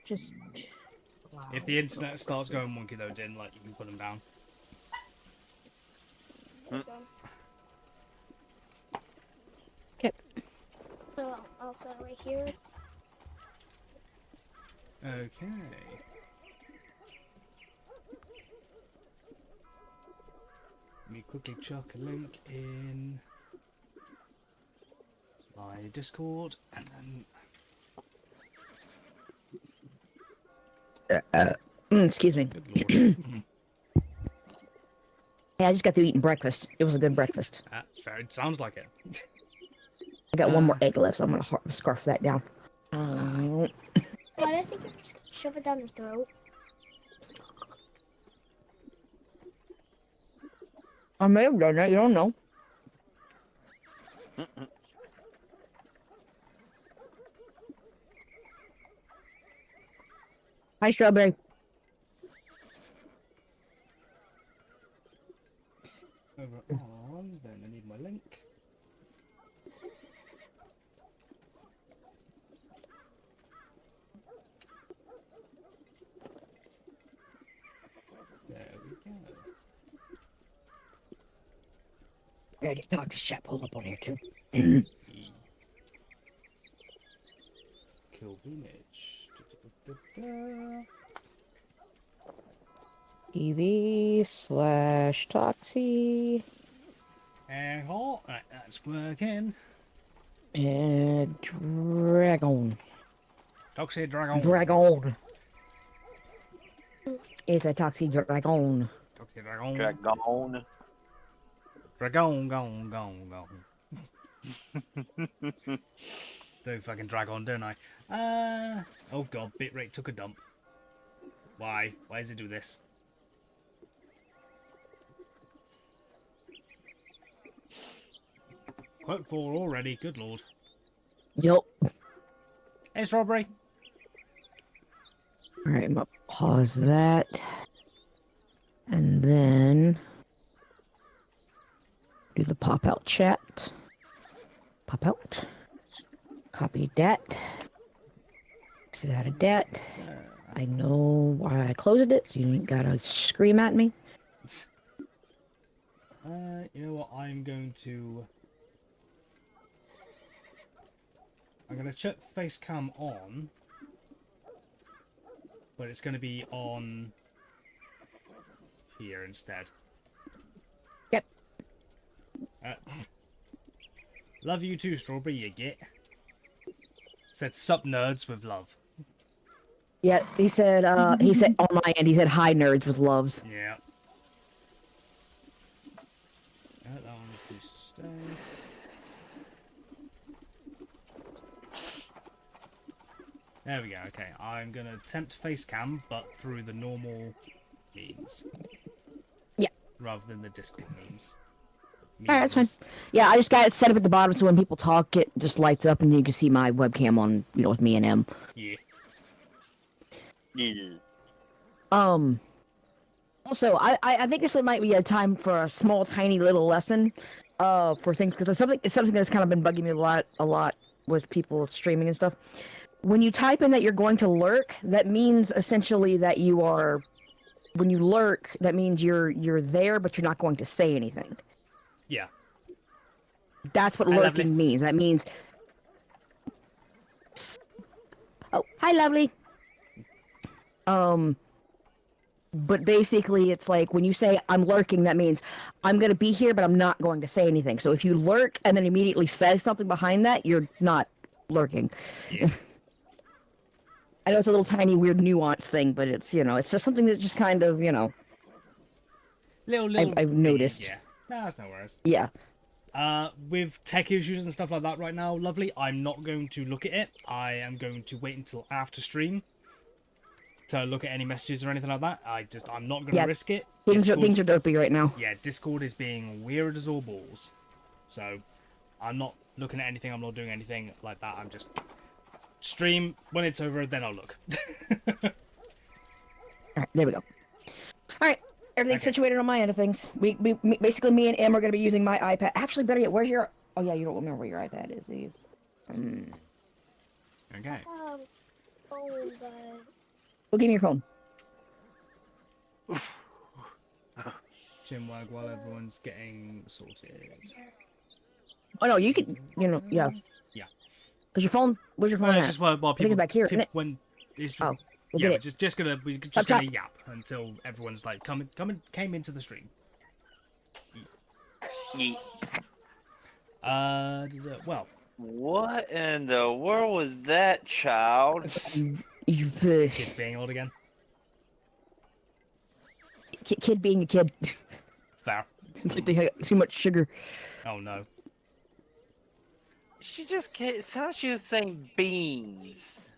Just... If the internet starts going wonky though, Din, like, you can put them down. Okay. So I'll set right here. Okay. Let me quickly chuck a link in my Discord, and then... excuse me. Good lord. Yeah, I just got through eating breakfast. It was a good breakfast. Fair, it sounds like it. I got one more egg left, so I'm gonna scarf that down. Why do I think you're just gonna shove it down your throat? I may have done that, you don't know. Hi, Strawberry. Over on, then I need my link. There we go. I gotta get Toxic Chat pulled up on here, too. Kill village. Da-da-da-da-da. EV/Toxie. And halt. Right, that's working. And Dragon. Toxic Dragon. Dragon. It's a Toxic Dragon. Toxic Dragon. Dragon. Dragon, gone, gone, gone. Do fucking drag on, don't I? Oh god, bitrate took a dump. Why? Why does it do this? Quote 4 already, good lord. Yup. Hey, Strawberry. Alright, I'm gonna pause that. And then do the pop out chat. Pop out. Copy that. Exit out of that. I know why I closed it, so you ain't gotta scream at me. You know what? I'm going to check face cam on, but it's going to be on here instead. Yep. Love you too, Strawberry, you get. Said sup nerds with love. Yeah, he said on my end, he said hi nerds with loves. Yeah. That one to stay. There we go, okay. I'm gonna attempt face cam, but through the normal means. Yeah. Rather than the Discord means. Alright, that's fine. Yeah, I just got it set up at the bottom so when people talk, it just lights up and you can see my webcam on, you know, with me and him. Yeah. Yeah. Also, I think this might be a time for a small, tiny little lesson, for things, because it's something that's kind of been bugging me a lot with people streaming and stuff. When you type in that you're going to lurk, that means essentially that you are, when you lurk, that means you're there, but you're not going to say anything. Yeah. That's what lurking means. That means... Oh, hi, lovely. But basically, it's like, when you say, I'm lurking, that means I'm going to be here, but I'm not going to say anything. So if you lurk and then immediately say something behind that, you're not lurking. Yeah. I know it's a little tiny, weird nuance thing, but it's, you know, it's just something that just kind of, you know... I've noticed. Yeah. No, that's no worries. Yeah. With tech issues and stuff like that right now, lovely, I'm not going to look at it. I am going to wait until after stream to look at any messages or anything like that. I'm not going to risk it. Things are dopey right now. Yeah, Discord is being weird as all balls. So, I'm not looking at anything, I'm not doing anything like that. I'm just stream, when it's over, then I'll look. Alright, there we go. Alright, everything's situated on my end of things. Basically, me and Em are going to be using my iPad. Actually, better yet, where's your... Oh yeah, you don't remember where your iPad is, do you? Okay. Oh, God. Go give me your phone. Chinwag while everyone's getting sorted. Oh no, you can. Yeah. Yeah. Because your phone. Where's your phone Well, it's at? just while I think people it's back here, isn't it? when it's Oh, we'll yeah, get we're it. we're just Up gonna top. yap until everyone's like came into the stream. Yeet. Well, What in the world was that, child? You kids being old again. kid being a kid. Fair. It's like they had too much sugar. Oh no. She just it sounded like she was saying beans.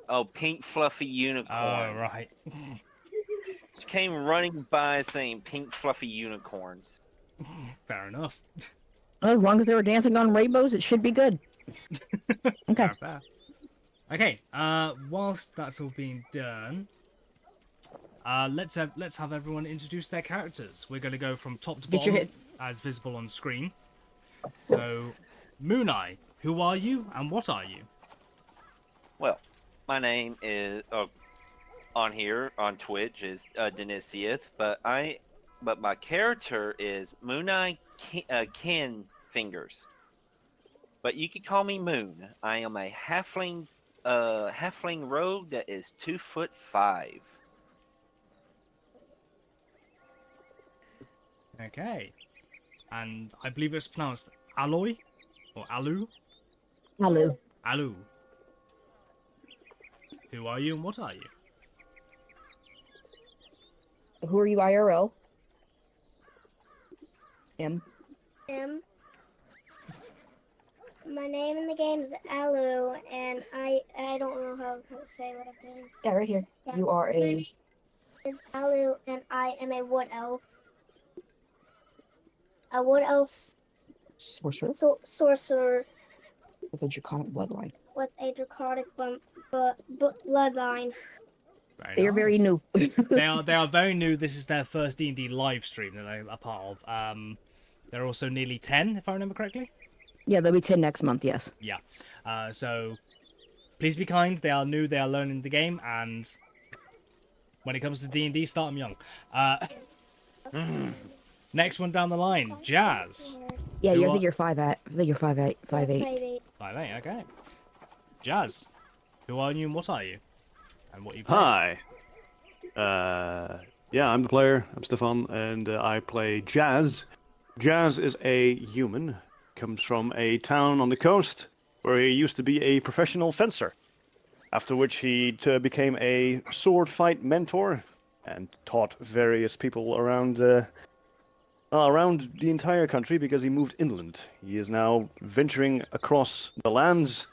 Oh, pink fluffy unicorns. Oh right. She came running by saying pink fluffy unicorns. Fair enough. Well, as long as they were dancing on rainbows, it should be good. Okay. Fair. Okay. Whilst that's all being done, let's have everyone introduce their characters. We're going to go from top to Get your bottom, hit. as visible on screen. So, Mooneye, who are you and what are you? Well, my name is on here on Twitch is Denisieth, but my character is Mooneye Kin Fingers. But you could call me Moon. I am a halfling rogue that is 2'5". Okay. And I believe it's pronounced Alloy or Alu. Hello. Alu. Who are you and what are you? Who are you, IRL? M. My name in the game is Alu, and I don't know how to say what I'm doing. Yeah, right here. Yeah. You are My name a. is Alu, and I am a wood elf. A wood elf Sorcerer sorcerer with a draconic bloodline. with a draconic bloodline. They are very nice. new. They are very new. This is their first D&D live stream that they're a part of. They're also nearly 10, if I remember correctly. Yeah, they'll be 10 next month, yes. Yeah. So please be kind. They are new. They are learning the game, and when it comes to D&D, start them young. Next one down the line, Jazz. Yeah, Who I are- think you're 5'8". I think you're 5'8". 5'8". 5'8", okay. Jazz, who are you and what are you? And what you play? Hi. Yeah, I'm the player. I'm Stefan, and I play Jazz. Jazz is a human. Comes from a town on the coast where he used to be a professional fencer. After which he became a sword fight mentor and taught various people around the entire country because he moved inland. He is now venturing across the lands.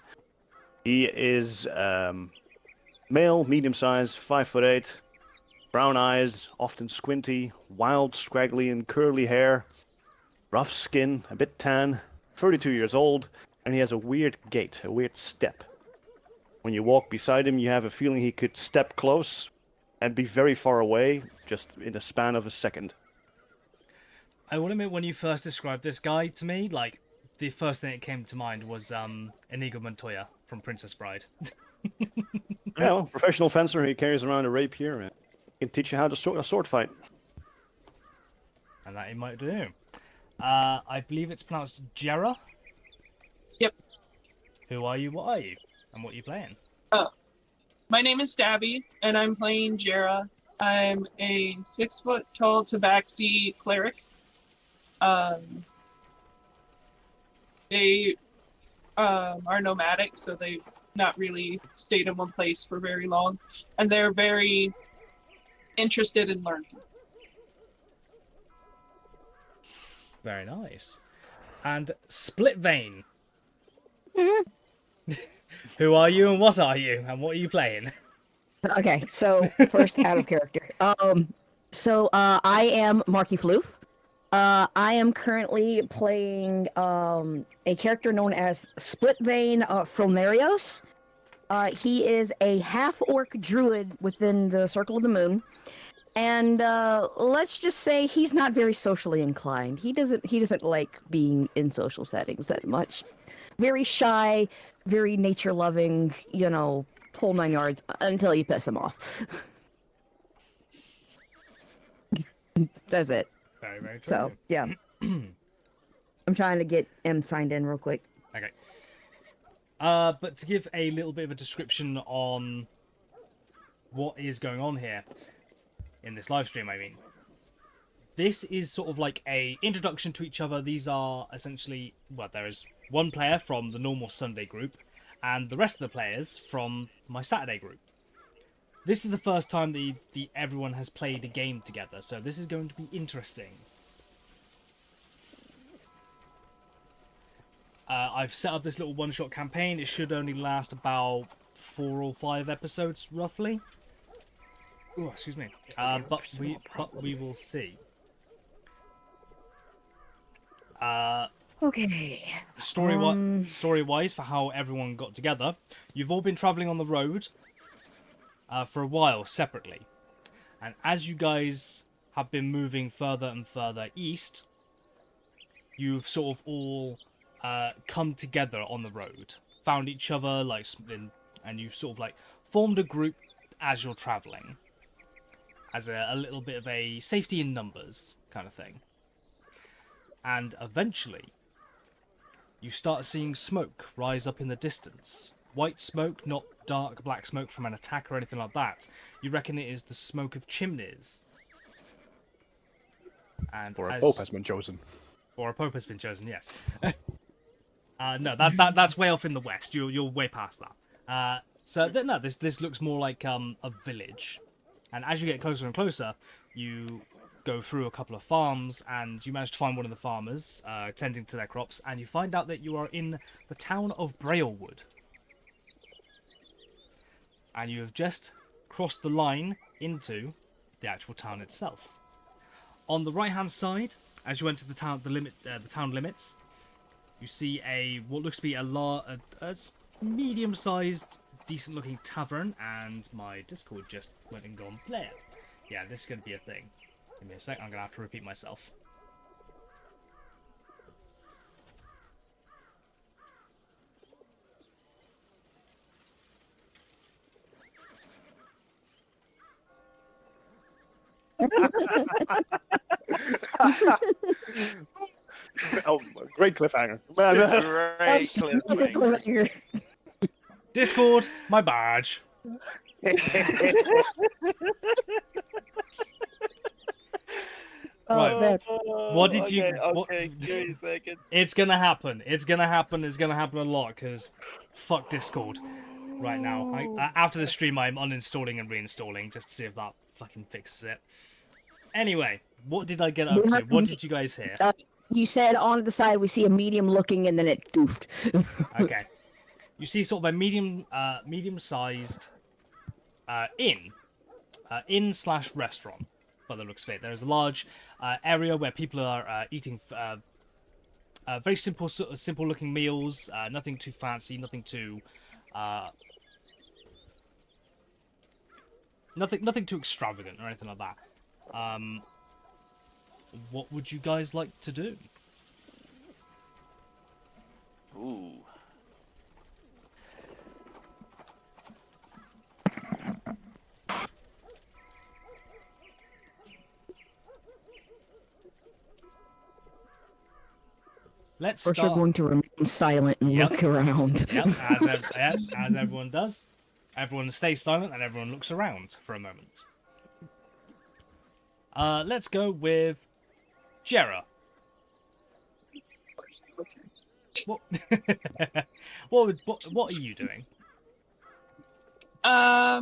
He is male, medium-sized, 5'8", brown eyes, often squinty, wild, scraggly, and curly hair, rough skin, a bit tan, 32 years old, and he has a weird gait, a weird step. When you walk beside him, you have a feeling he could step close and be very far away, just in a span of a second. I will admit, when you first described this guy to me, like, the first thing that came to mind was Inigo Montoya from Princess Bride. Well, professional fencer, he carries around a rapier and can teach you how to sword fight. And that he might do. I believe it's pronounced Jera. Yep. Who are you? What are you? And what are you playing? My name is Stabby, and I'm playing Jera. I'm a 6-foot-tall tabaxi cleric. They are nomadic, so they've not really stayed in one place for very long, and they're very interested in learning. Very nice. And Split Vein. Who are you and what are you? And what are you playing? Okay, so first out of character. I am Marky Floof. I am currently playing a character known as Split Vein from Larios. He is a half-orc druid within the Circle of the Moon. And let's just say he's not very socially inclined. He doesn't like being in social settings that much. very shy, very nature loving, whole 9 yards until you piss him off. That's it. Very, very true. So yeah, I'm trying to get M signed in real quick. Okay. But to give a little bit of a description on what is going on here in this live stream, I mean, this is sort of like a introduction to each other. These are essentially, well, there is one player from the normal Sunday group and the rest of the players from my Saturday group. This is the first time that everyone has played a game together, so this is going to be interesting. I've set up this little one-shot campaign. It should only last about 4 or 5 episodes, roughly. Oh, excuse me. But we will see. Okay. Story-wise, for how everyone got together, you've all been traveling on the road for a while separately, and as you guys have been moving further and further east, you've sort of all come together on the road, found each other, and you've sort of like formed a group as you're traveling, as a little bit of a safety in numbers kind of thing. And eventually, you start seeing smoke rise up in the distance. White smoke, not dark black smoke from an attack or anything like that. You reckon it is the smoke of chimneys. And Or a pope has been chosen. Or a pope has been chosen, yes. No, that's way off in the west. You're way past that. No, this looks more like a village. And as you get closer and closer, you go through a couple of farms, and you manage to find one of the farmers tending to their crops, and you find out that you are in the town of Braillewood. And you have just crossed the line into the actual town itself. On the right-hand side, as you enter the town, the town limits, you see what looks to be a medium-sized, decent-looking tavern. And my Discord just went and gone player. Yeah, this is going to be a thing. Give me a sec. I'm going to have to repeat myself. Oh, great cliffhanger. Great cliffhanger. Discord, my badge. Right. What did you? Okay, give me a second. It's gonna happen. It's gonna happen a lot, because fuck Discord right now. After the stream, I'm uninstalling and reinstalling just to see if that fucking fixes it. Anyway, what did I get up to? What did you guys hear? You said on the side we see a medium looking, and then it doofed. Okay. You see sort of a medium-sized inn/restaurant. By the looks of it, there's a large area where people are eating very simple-looking meals. Nothing too fancy, nothing too nothing too extravagant or anything like that. What would you guys like to do? Ooh. Let's First, start. we're going to remain silent and look around. Yep, as everyone does. Everyone stays silent and everyone looks around for a moment. Let's go with Jera. What? what are you doing? I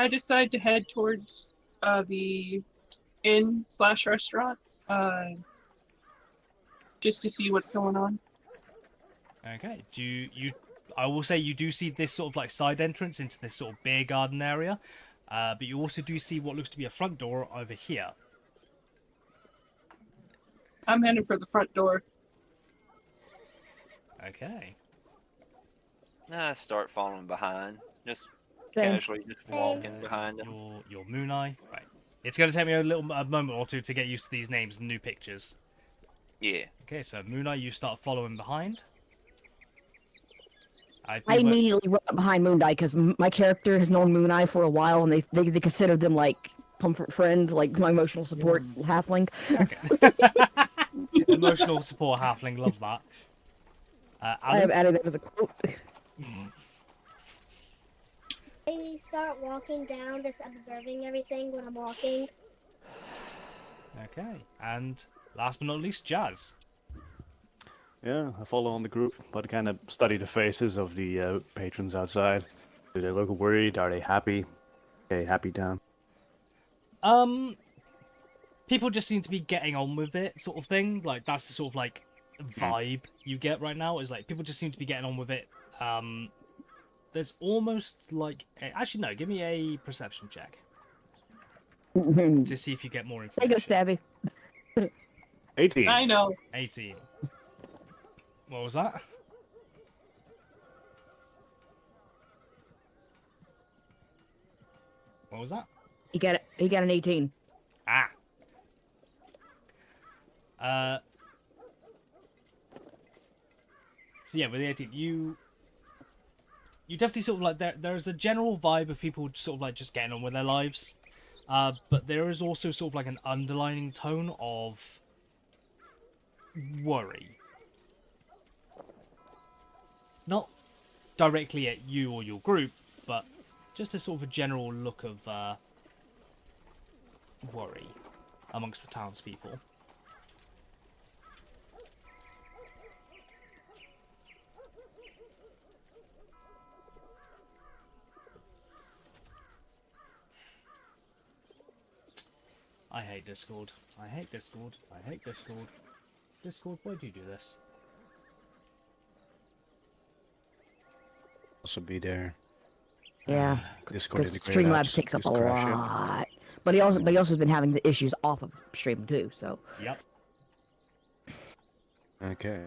decide to head towards the inn/restaurant, just to see what's going on. Okay. Do you? I will say you do see this sort of like side entrance into this sort of beer garden area, but you also do see what looks to be a front door over here. I'm heading for the front door. Okay. I start following behind, just Same. casually, just walking behind them. Your Mooneye. Right. It's going to take me a moment or two to get used to these names and new pictures. Yeah. Okay, so Mooneye, you start following behind. I immediately run up behind Moon Eye because my character has known Moon Eye for a while, and they consider them like comfort friend, like my emotional support halfling. Okay. Emotional support halfling, love that. I have Alan? added it as a quote. I start walking down, just observing everything when I'm walking. Okay, and last but not least, Jazz. Yeah, I follow on the group, but kind of study the faces of the patrons outside. Do they look worried? Are they happy? Okay, happy town. People just seem to be getting on with it, sort of thing. Like, that's the sort of, like, vibe you get right now, is, like, people just seem to be getting on with it. There's almost, like... Actually, no, give me a perception check. To see if you get more There you information. go, Stabby. 18. I know. 18. What was that? What was that? He got it. He got an 18. Ah. So yeah, with the 18, you definitely sort of like there's a general vibe of people sort of like just getting on with their lives, but there is also sort of like an underlining tone of worry, not directly at you or your group, but just a sort of a general look of worry amongst the townspeople. I hate Discord. I hate Discord. I hate Discord. Discord, why do you do this? Also be there. Yeah, Discord because integrated Streamlabs apps takes up a just crash it. lot. But he also has been having the issues off of stream too. So Yep. Okay.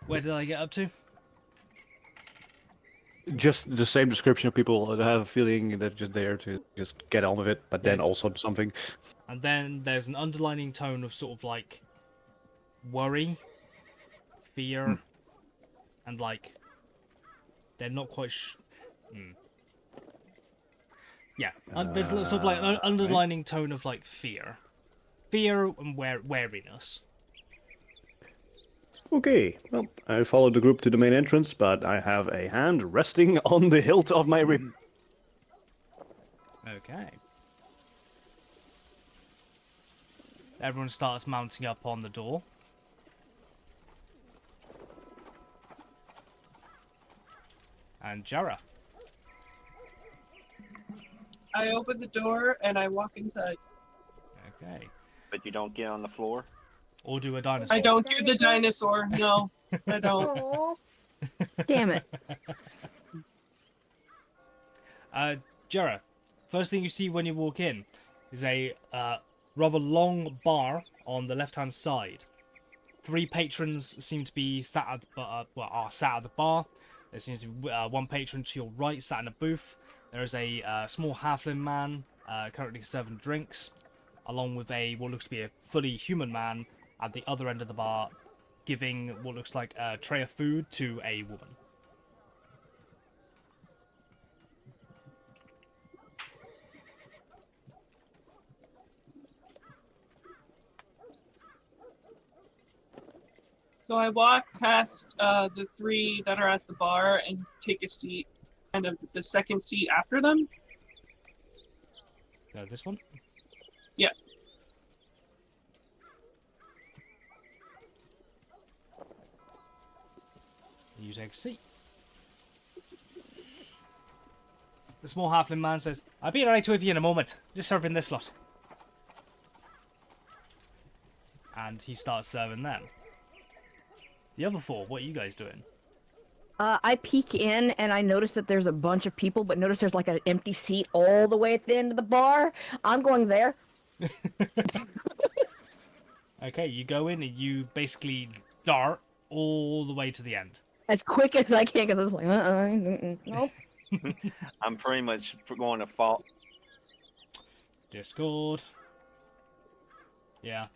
Where did I get up to? Just the same description of people that have a feeling that they're just there to just get on with it, but then Yeah. also something. And then there's an underlining tone of sort of like worry, fear, and like they're not quite Yeah, there's sort of like an underlining tone of like fear and wariness. Okay, well, I followed the group to the main entrance, but I have a hand resting on the hilt of my whip. Okay. Everyone starts mounting up on the door. And Jara. I open the door and I walk inside. Okay. But you don't get on the floor. Or do a dinosaur. I don't do the dinosaur. No, I don't. Oh, damn it. Jara, first thing you see when you walk in is a rather long bar on the left-hand side. 3 patrons seem to be sat at the bar. There seems to be one patron to your right sat in a booth. There is a small halfling man currently serving drinks, along with what looks to be a fully human man at the other end of the bar, giving what looks like a tray of food to a woman. So I walk past the 3 that are at the bar and take a seat, kind of the second seat after them. So this one? Yeah. You take a seat. The small halfling man says, "I'll be right with you in a moment. Just serving this lot." And he starts serving them. The other 4, what are you guys doing? I peek in and I notice that there's a bunch of people, but notice there's like an empty seat all the way at the end of the bar. I'm going there. Okay, you go in and you basically dart all the way to the end. As quick as I can, because I was like, nope. I'm pretty much going to fall. Discord. Yeah.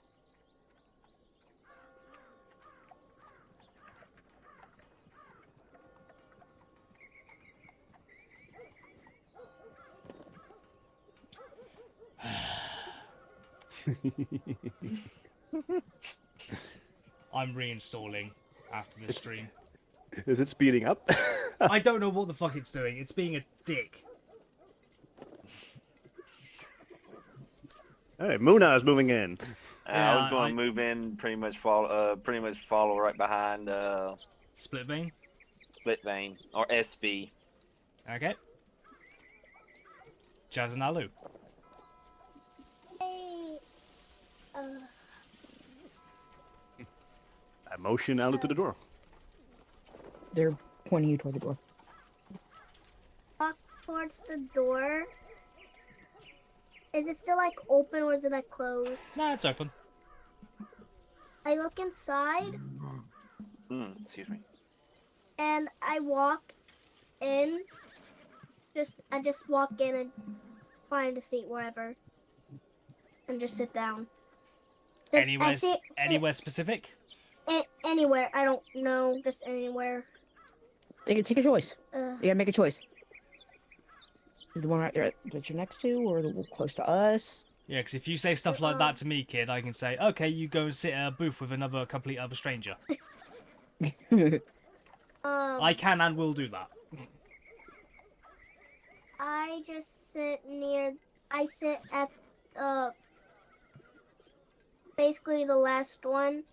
I'm reinstalling after this stream. Is it speeding up? I don't know what the fuck it's doing. It's being a dick. Hey, Muna is moving in. I was Yeah, going to move in, pretty much follow right behind Split vein. Split Vein or SV. Okay. Jazz and Alu. Hey, I motion out to the door. They're pointing you toward the door. walk towards the door. Is it still like open or is it like closed? No, it's open. I look inside Excuse me. and I walk in. I just walk in and find a seat wherever, and just sit down. Anywhere specific? Anywhere. I don't know. Just anywhere. Take a choice. Uh, You gotta make a choice. Is the one right there that you're next to, or the one close to us? Yeah, because if you say stuff like that to me, kid, I can say, okay, you go and sit at a booth with another complete other stranger. I can and will do that. I just sit near. I sit at basically the last one.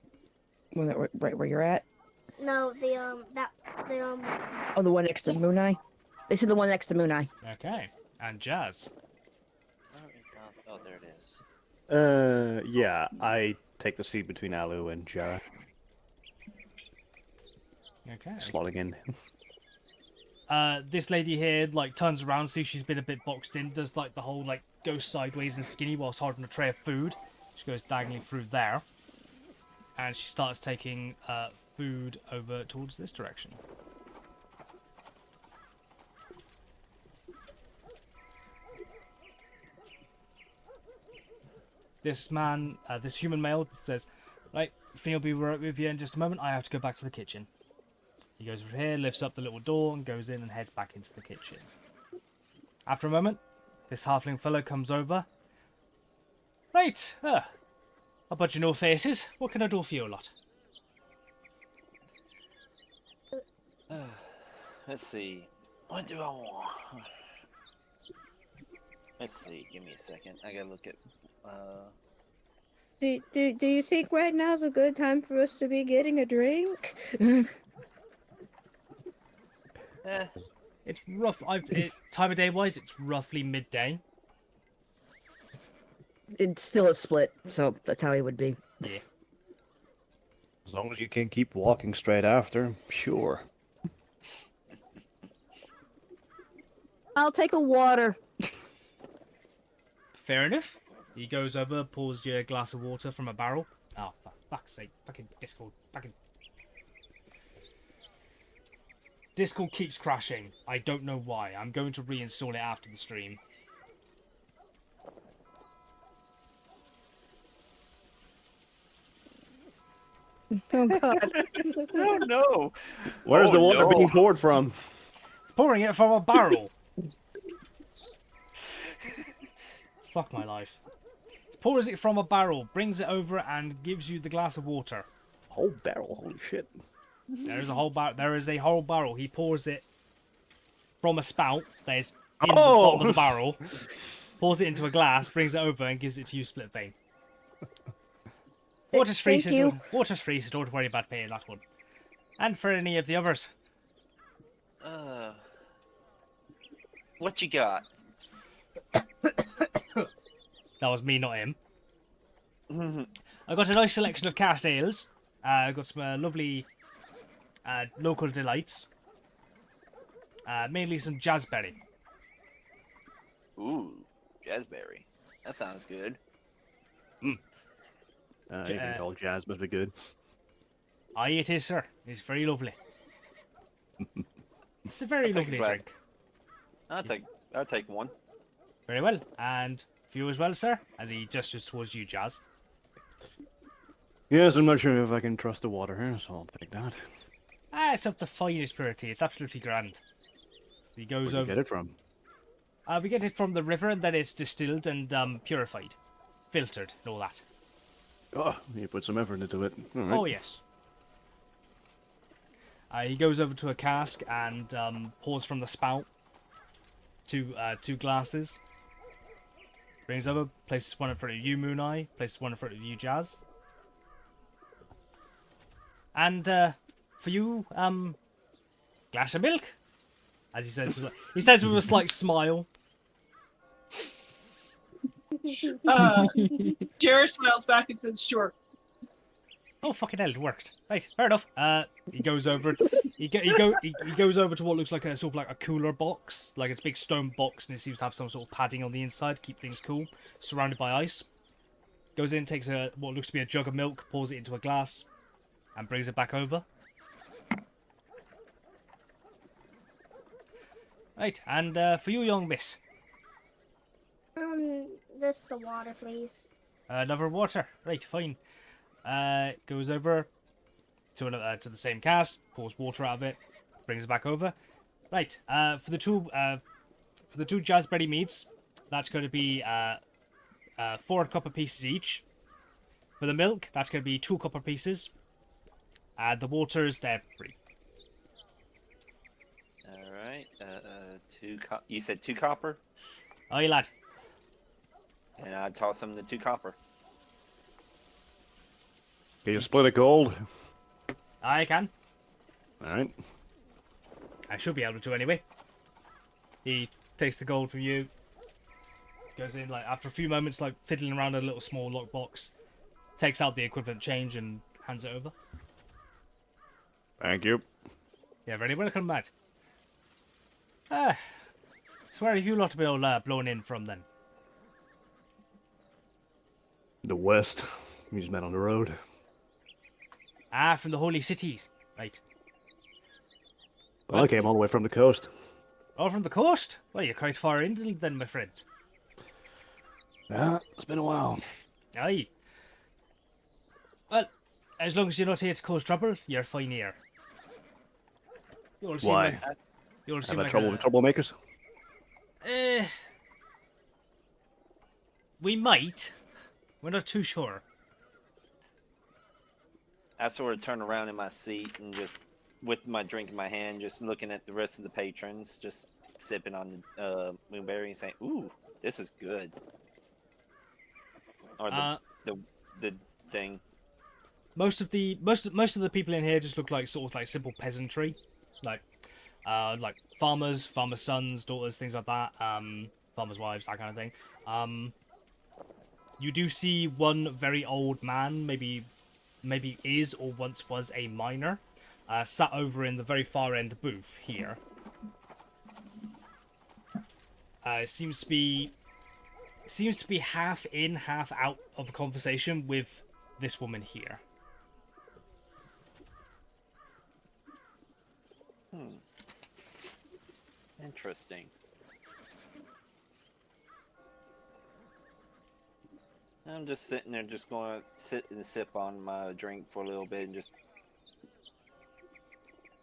Right where you're at. No, the Oh, the one next to Yes. Mooneye. They said the one next to Mooneye. Okay. And Jazz. Oh, there it is. Yeah, I take the seat between Alu and Jara, Okay. slotting in. This lady here, like, turns around, sees she's been a bit boxed in, does, like, the whole, like, go sideways and skinny whilst holding a tray of food. She goes diagonally through there. And she starts taking food over towards this direction. This man, this human male says, right, Finn will be right with you in just a moment. I have to go back to the kitchen. He goes over here, lifts up the little door, and goes in and heads back into the kitchen. After a moment, this halfling fellow comes over. Right, a bunch of no faces. What can I do for you lot? Let's see. What do I want? Let's see. Give me a second. I gotta look at. Do you think right now's a good time for us to be getting a drink? It's rough. Time of day wise, it's roughly midday. It's still a split, so that's how he would be. Yeah. As long as you can keep walking straight after, sure. I'll take a water. Fair enough. He goes over, pours you a glass of water from a barrel. Oh, for fuck's sake. Fucking Discord. Discord keeps crashing. I don't know why. I'm going to reinstall it after the stream. Oh god. Oh no! Where's the Oh, water no. being poured from? Pouring it from a barrel. Fuck my life. Pours it from a barrel, brings it over, and gives you the glass of water. Whole barrel, holy shit. There is a whole barrel. He pours it from a spout that is in the Oh! bottom of the barrel, pours it into a glass, brings it over, and gives it to you, Split Vein. Water's free, Thank you. Water's free, so don't worry about paying that one. And for any of the others. What you got? That was me, not him. I got a nice selection of cast ales. I got some lovely local delights. Mainly some jazzberry. Ooh, jazzberry. That sounds good. Anything called jazz must be good. Aye, it is, sir. It's very lovely. It's a very I'll take a lovely glass. drink. I'll take one. Very well. And for you as well, sir, as he gestures towards you, Jazz. Yes, I'm not sure if I can trust the water here, so I'll take that. Ah, it's of the finest purity. It's absolutely grand. He goes Where'd you over. get it from? We get it from the river, and then it's distilled and purified, filtered, and all that. Oh, you put some effort into it. All right. Oh yes. He goes over to a cask and pours from the spout two glasses. Brings over, places one in front of you, Moon Eye, places one in front of you, Jazz. And for you, glass of milk, as he says. He says with a slight smile. Jared smiles back and says, "Sure." Oh fucking hell, it worked. Right, fair enough. He goes over. He goes over to what looks like a sort of like a cooler box, like it's a big stone box, and it seems to have some sort of padding on the inside to keep things cool, surrounded by ice. Goes in, takes what looks to be a jug of milk, pours it into a glass, and brings it back over. Right, and for you, young miss, Just the water, please. another water. Right, fine. Goes over to the same cask, pours water out of it, brings it back over. Right, for the two jazzberry meads, that's going to be 4 copper pieces each. For the milk, that's going to be 2 copper pieces. The waters, they're free. All right. You said 2 copper, Aye, lad. and I toss him the 2 copper. Can you split a gold? I can. All right. I should be able to anyway. He takes the gold from you. Goes in, like, after a few moments, like, fiddling around a little small lockbox. Takes out the equivalent change and hands it over. Thank you. Yeah, very welcome, mate. So where have you lot been all blown in from then? The west. We just met on the road. Ah, from the holy cities. Right. Well, I came all the way from the coast. Oh, from the coast? Well, you're quite far inland then, my friend. Yeah, it's been a while. Aye. Well, as long as you're not here to cause trouble, you're fine here. You all seem Why? like, you all Have seem had like trouble with troublemakers? we might. We're not too sure. I sort of turn around in my seat and just, with my drink in my hand, just looking at the rest of the patrons, just sipping on the moonberry and saying, "Ooh, this is good." Or the thing. Most of the people in here just look like sort of like simple peasantry, like farmers, farmers' sons, daughters, things like that. Farmers' wives, that kind of thing. You do see one very old man, maybe is or once was a miner, sat over in the very far end booth here. Seems to be half in, half out of a conversation with this woman here. Interesting. I'm just sitting there, just going to sit and sip on my drink for a little bit and just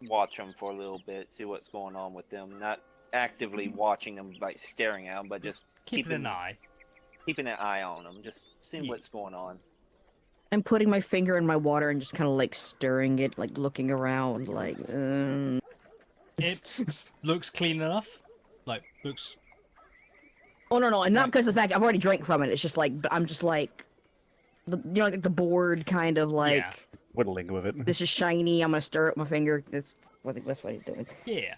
watch them for a little bit, see what's going on with them. Not actively watching them, like staring at them, but just Keeping an eye. keeping an eye on them, just seeing Yeah. what's going on. I'm putting my finger in my water and just kind of like stirring it, like looking around, like. It looks clean enough. Like, looks... Oh no, and not because of the fact I've already drank from it. It's just like I'm just like, like the bored kind of like. Yeah. Whittling with it. This is shiny. I'm gonna stir it with my finger. That's what he's doing. Yeah.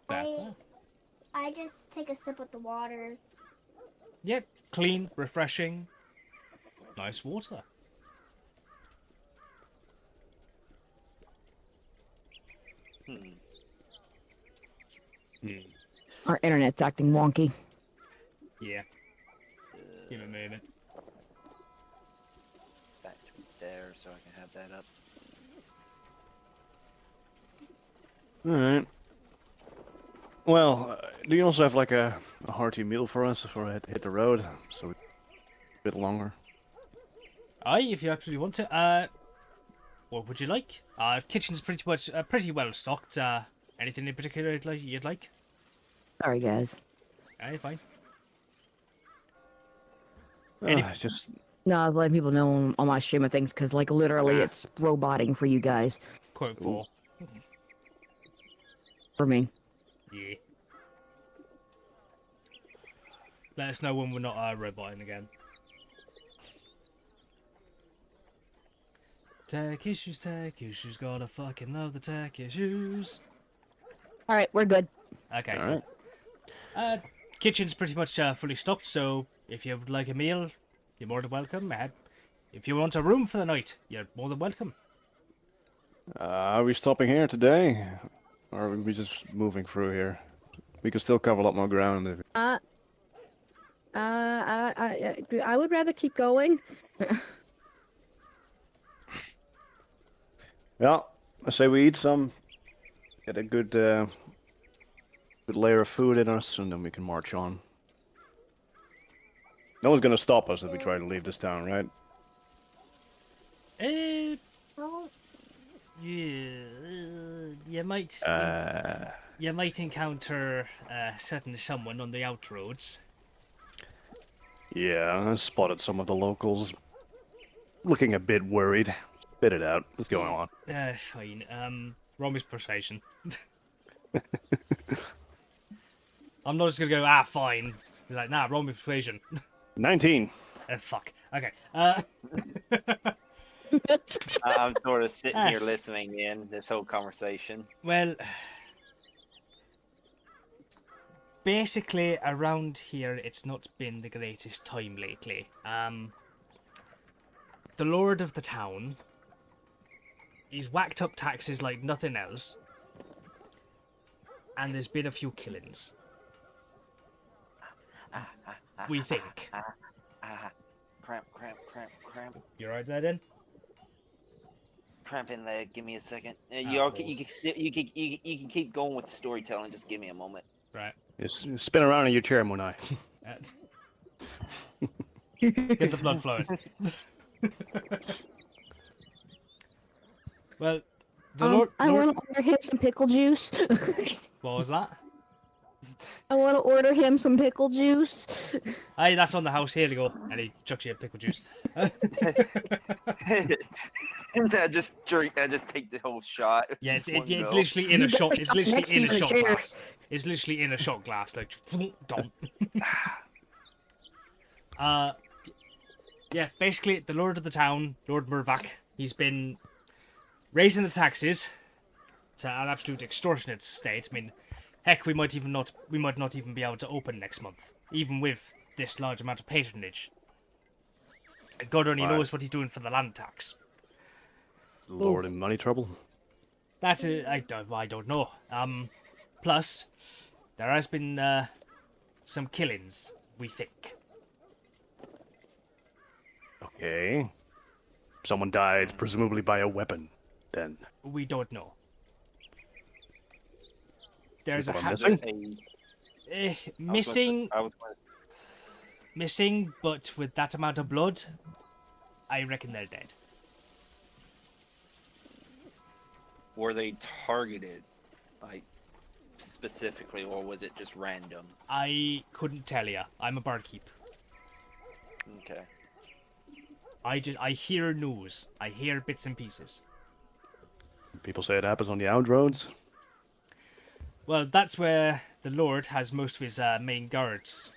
Fair. I just take a sip of the water. Yep. Clean, refreshing. Nice water. Our internet's acting wonky. Yeah. Give it a minute. Back to there so I can have that up. Alright. Well, do you also have like a hearty meal for us before I hit the road? So a bit longer. Aye, if you absolutely want to. What would you like? Kitchen's pretty much pretty well stocked. Anything in particular you'd like? Sorry, guys. Aye, fine. Just No, I was letting people know on my stream of things because, like, literally, it's roboting for you guys. Quote for. For me. Yeah. Let us know when we're not roboting again. Tech issues, gotta fucking love the tech issues. All right, we're good. Okay, all right. kitchen's pretty much fully stocked, so if you would like a meal, you're more than welcome. If you want a room for the night, you're more than welcome. Are we stopping here today, or are we just moving through here? We could still cover a lot more ground. I would rather keep going. Yeah, I say we eat some, get a good layer of food in us, and then we can march on. No one's gonna stop us if we try to leave this town, right? Oh, You might. You might encounter certain someone on the outroads. Yeah, I spotted some of the locals looking a bit worried. Spit it out. What's going on? Fine. Roll me persuasion. I'm not just gonna go, fine. He's like, nah, roll me persuasion. 19. Fuck. Okay. I'm sort of sitting here listening in this whole conversation. Well, basically around here, it's not been the greatest time lately. The lord of the town, he's whacked up taxes like nothing else, and there's been a few killings. We think. Cramp. You right there, then? Cramping leg. Give me a second. You balls. can keep going with the storytelling. Just give me a moment. Right. Just spin around in your chair, Munai. Get the blood flowing. Well, I want to order him some pickle juice. What was that? I want to order him some pickle juice. Hey, that's on the house. Here you go. And he chucks you a pickle juice. I just drink. I just take the whole shot. Yeah, Just it's one go. literally in a shot. It's literally Next to in a you, shot cheers. glass. It's literally in a shot glass. Like, gone. Yeah, basically, the lord of the town, Lord Murvak, he's been raising the taxes to an absolute extortionate state. I mean, heck, we might not even be able to open next month, even with this large amount of patronage. God only knows what he's doing for the land tax. Lord in money trouble. That's I don't know. Plus, there has been some killings, we think. Okay. Someone died, presumably by a weapon, then. We don't know. There's People a are missing? missing, I was gonna- missing, but with that amount of blood, I reckon they're dead. Were they targeted, like specifically, or was it just random? I couldn't tell you. I'm a barkeep. Okay. I hear news. I hear bits and pieces. People say it happens on the out roads. Well, that's where the Lord has most of his main guards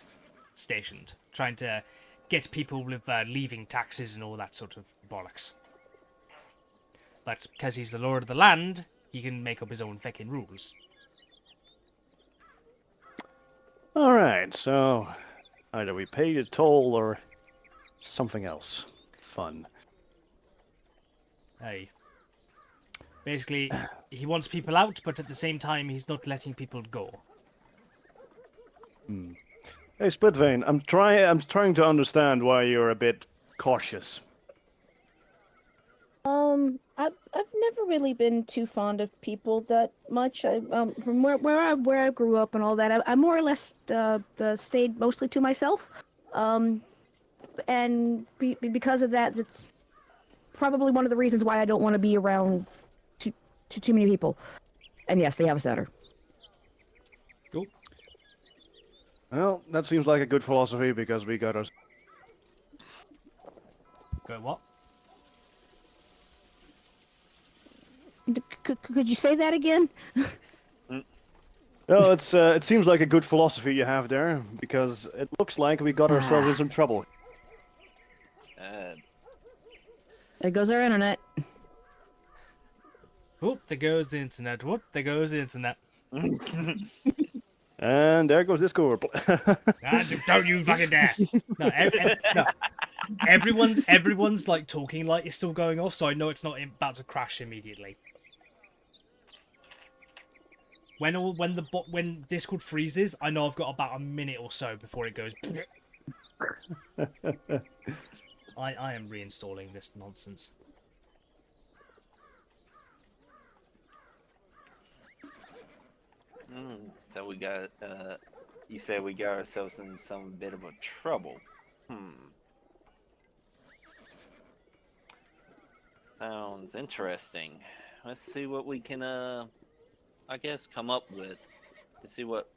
stationed, trying to get people with leaving taxes and all that sort of bollocks. But because he's the Lord of the land, he can make up his own fucking rules. Alright, so either we pay a toll or something else. Fun. Aye. Basically, he wants people out, but at the same time, he's not letting people go. Hey, Splitvane, I'm trying to understand why you're a bit cautious. I've never really been too fond of people that much. From where I grew up and all that, I more or less stayed mostly to myself. And because of that, it's probably one of the reasons why I don't want to be around too many people. And yes, they have a setter. Cool. Well, that seems like a good philosophy because we got our. Go what? Could you say that again? Well, it seems like a good philosophy you have there because it looks like we got ourselves in some trouble. There goes our internet. Whoop, there goes the internet. Whoop, there goes the internet. And there goes Discord. Don't you fucking dare! No, no. Everyone's like talking like it's still going off, so I know it's not about to crash immediately. When Discord freezes, I know I've got about a minute or so before it goes. I am reinstalling this nonsense. So we got, you said we got ourselves in some bit of a trouble. Sounds interesting. Let's see what we can, I guess, come up with. Let's see what,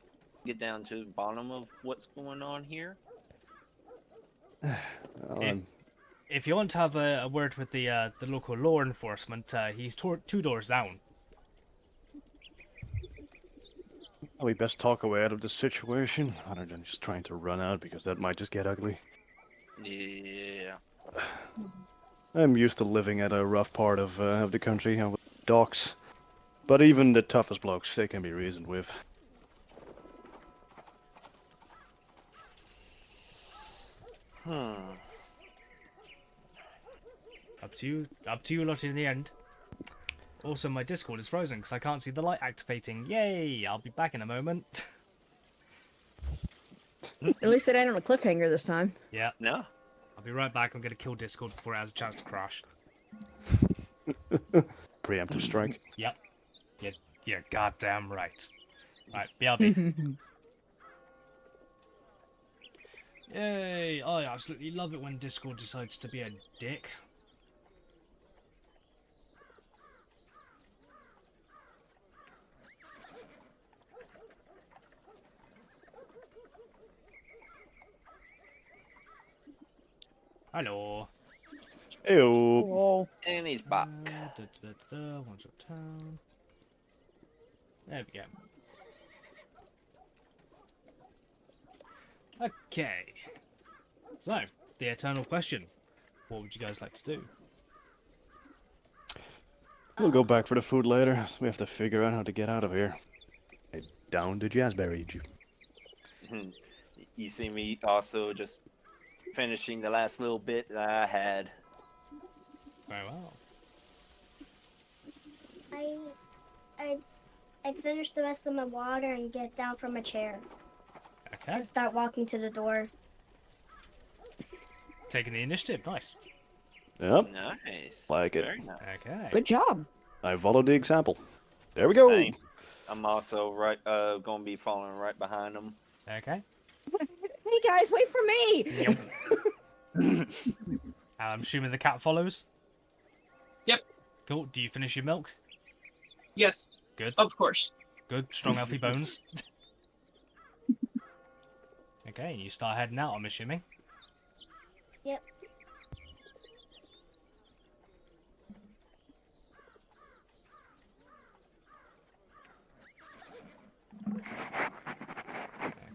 get down to the bottom of what's going on here. If you want to have a word with the local law enforcement, he's 2 doors down. We best talk our way out of this situation, rather than just trying to run out, because that might just get ugly. Yeah. I'm used to living at a rough part of the country, with docks. But even the toughest blokes, they can be reasoned with. Up to you lot in the end. Also, my Discord is frozen because I can't see the light activating. Yay! I'll be back in a moment. At least it ended on a cliffhanger this time. Yeah. No. I'll be right back. I'm going to kill Discord before it has a chance to crash. Preemptive strike. Yep. You're goddamn right. Right, BRB. Yay! I absolutely love it when Discord decides to be a dick. Hello. Ew. Whoa. And he's back. One's uptown. There we go. Okay. So, the eternal question. What would you guys like to do? We'll go back for the food later, so we have to figure out how to get out of here. I down to Jazzberry. You see me also just finishing the last little bit that I had. Very well. I finished the rest of my water and get down from a chair Okay. and start walking to the door. Taking the initiative. Nice. Yep, Nice. like it. Very nice. Okay. Good job. I followed the example. There we go. Same. I'm also gonna be following right behind them. Okay. Hey guys, wait for me! Yep. I'm assuming the cat follows? Yep. Cool. Do you finish your milk? Yes, Good. of course. Good. Strong, healthy bones. Okay, you start heading out, I'm assuming. Yep.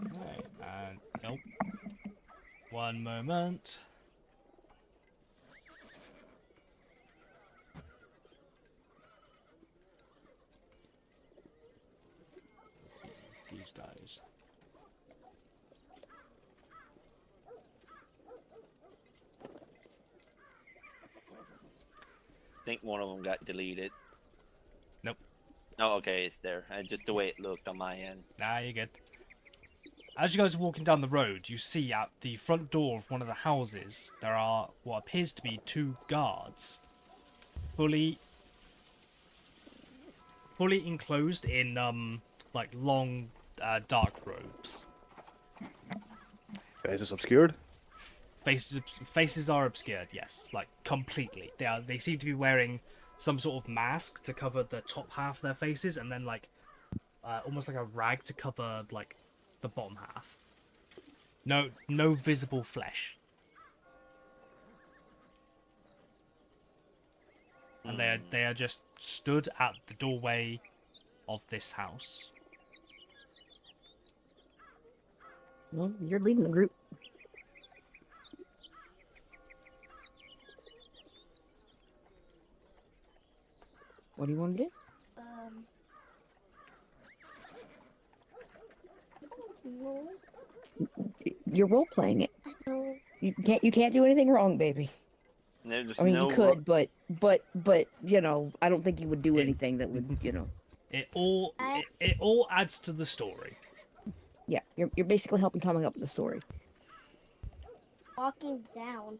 Okay, and nope. One moment. These guys. I think one of them got deleted. Nope. Oh, okay, it's there. Just the way it looked on my end. Nah, you're good. As you guys are walking down the road, you see at the front door of one of the houses, there are what appears to be 2 guards. Fully enclosed in, like, long, dark robes. Is this obscured? Faces are obscured, yes, like completely. They seem to be wearing some sort of mask to cover the top half of their faces, and then like almost like a rag to cover like the bottom half. No visible flesh. And they are just stood at the doorway of this house. Well, you're leading the group. What do you want to do? No, You're role playing it. no. You can't do anything wrong, baby. There's I mean, no you could, but you know, I don't think you would do anything that would, you know. It all adds to the story. Yeah, you're basically helping coming up with the story. Walking down.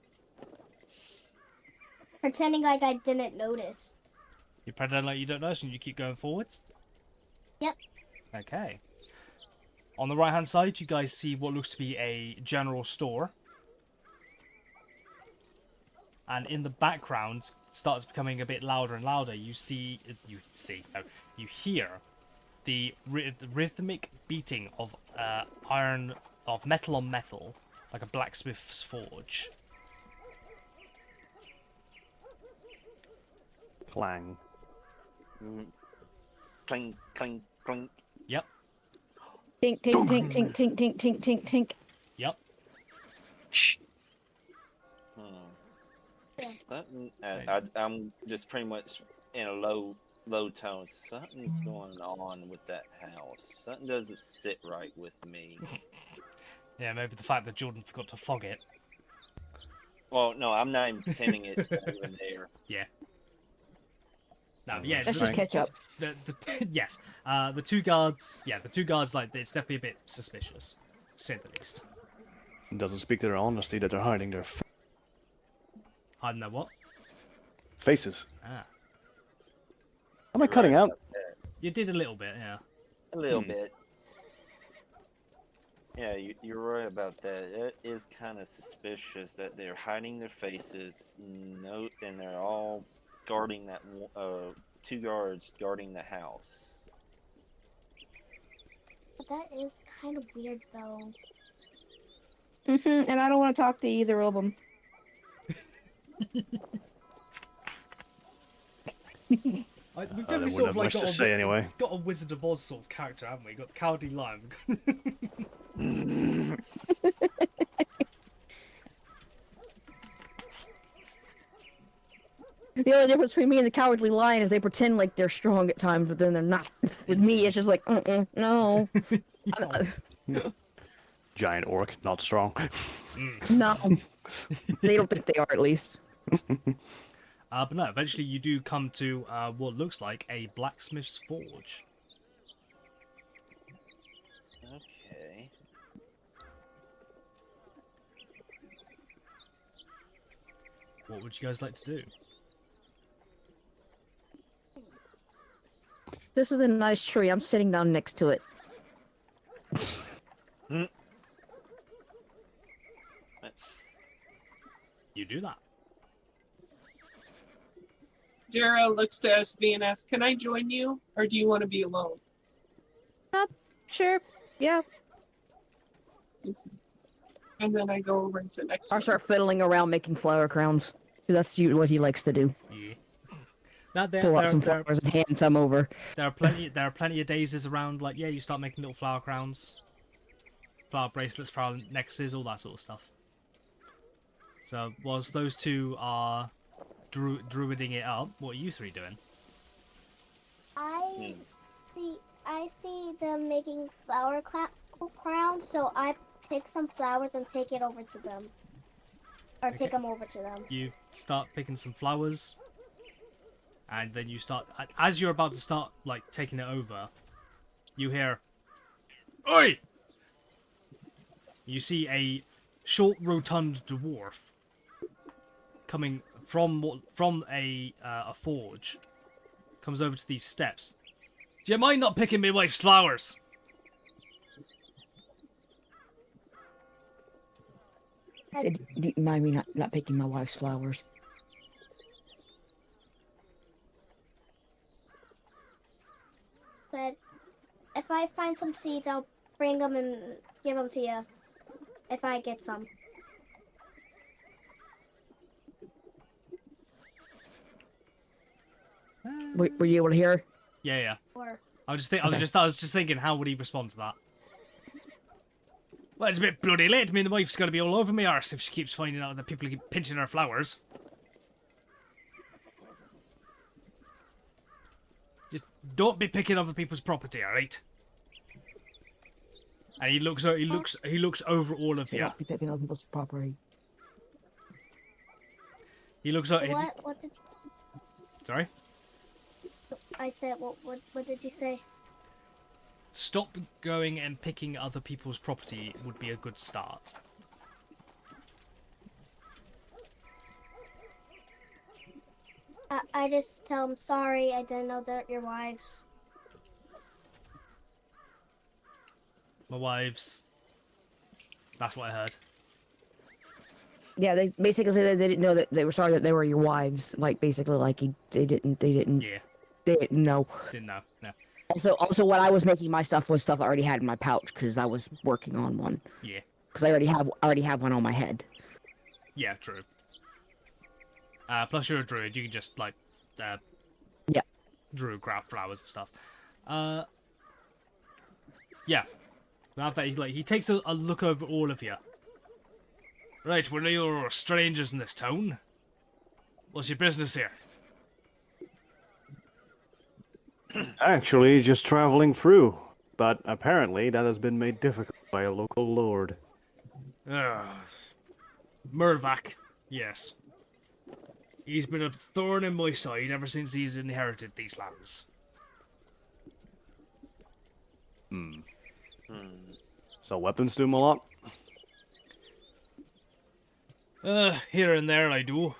Pretending like I didn't notice. You pretend like you don't notice and you keep going forwards? Yep. Okay. On the right hand side, you guys see what looks to be a general store. And in the background, starts becoming a bit louder and louder. You hear the rhythmic beating of metal on metal, like a blacksmith's forge. Clang. Clink, clink, clink. Yep. Tink, tink, tink, tink, tink, tink, tink, tink, tink. Yep. Shh. I'm just pretty much in a low tone. Something's going on with that house. Something doesn't sit right with me. Yeah, maybe the fact that Jordan forgot to fog it. Well, no, I'm not even pretending it's not even there. Yeah. No, yeah. Let's just catch up. Yes. The two guards. Yeah, the two guards. Like, it's definitely a bit suspicious, to say the least. It doesn't speak to their honesty that they're hiding their I don't know what. faces. Ah, Am I cutting out? you did a little bit, yeah. A little bit. Yeah, you're right about that. It is kind of suspicious that they're hiding their faces. No, and they're all guarding that. Two guards guarding the house. That is kind of weird, though. And I don't want to talk to either of them. We've I definitely wouldn't sort have of like much to say anyway. got a Wizard of Oz sort of character, haven't we? Got the Cowardly Lion. The only difference between me and the Cowardly Lion is they pretend like they're strong at times, but then they're not. With me, it's just like, no. Giant orc, not strong. No. They don't think they are, at least. But no, eventually you do come to what looks like a blacksmith's forge. Okay. What would you guys like to do? This is a nice tree. I'm sitting down next to it. You do that. Jera looks to SV and asks, "Can I join you, or do you want to be alone?" Sure. Yeah. And then I go over and sit next to I'll him. start fiddling around making flower crowns. That's what he likes to do. Yeah. Now Pull out some flowers and hand some over. there are plenty of daisies around. Like, yeah, you start making little flower crowns, flower bracelets, flower necklaces, all that sort of stuff. So whilst those two are druiding it up, what are you three doing? I see them making flower crowns, so I pick some flowers and take it over to them. Or Okay. take them over to them. You start picking some flowers, and then you start, as you're about to start like taking it over, you hear, "Oi!" You see a short, rotund dwarf coming from a forge, comes over to these steps. "Do you mind not picking my wife's flowers?" Do you mind me not picking my wife's flowers? Said, if I find some seeds, I'll bring them and give them to you. If I get some. Were you able to hear? Yeah, yeah. Or I was just thinking, how would he respond to that? Well, it's a bit bloody late. I mean, the wife's gonna be all over my arse if she keeps finding out that people keep pinching her flowers. Just don't be picking other people's property, all right? And he looks over all of Should you. not be picking other people's property. He looks what did Sorry. I said? What did you say? Stop going and picking other people's property would be a good start. I just tell them sorry. I didn't know that your wives. My wives. That's what I heard. Yeah, they basically said they didn't know that they were sorry that they were your wives. Like basically, like they didn't Yeah, know. didn't know. No. Also, what I was making my stuff was stuff I already had in my pouch because I was working on one. Yeah. Because I already have one on my head. Yeah, true. Plus you're a druid, you can just like Yeah. druid craft flowers and stuff. Yeah. Now that he takes a look over all of you. Right, well, you're strangers in this town. What's your business here? Actually, just traveling through, but apparently that has been made difficult by a local lord. Mervak, yes. He's been a thorn in my side ever since he's inherited these lands. So weapons do him a lot? Here and there I do.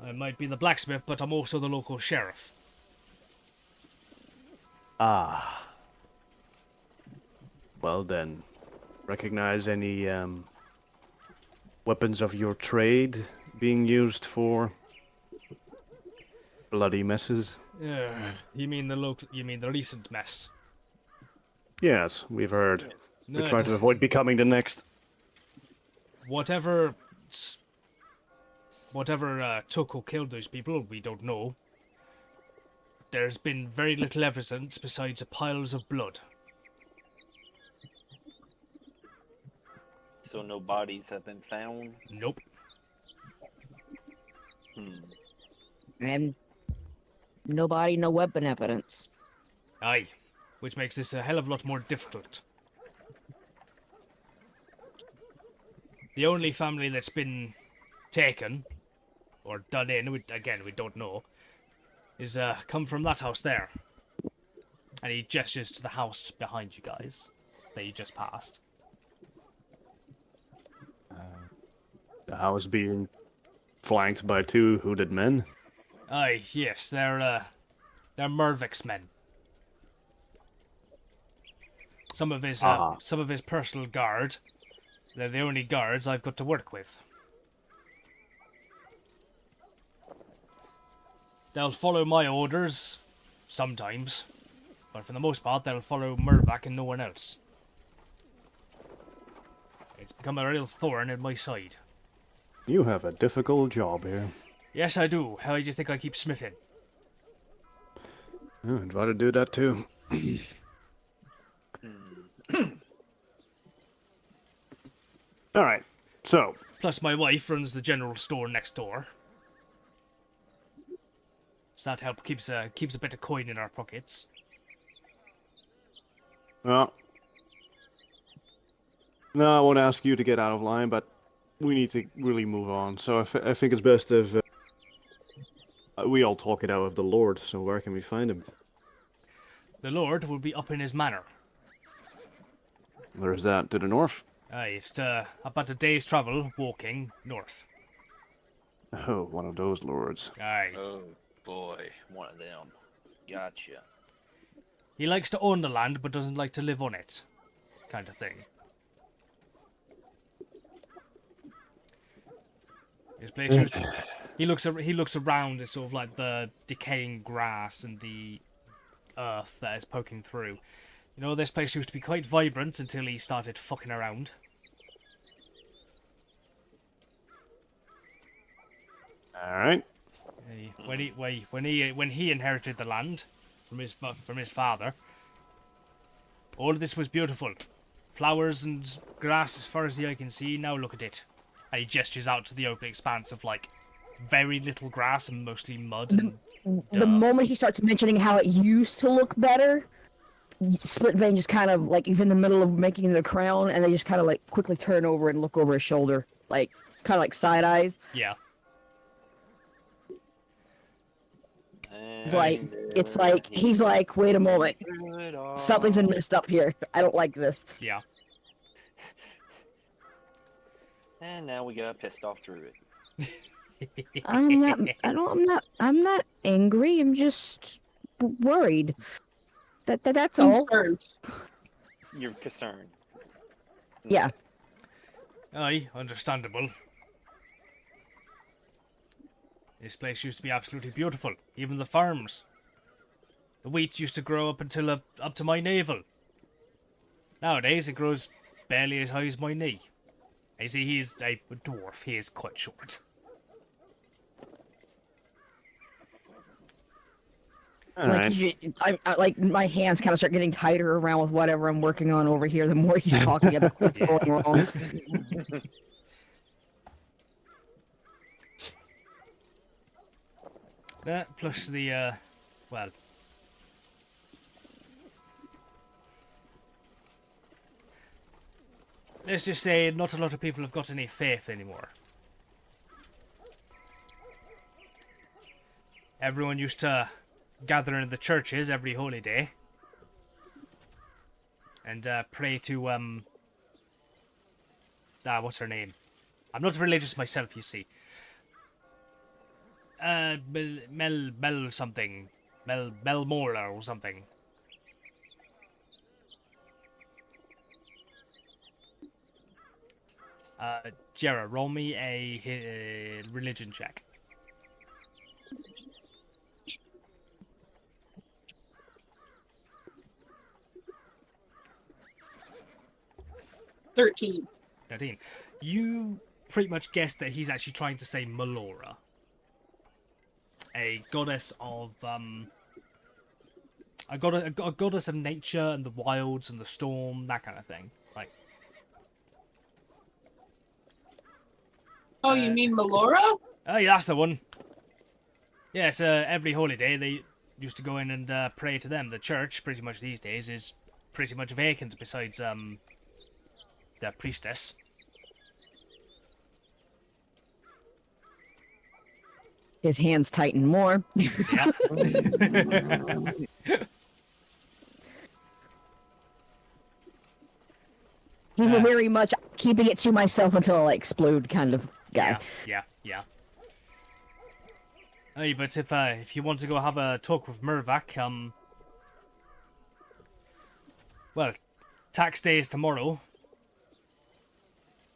I might be the blacksmith, but I'm also the local sheriff. Ah. Well then, recognize any weapons of your trade being used for bloody messes? You mean the recent mess? Yes, we've heard. We No, try to avoid becoming the next. Whatever took or killed those people, we don't know. There's been very little evidence besides piles of blood. So no bodies have been found? Nope. And nobody, no weapon evidence. Aye. Which makes this a hell of a lot more difficult. The only family that's been taken, or done in, we don't know, is come from that house there. And he gestures to the house behind you guys that you just passed. The house being flanked by two hooded men. Aye, yes, they're Mervik's men. Some of his personal guard. They're the only guards I've got to work with. They'll follow my orders, sometimes, but for the most part they'll follow Mervak and no one else. It's become a real thorn in my side. You have a difficult job here. Yes, I do. How do you think I keep smithing? I'd rather do that too. Alright, so. Plus my wife runs the general store next door. So that help keeps a bit of coin in our pockets. Well. No, I won't ask you to get out of line, but we need to really move on. So I think it's best if we all talk it out with the Lord. So where can we find him? The Lord will be up in his manor. Where is that? To the north? Aye, it's about a day's travel walking north. Oh, one of those lords. Aye. Oh boy, one of them. Gotcha. He likes to own the land, but doesn't like to live on it. Kind of thing. This place used to, he looks around at sort of like the decaying grass and the earth that is poking through. You know, this place used to be quite vibrant until he started fucking around. All right. When he inherited the land from his father, all of this was beautiful, flowers and grass as far as the eye can see. Now look at it. And he gestures out to the open expanse of like very little grass and mostly mud and The dirt. moment he starts mentioning how it used to look better, Split Vein just kind of like he's in the middle of making the crown, and they just kind of like quickly turn over and look over his shoulder, like kind of like side eyes. Yeah. Like it's like he's like, wait a moment, something's been messed up here. I don't like this. Yeah. And now we got a pissed off druid. I'm not angry. I'm just worried. That's all. Concerned. You're concerned. Yeah. Aye, understandable. This place used to be absolutely beautiful. Even the farms. The wheat used to grow up until up to my navel. Nowadays it grows barely as high as my knee. I see he's a dwarf. He is quite short. All Like right. I like my hands kind of start getting tighter around with whatever I'm working on over here. The more he's talking about what's going wrong. That plus the well. Let's just say not a lot of people have got any faith anymore. Everyone used to gather in the churches every holy day and pray to what's her name? I'm not religious myself, you see. Mel something. Mel Mola or something. Jera, roll me a religion check. $13. 13. You pretty much guessed that he's actually trying to say Melora. A goddess of a goddess of nature and the wilds and the storm, that kind of thing. Like, Oh, you mean Melora? oh yeah, that's the one. Yeah, it's every holy day they used to go in and pray to them. The church, pretty much these days, is pretty much vacant besides the priestess. His hands tighten more. Yeah. He's a very much keeping it to myself until I explode kind of guy. Yeah. Hey, but if you want to go have a talk with Mervak, well, tax day is tomorrow.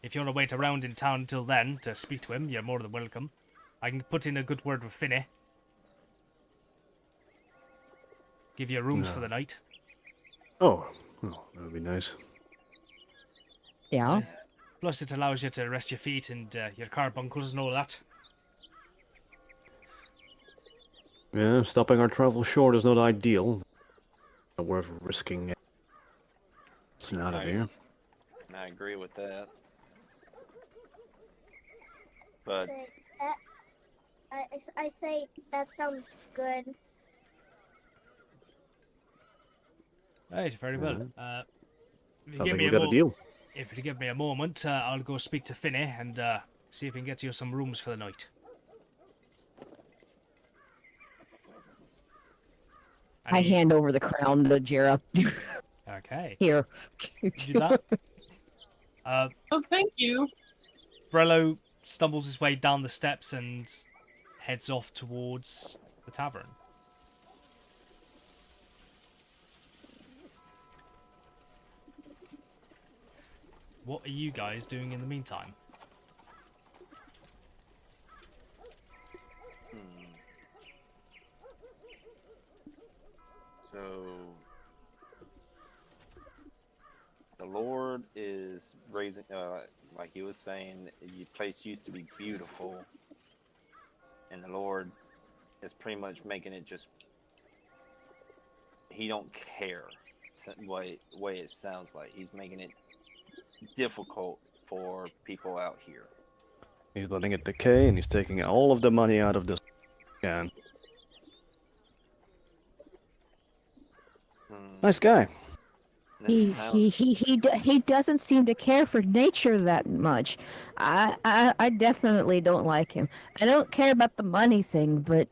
If you want to wait around in town until then to speak to him, you're more than welcome. I can put in a good word with Finney. Give you rooms for the night. Oh, that would be nice. Yeah. Plus, it allows you to rest your feet and your carbuncles and all that. Yeah, stopping our travel short is not ideal. Not worth risking getting out of here. I agree with that. But Say that, I say that sounds good. Right, very well. If you Sounds give like me we got a deal. If you give me a moment, I'll go speak to Finney and see if we can get you some rooms for the night. I hand over the crown to Jera. Okay. Here. Do that. Oh, thank you. Brello stumbles his way down the steps and heads off towards the tavern. What are you guys doing in the meantime? So the Lord is raising, like he was saying, the place used to be beautiful, and the Lord is pretty much making it just. He don't care. Way it sounds like he's making it difficult for people out here. He's letting it decay, and he's taking all of the money out of this can. Nice guy. He doesn't seem to care for nature that much. I definitely don't like him. I don't care about the money thing, but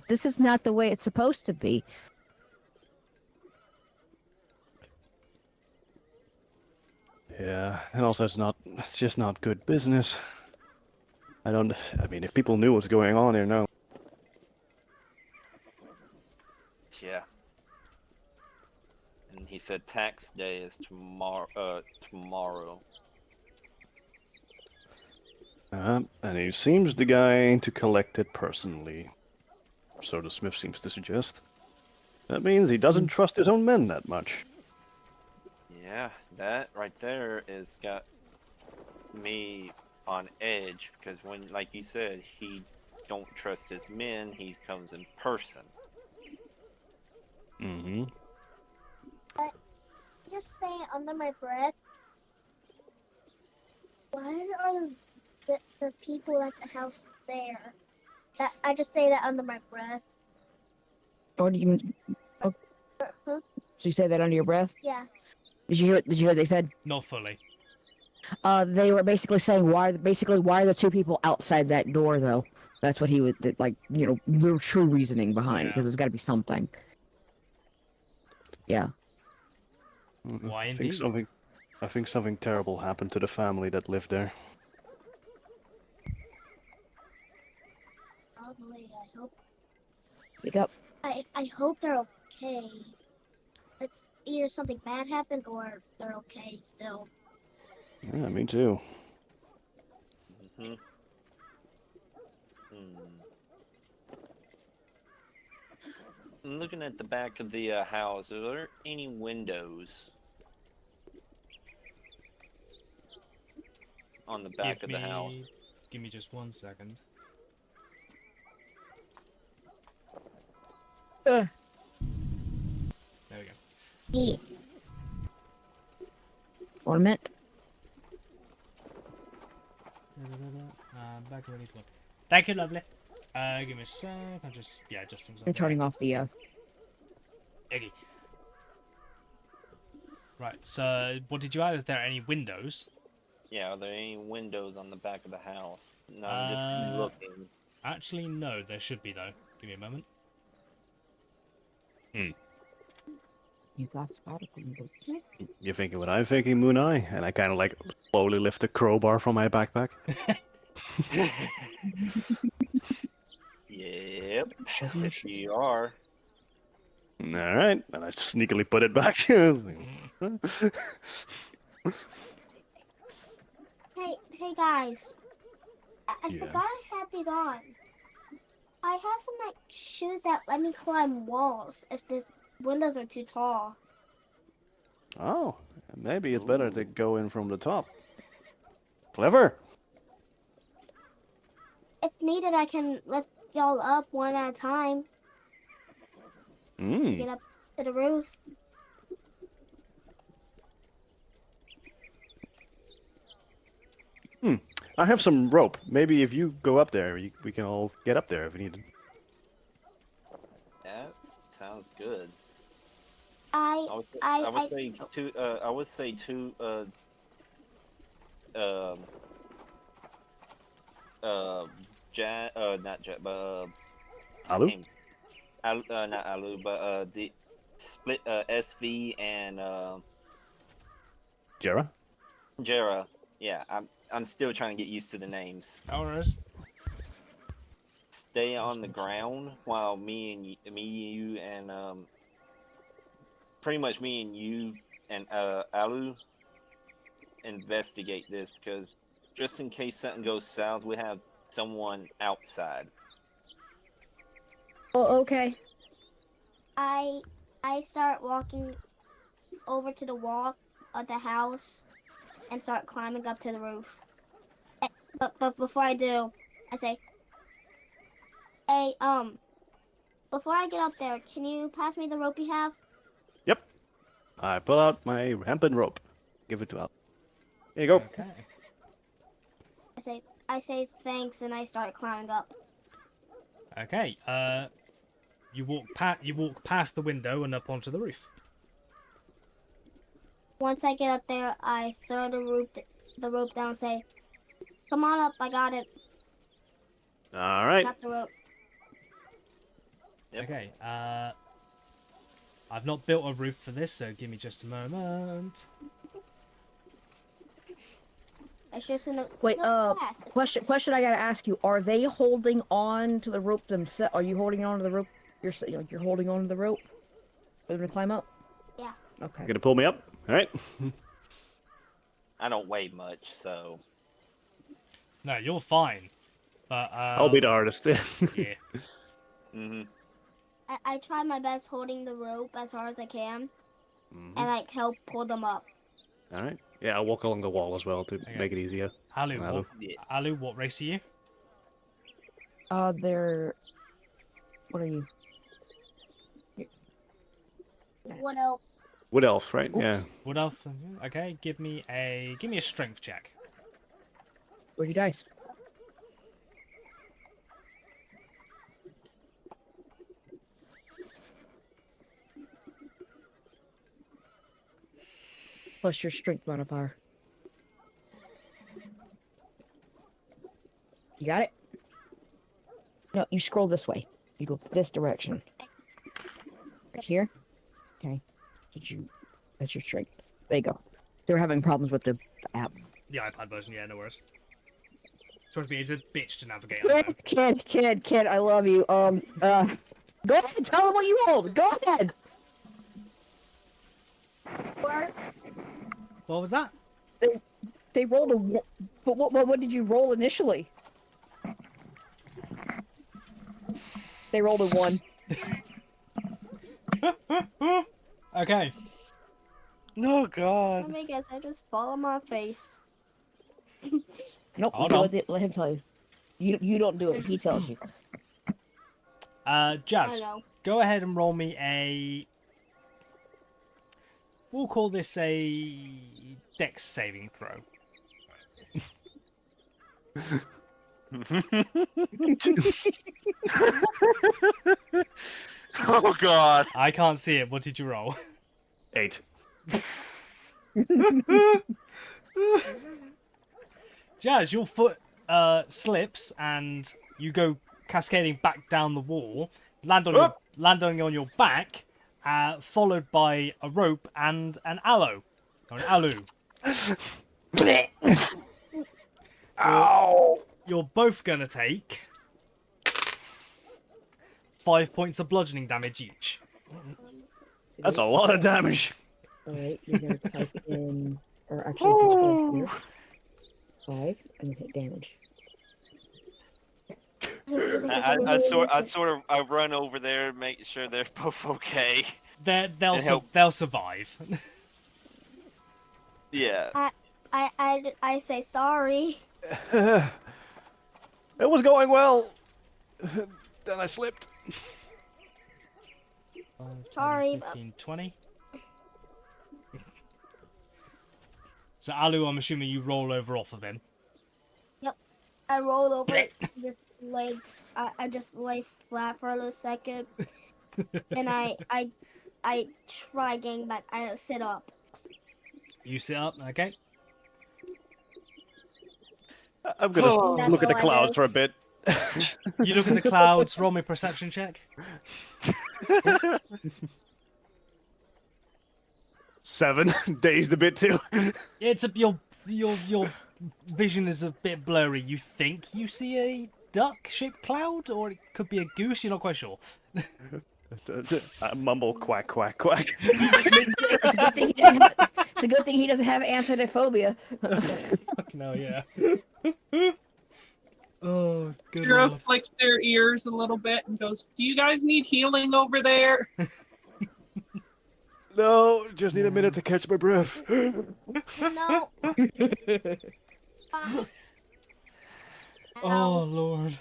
this is not the way it's supposed to be. Yeah, and also it's just not good business. I mean, if people knew what's going on here now. Yeah. And he said tax day is tomorrow. Tomorrow. And he seems the guy to collect it personally. So the smith seems to suggest. That means he doesn't trust his own men that much. Yeah, that right there is got me on edge because when, like you said, he don't trust his men. He comes in person. Mm-hmm. Just saying under my breath. Why are the people at the house there? That I just say that under my breath. Or do you? Oh, Huh? so you say that under your breath? Yeah. Did you hear? Did you hear what they said? Not fully. They were basically saying why are the two people outside that door though? That's what he would like. You know, the true reasoning behind it Yeah. because there's got to be something. Yeah. Why I think something terrible happened to the family that lived there. Probably. I hope. Pick up. I hope they're okay. It's either something bad happened or they're okay still. Yeah, me too. Hmm. I'm looking at the back of the house. Are there any windows on the back of the house? Give me just 1 second. There we go. Yeah. Ornament. Back ready to look. Thank you, lovely. Give me a sec. I'm just adjusting something. I'm turning off the Iggy. Right. So, what did you add? Is there any windows? Yeah, are there any windows on the back of the house? No, I'm just looking. Actually, no. There should be though. Give me a moment. You thinking what I'm thinking, Moon Eye? And I kind of like slowly lift the crowbar from my backpack. Yep. If you are. All right, and I sneakily put it back. Hey guys. I Yeah. forgot I had these on. I have some like shoes that let me climb walls if the windows are too tall. Oh, maybe it's better to go in from the top. Clever. If needed, I can lift y'all up one at a time. Get up to the roof. I have some rope. Maybe if you go up there, we can all get up there if we need to. That sounds good. I would say two. I would say two. Not Jet, but Alu? not Alu, but the split SV and Jera? Jera. Yeah, I'm still trying to get used to the names. Ours. Stay on the ground while me, you, and pretty much me and you and Alu investigate this because just in case something goes south, we have someone outside. Oh, okay. I I start walking over to the wall of the house and start climbing up to the roof. But before I do, I say, "Hey, before I get up there, can you pass me the rope you have?" Yep. I pull out my hempen rope. Give it to Al. Here you go. Okay. I say thanks, and I start climbing up. Okay. You walk past the window and up onto the roof. Once I get up there, I throw the rope down and say, "Come on up, I got it. All right. Got the rope." Yep. Okay. I've not built a roof for this, so give me just a moment. It's just in the Wait, grass. question I gotta ask you: are they holding on to the rope themselves? Are you holding on to the rope? You're holding on to the rope for them to climb up? Yeah. Okay. You gonna pull me up? All right. I don't weigh much, so No, you're fine. But I'll be the hardest. yeah. hmm I try my best holding the rope as hard as I can, Mhm. and like help pull them up. All right. Yeah, I'll walk along the wall as well to Okay. make it easier. Alu, Alu. what race are you? They're. What are you? What else? Wood elf, right? Oops. Yeah. Wood elf. Okay, give me a strength check. Where'd you dice? Plus your strength modifier. You got it? No, you scroll this way. You go this direction. Right here? Okay. That's your strength. There you go. They were having problems with the app. The iPad version, yeah, no worries. Trust me, it's a bitch to navigate. I know. Kid, I love you. Go ahead, tell them what you rolled. Go ahead. What was that? They rolled a one, but what did you roll initially? They rolled a 1. Okay. No God. Let me guess. I just fall on my face. Nope. Hold on. Let him tell you. You don't do it. He tells you. I Jazz, don't know. go ahead and roll me a. We'll call this a Dex saving throw. Oh God. I can't see it. What did you roll? 8. Jazz, your foot slips and you go cascading back down the wall, landing on your back, followed by a rope and an aloe, or an alu. Ow! You're both gonna take 5 points of bludgeoning damage each. That's a lot of damage. Alright, you're gonna type in, or actually just go here. 5, and hit damage. I run over there and make sure they're both okay. They'll survive. Yeah. I say sorry. It was going well. Then I slipped. 5, 10, Sorry, 15, 20. So Alu, I'm assuming you roll over off of him. I rolled over, just legs. I just lay flat for a little second, and I try getting back. I sit up. You sit up, okay? I'm gonna That's look at the all I clouds do. for a bit. You look at the clouds, roll me a perception check. 7, dazed a bit too. It's your vision is a bit blurry. You think you see a duck-shaped cloud, or it could be a goose. You're not quite sure. I mumble quack quack quack. It's a good thing he doesn't have antiphobia. No, yeah. Oh, good Zero lord. flicks their ears a little bit and goes, "Do you guys need healing over there?" No, just need a minute to catch my breath. No. Uh, Oh ow. Lord.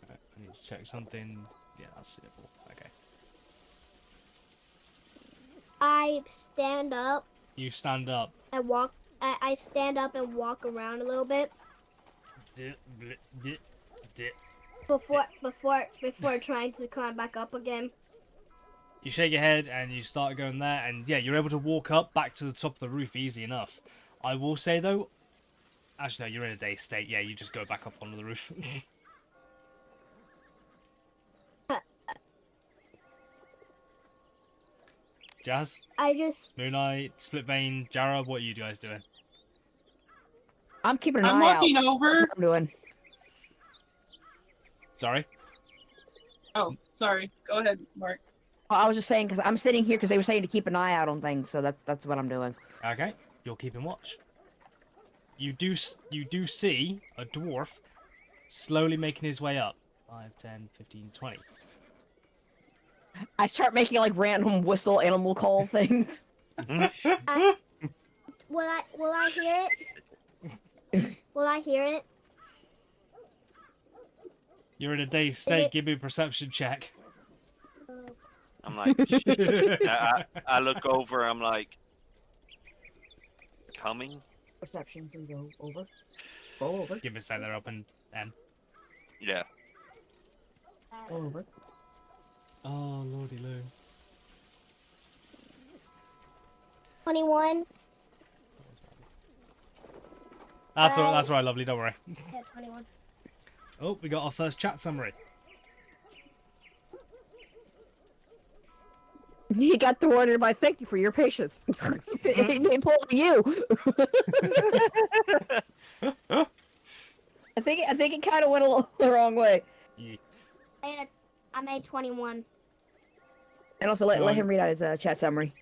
Right, I need to check something. Yeah, that's it. Okay. I stand up You stand up. and walk. I stand up and walk around a little bit Dip, blip, dip, dip. before trying to climb back up again. You shake your head and you start going there, and yeah, you're able to walk up back to the top of the roof easy enough. I will say though, actually no, you're in a dazed state. Yeah, you just go back up onto the roof. Jazz, I just Moon Knight, Split Vein, Jara, what are you guys doing? I'm keeping an I'm eye out. walking That's over. what I'm doing. Sorry. Oh, sorry. Go ahead, Mark. I was just saying because I'm sitting here because they were saying to keep an eye out on things, so that's what I'm doing. Okay, you're keeping watch. You do see a dwarf slowly making his way up. 5, 10, 15, 20. I start making like random whistle animal call things. will I hear it? Will I hear it? You're in a dazed state. Give me a perception check. I'm like, I look over. I'm like, coming. Perceptions and go over. Go over. Give me a sec. They're open. Yeah. Go over. Oh lordy loo. 21. That's right, lovely. Don't worry. Yeah, 21. Oh, we got our first chat summary. He got thwarted by thank you for your patience. They pulled you. I think it kind of went a little the wrong way. Yeah. I made 21. And also let him read out his chat summary.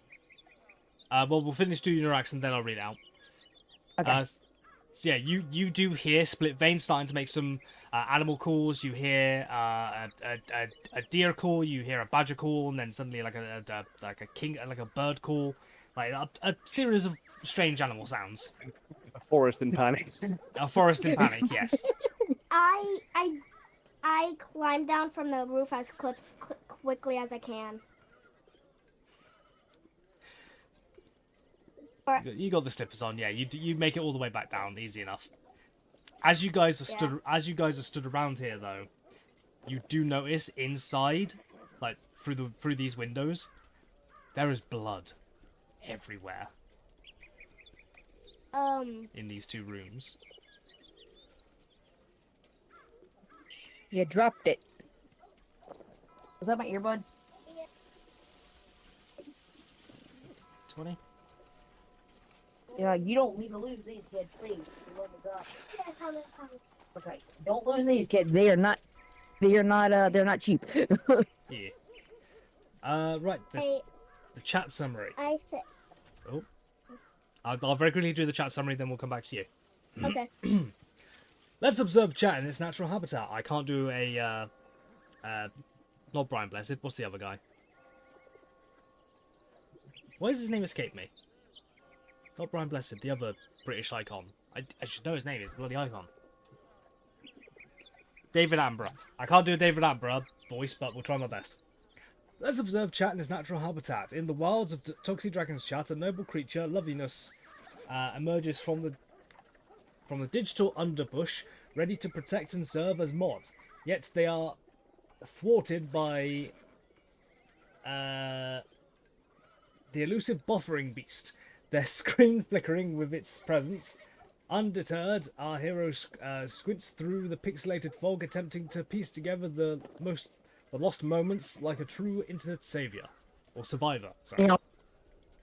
Well, we'll finish doing your accent, then I'll read it out. Okay. So yeah, you do hear Split Vein starting to make some animal calls. You hear a deer call. You hear a badger call, and then suddenly like a bird call, like a series of strange animal sounds. A forest in panic. A forest in panic. Yes. I climb down from the roof as quickly as I can. You got the slippers on. Yeah, you make it all the way back down, easy enough. As you guys are stood around here, though, you do notice inside, like through these windows, there is blood everywhere in these two rooms. You dropped it. Was that my earbud? 20. Yeah, you don't need to lose these kids, please. For the love of God. Okay, don't lose these kids. They're not cheap. Yeah. Right. The chat summary. I said. Oh. I'll very quickly do the chat summary, then we'll come back to you. Okay. Let's observe chat in its natural habitat. I can't do a not Brian Blessed. What's the other guy? Why does his name escape me? Not Brian Blessed, the other British icon. I should know his name. It's the bloody icon. David Attenborough. I can't do a David Attenborough voice, but we'll try my best. Let's observe chat in its natural habitat. In the wilds of Toxie Dragon's chat, a noble creature, Loveliness, emerges from the digital underbush, ready to protect and serve as mod. Yet they are thwarted by the elusive buffering beast. Their screen flickering with its presence. Undeterred, our hero squints through the pixelated fog, attempting to piece together the lost moments like a true internet savior. Or survivor, sorry.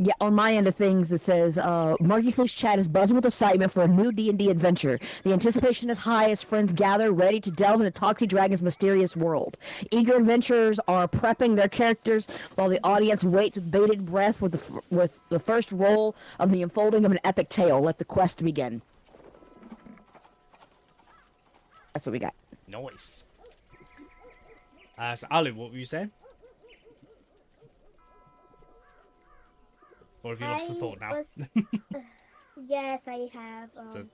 Yeah, on my end of things, it says, Marky Fluke's chat is buzzing with excitement for a new D&D adventure. The anticipation is high as friends gather, ready to delve into Toxie Dragon's mysterious world. Eager adventurers are prepping their characters, while the audience waits with bated breath with the first roll of the unfolding of an epic tale. Let the quest begin. That's what we got. Nice. So, Alu, what were you saying? Or have you lost the thought now? Yes, I have. So-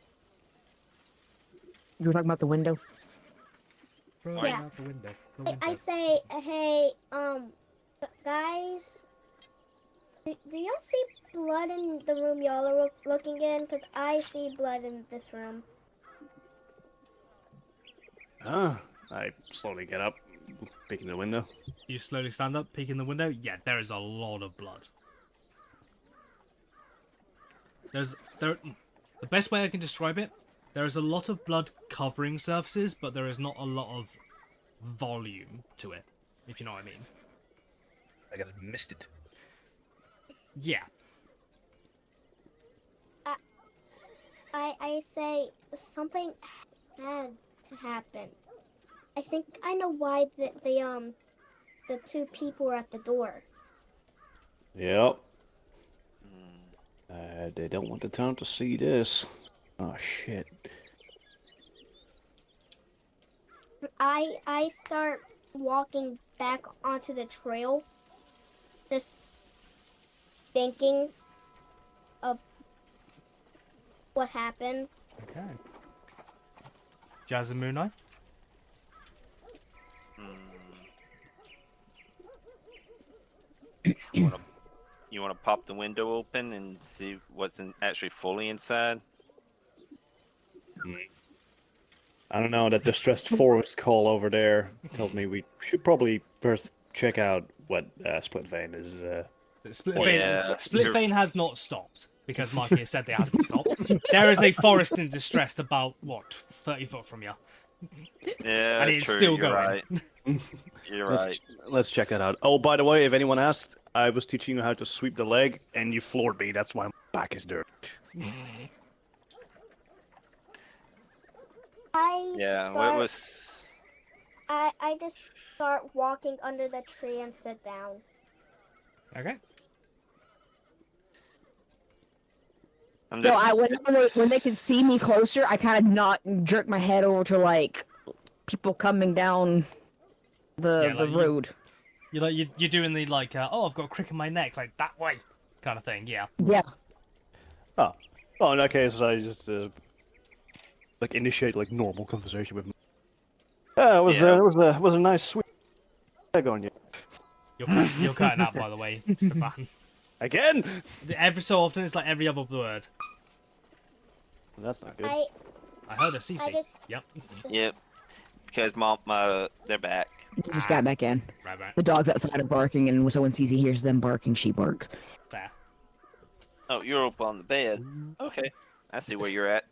You were talking about the window. Throw Yeah. it out the window. The I window. say, hey, guys, do y'all see blood in the room y'all are looking in? Because I see blood in this room. I slowly get up, peeking the window. You slowly stand up, peek in the window. Yeah, there is a lot of blood. The best way I can describe it, there is a lot of blood covering surfaces, but there is not a lot of volume to it, if you know what I mean. I got missed it. Yeah. I say something had to happen. I think I know why the two people are at the door. Yep. They don't want the town to see this. Oh shit. I start walking back onto the trail, just thinking of what happened. Okay. Jazz and Moon Knight? You wanna pop the window open and see what's actually fully inside? I don't know, that distressed forest call over there tells me we should probably first check out what Split Vein is. Split Yeah, Split Vein has not stopped, because Marky has said they hasn't stopped. There is a forest in distress about, what, 30 foot from you. Yeah, And it's true. still You're going. right. You're right. Let's check that out. Oh, by the way, if anyone asked, I was teaching you how to sweep the leg, and you floored me. That's why my back is dirt. Yeah, start, what was? I just start walking under the tree and sit down. Okay. I'm So just. when they can see me closer, I kind of not jerk my head over to like people coming down the Yeah, like road. You're doing the like, oh, I've got a crick in my neck, like that way, kind of thing. Yeah. Yeah. Oh, well, in that case, I just like initiate like normal conversation with. Yeah, it was a nice sweep leg on you. You're cutting out, by the way, Stefan. Again? Every so often, it's like every other word. That's not good. I heard a CC. I just Yep. Yep. Because they're back. He just got back in. Right. The dog's outside are barking, and so when Cece hears them barking, she barks. There. Oh, you're up on the bed. Okay, I see where you're at.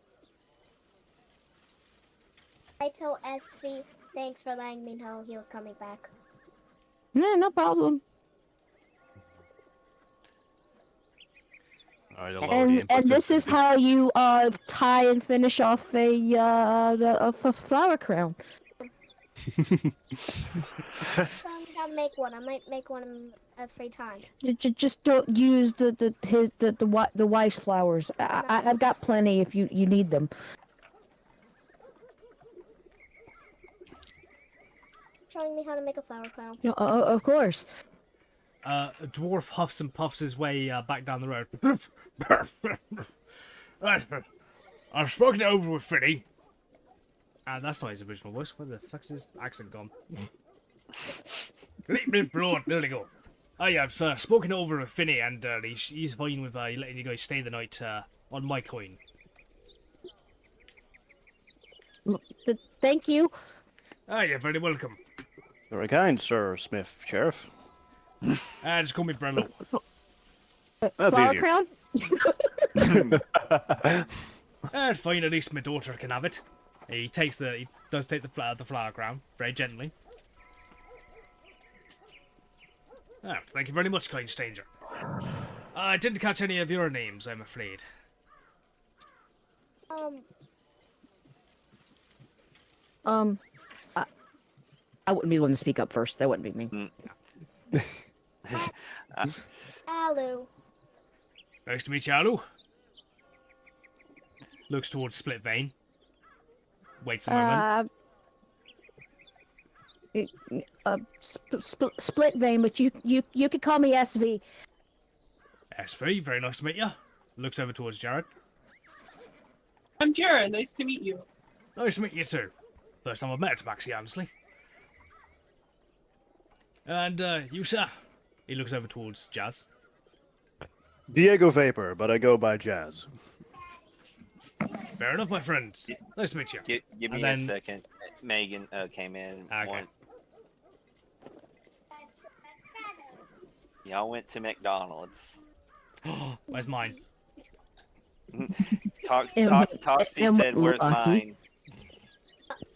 I tell SV thanks for letting me know he was coming back. Yeah, no problem. All right, I'll lower the And inputs this is into- how you tie and finish off a flower crown. Tell me how to make one. I might make one in a free time. Just don't use the wife's flowers. I've got plenty if you need them. Showing me how to make a flower crown. Of course. A dwarf huffs and puffs his way back down the road. I've spoken it over with Freddy. That's not his original voice. Where the fuck's his accent gone? Leap me broad. There we go. I have spoken it over with Finny, and he's fine with letting you guys stay the night on my coin. Thank you. You're very welcome. Very kind, Sir Smith, Sheriff. Just call me Brello. That's Flower easier. crown. It's fine. At least my daughter can have it. He does take the flower crown very gently. Thank you very much, kind stranger. I didn't catch any of your names, I'm afraid. I wouldn't be the one to speak up first. That wouldn't be me. Alu. Nice to meet you, Alu. Looks towards Split Vein. Waits a moment. Split vein, but you could call me SV. SV, very nice to meet you. Looks over towards Jared. I'm Jared. Nice to meet you. Nice to meet you too. First time I've met a tabaxi, honestly. And you, sir? He looks over towards Jazz. Diego Vapor, but I go by Jazz. Fair enough, my friend. Nice to meet you. Give me And a then- second. Megan came in. Okay. Y'all went to McDonald's. Where's mine? Toxie Em said, "Where's lucky.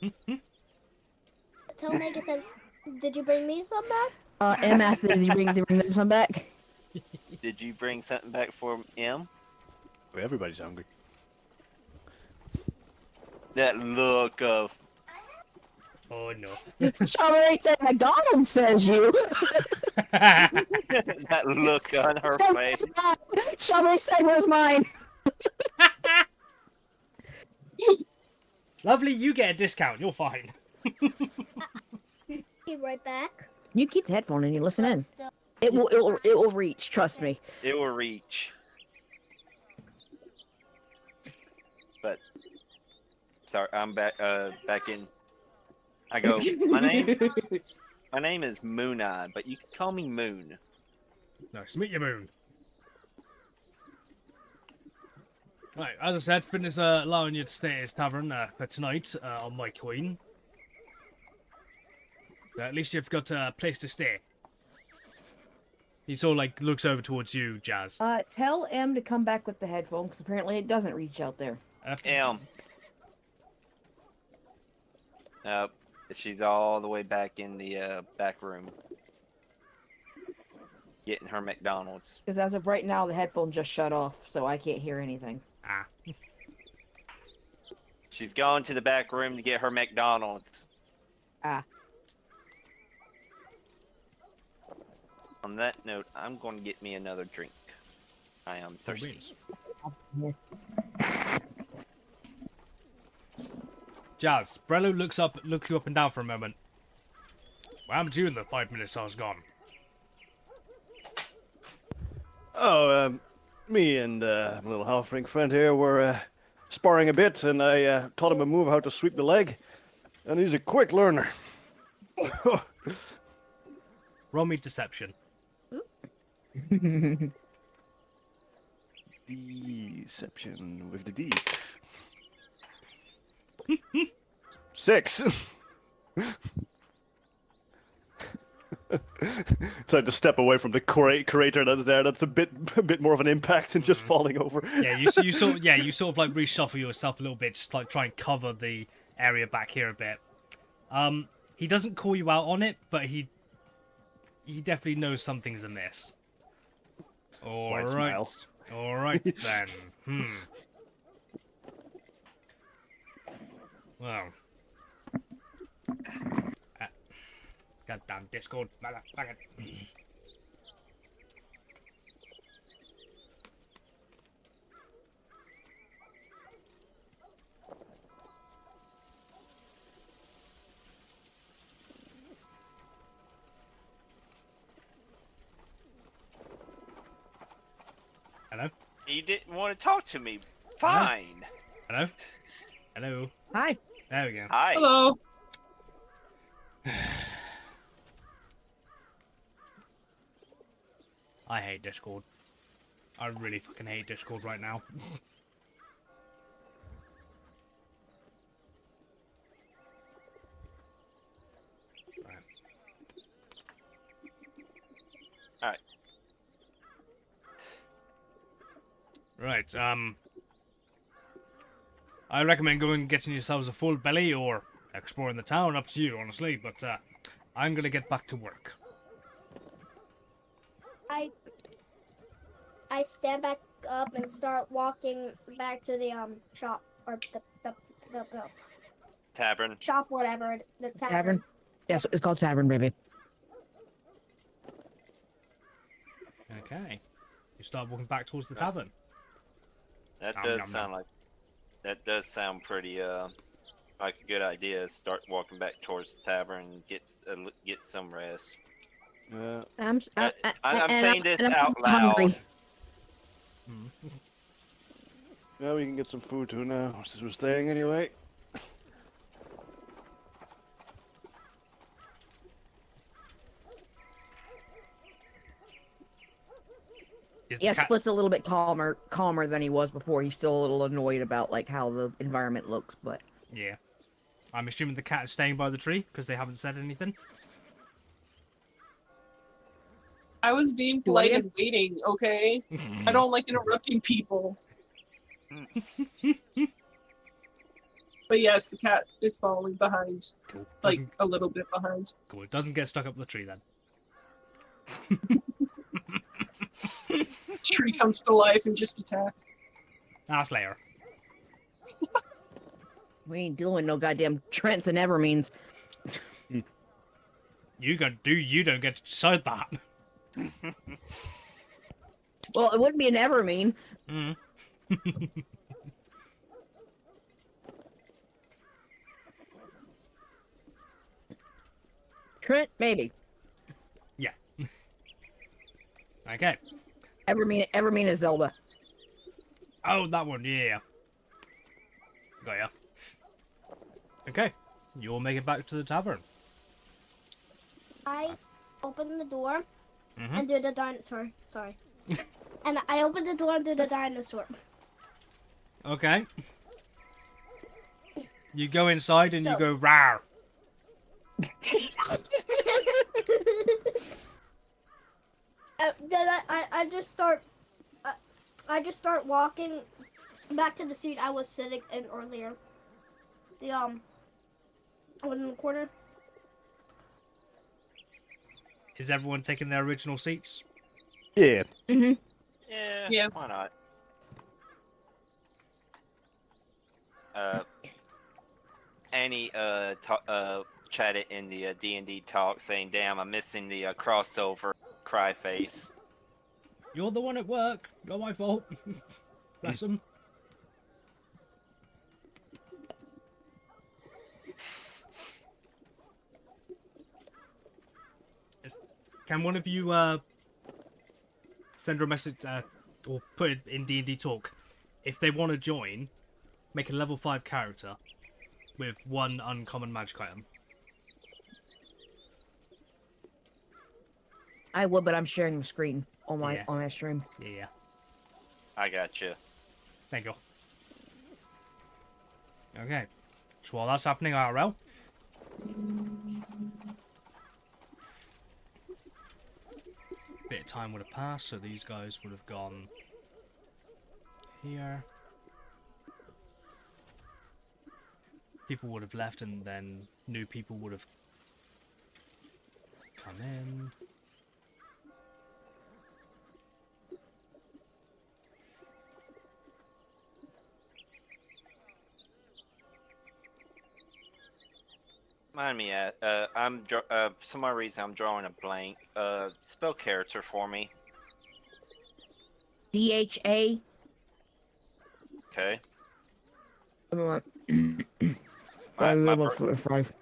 mine?" Tell Megan said, "Did you bring me some back?" M asked, did you bring them some back? Did you bring something back for M? Everybody's hungry. That look of Oh no. Strawberry said McDonald's says you. that look on her Said, face. Strawberry said, where's mine? Lovely, you get a discount. You're fine. Be right back. You keep the headphone and you listen in. Still- It will reach, trust me. It will reach. But sorry, I'm back. Back in. I go. My name is Moon Eye, but you can call me Moon. Nice to meet you, Moon. Right, as I said, Finn is allowing you to stay at his tavern for tonight on my coin. At least you've got a place to stay. He sort of like looks over towards you, Jazz. Tell M to come back with the headphone, because apparently it doesn't reach out there. M. She's all the way back in the back room, getting her McDonald's. Because as of right now, the headphone just shut off, so I can't hear anything. Ah. She's gone to the back room to get her McDonald's. Ah. On that note, I'm going to get me another drink. I am thirsty. Jazz, Brello looks you up and down for a moment. What happened to you in the 5 minutes I was gone? Oh, me and my little halfling friend here were sparring a bit, and I taught him a move how to sweep the leg, and he's a quick learner. Roll me deception. Deception with the D. 6. So I had to step away from the crater that's there. That's a bit more of an impact than just falling over. Yeah, you sort of like reshuffle yourself a little bit, just like try and cover the area back here a bit. He doesn't call you out on it, but he definitely knows something's amiss. All White right, smile. all right then. Well, goddamn Discord, motherfucker. Hello? You didn't want to talk to me. Fine. Hello? Hello? Hi. There we go. Hi. Hello. I hate Discord. I really fucking hate Discord right now. Alright. Right, I recommend going and getting yourselves a full belly or exploring the town, up to you, honestly, but, I'm gonna get back to work. I stand back up and start walking back to the shop or the Tavern. shop, whatever, the Tavern? Yes, it's called Tavern, baby. Okay. You start walking back towards the tavern. That Nom, does nom, sound nom. like. That does sound pretty like a good idea. Start walking back towards the tavern, get some rest. I'm I'm and saying this and I'm out loud. hungry. Mm. Yeah, we can get some food too now, since we're staying anyway. Is the Yeah, cat... Split's a little bit calmer than he was before. He's still a little annoyed about like how the environment looks, but Yeah. I'm assuming the cat is staying by the tree because they haven't said anything. I was being Do what polite again? and waiting, okay? I don't like interrupting people. But yes, the cat is following behind. Cool. Like, a little bit behind. Cool. It doesn't get stuck up the tree then. Tree comes to life and just attacks. Ask later. we ain't doing no goddamn Trents and Evermeans. You don't get to decide that. Well, it wouldn't be an Evermean. Mm. Trent, maybe. Yeah. Okay. Evermean is Zelda. Oh, that one. Yeah. Got ya. Okay. You'll make it back to the tavern. I open the door Mm-hmm. and do the dinosaur. Sorry. And I open the door and do the dinosaur. Okay. You go inside and you No. go rawr. Then I just start I just start walking back to the seat I was sitting in earlier. The one in the corner. Is everyone taking their original seats? Yeah. Mm-hmm. Yeah. Why not? Annie chatted in the D&D talk saying, "Damn, I'm missing the crossover cry face." You're the one at work. Not my fault. Bless them. Can one of you send her a message or put it in D&D talk? If they want to join, make a level 5 character with one uncommon magic item. I would, but I'm sharing the screen on my Yeah. on my stream. Yeah. I got you. Thank you. Okay. So while that's happening, IRL. Bit of time would have passed, so these guys would have gone here. People would have left, and then new people would have come in. Mind me, for some odd reason I'm drawing a blank. Spell character for me. DHA. Okay. My My CHARACTER.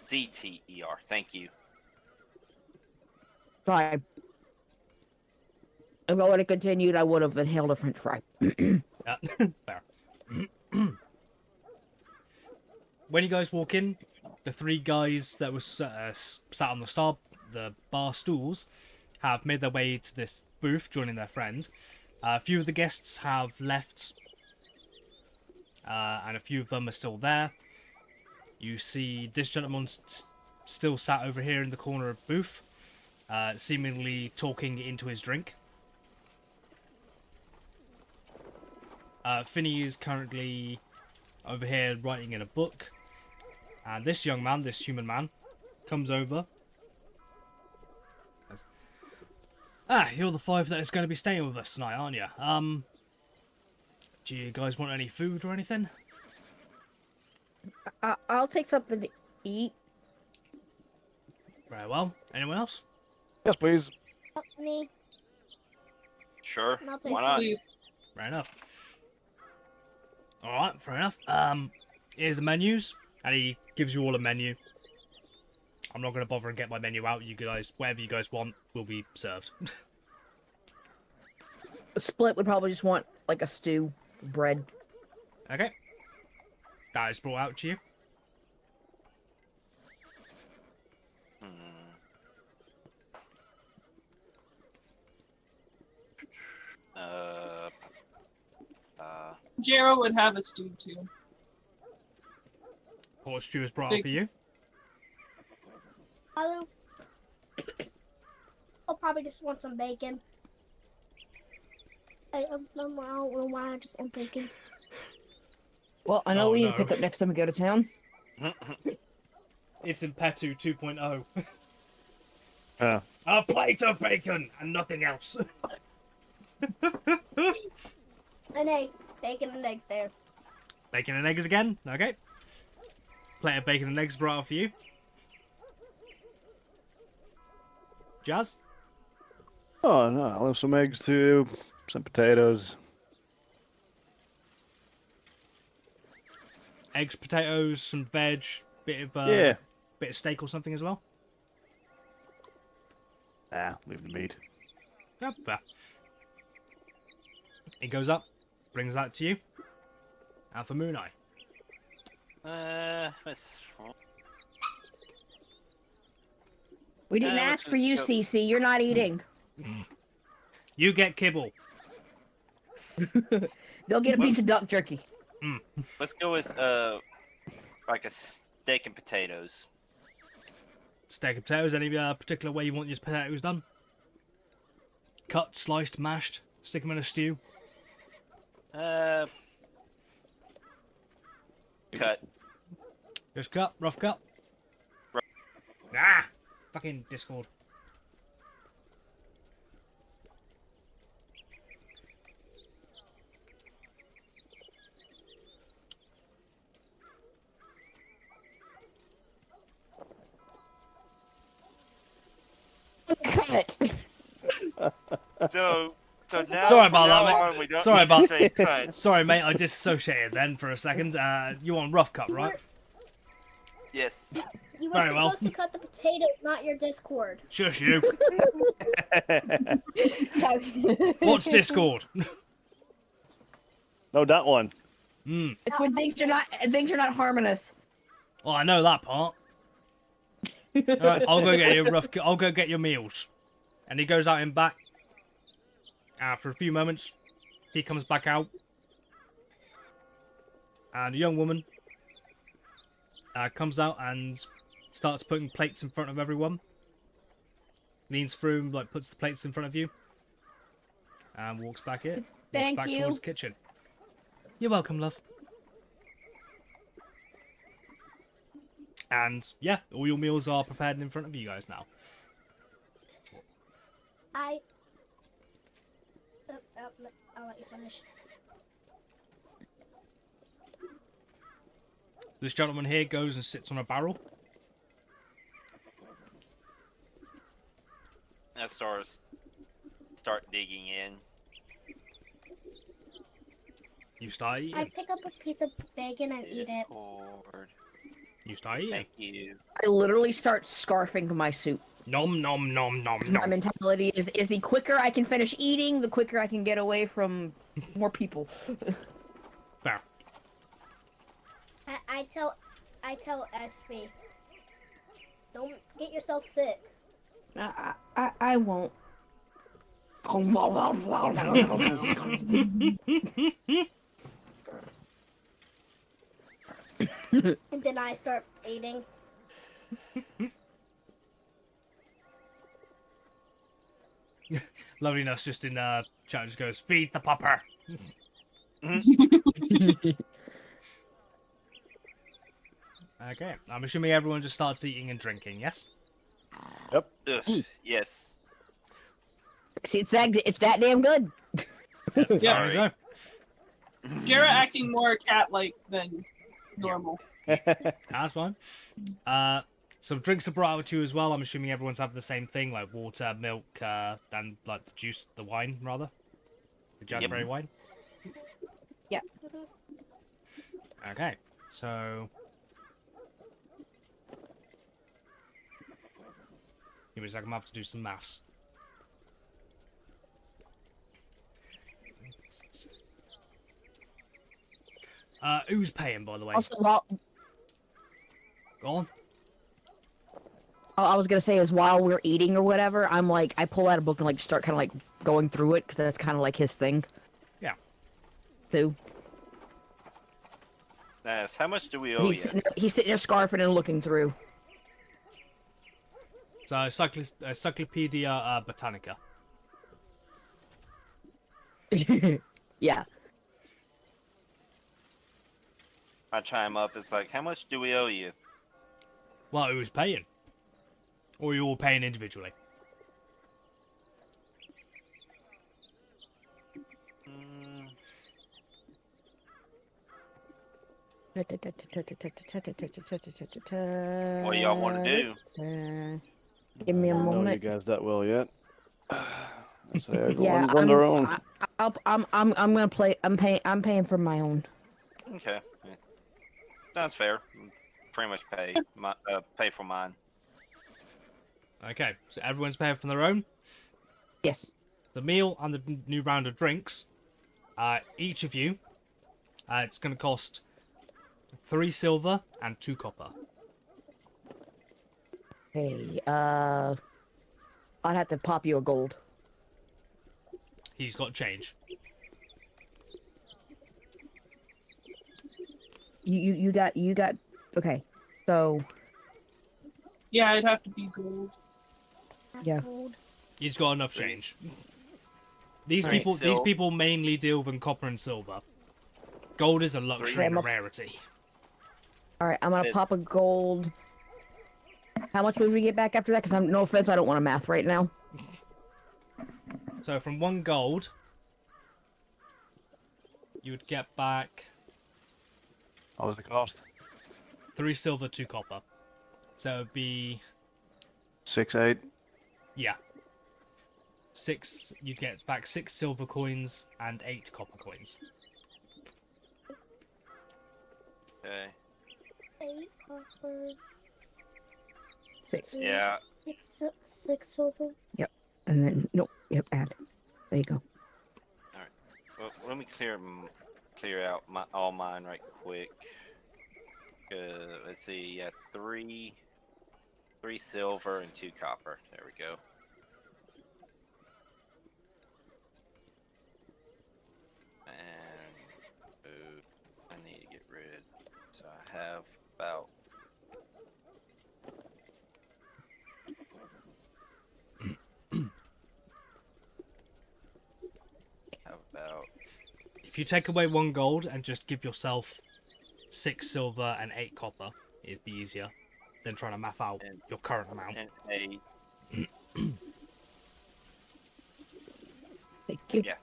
ZTER. Thank you. Sorry. If I would have continued, I would have inhaled a French fry. Yeah, fair. When you guys walk in, the three guys that were sat on the bar stools have made their way to this booth, joining their friends. A few of the guests have left, and a few of them are still there. You see this gentleman still sat over here in the corner of the booth, seemingly talking into his drink. Finney is currently over here writing in a book. And this young man, this human man, comes over. You're the five that is going to be staying with us tonight, aren't you? Do you guys want any food or anything? I'll take something to eat. Very well. Anyone else? Yes, please. Me. Sure. I'll take Why not? Please. Fair enough. Alright, fair enough. Here's the menus. And he gives you all a menu. I'm not going to bother and get my menu out. You guys, whatever you guys want, will be served. A split would probably just want like a stew, bread. Okay. That is brought out to you. Jero would have a stew too. Pork stew is brought out for you. I'll probably just want some bacon. I don't know why I just want bacon. Well, I know Oh, we need no. to pick up next time we go to town. It's in Petu 2.0. Yeah. A plate of bacon and nothing else. And eggs. Bacon and eggs there. Bacon and eggs again. Okay. Plate of bacon and eggs brought out for you. Jazz? Oh no, I'll have some eggs too, some potatoes. Eggs, potatoes, some veg, bit of Yeah. bit of steak or something as well. Ah, leave the meat. Yep, fair. It goes up, brings that to you. And for Moon Eye. We didn't ask for you, Cece. You're not eating. You get kibble. They'll get a piece of duck jerky. Let's go with like a steak and potatoes. Steak and potatoes. Any particular way you want your potatoes done? Cut, sliced, mashed. Stick them in a stew. Cut. Just cut, rough cut. Ah, fucking Discord. Cut. So now Sorry from about now that, on, we don't Sorry need to about- say cut. Sorry, mate. I disassociated then for a second. You want rough cut, right? Yes. You were Very supposed well. to cut the potatoes, not your Discord. Shush you. What's Discord? No, that one. It's when things are not harming us. Oh, I know that part. Alright, I'll go get your rough. I'll go get your meals. And he goes out in back. After a few moments, he comes back out, and a young woman comes out and starts putting plates in front of everyone. Leans through, like puts the plates in front of you, and walks back in. Walks Thank back you. towards the kitchen. You're welcome, love. And yeah, all your meals are prepared in front of you guys now. I'll let you finish. This gentleman here goes and sits on a barrel. I start digging in. You start I eating. pick up a piece of bacon and eat it. Discord. You start eating. Thank you. I literally start scarfing my soup. Nom nom nom nom My nom. mentality is the quicker I can finish eating, the quicker I can get away from more people. Fair. I tell SV, don't get yourself sick. I won't. And then I start eating. Loveliness just in chat just goes, feed the pupper. Okay, I'm assuming everyone just starts eating and drinking, yes? Ugh, yes. See, it's that damn good. Yeah. Sorry. So. Jera acting more cat-like than normal. That's fine. Some drinks are brought out to you as well. I'm assuming everyone's having the same thing, like water, milk, and like the juice, the wine, rather. The jazzberry wine. Yeah. Okay, so... Give me a second, I'm gonna have to do some maths. Who's paying, by the way? Also, while Go on. I was gonna say is while we're eating or whatever, I'm like I pull out a book and like start kind of like going through it because that's kind of like his thing. Yeah. Too. Nice. How much do we owe you? He's sitting there scarfing and looking through. So, Encyclopedia Britannica. Yeah. I chime up. It's like, how much do we owe you? Well, who's paying? Or are you all paying individually? Mm, what y'all want to do? Give me a I don't know you moment. guys that well yet. I say Yeah, everyone's on their own. I'm gonna play. I'm paying for my own. Okay. Yeah. Sounds fair. Pretty much pay for mine. Okay, so everyone's paying for their own. Yes. The meal and the new round of drinks. Each of you, it's going to cost 3 silver and 2 copper. Hey, I'd have to pop you a gold. He's got change. You got. Okay, so Yeah, it'd have to be gold. Yeah. He's got enough change. These Alright. people mainly deal in copper and silver. Gold is a luxury and a Three. rarity. all right, I'm gonna Sid. pop a gold. How much would we get back after that? Because I'm no offense, I don't want to math right now. So from 1 gold, you would get back What was the cost? 3 silver, 2 copper. So it'd be 6, 8. yeah. 6. You'd get back 6 silver coins and 8 copper coins. Okay. 8 copper. 6. Yeah. 6 silver. And then no. Yep. Add. There you go. Well, let me clear out all mine right quick. Let's see. Yeah, 3 silver and 2 copper. There we go. And food I need to get rid. So I have about If you take away 1 gold and just give yourself 6 silver and 8 copper, it'd be easier than trying to math out your current amount. and 8. Thank you. Yeah.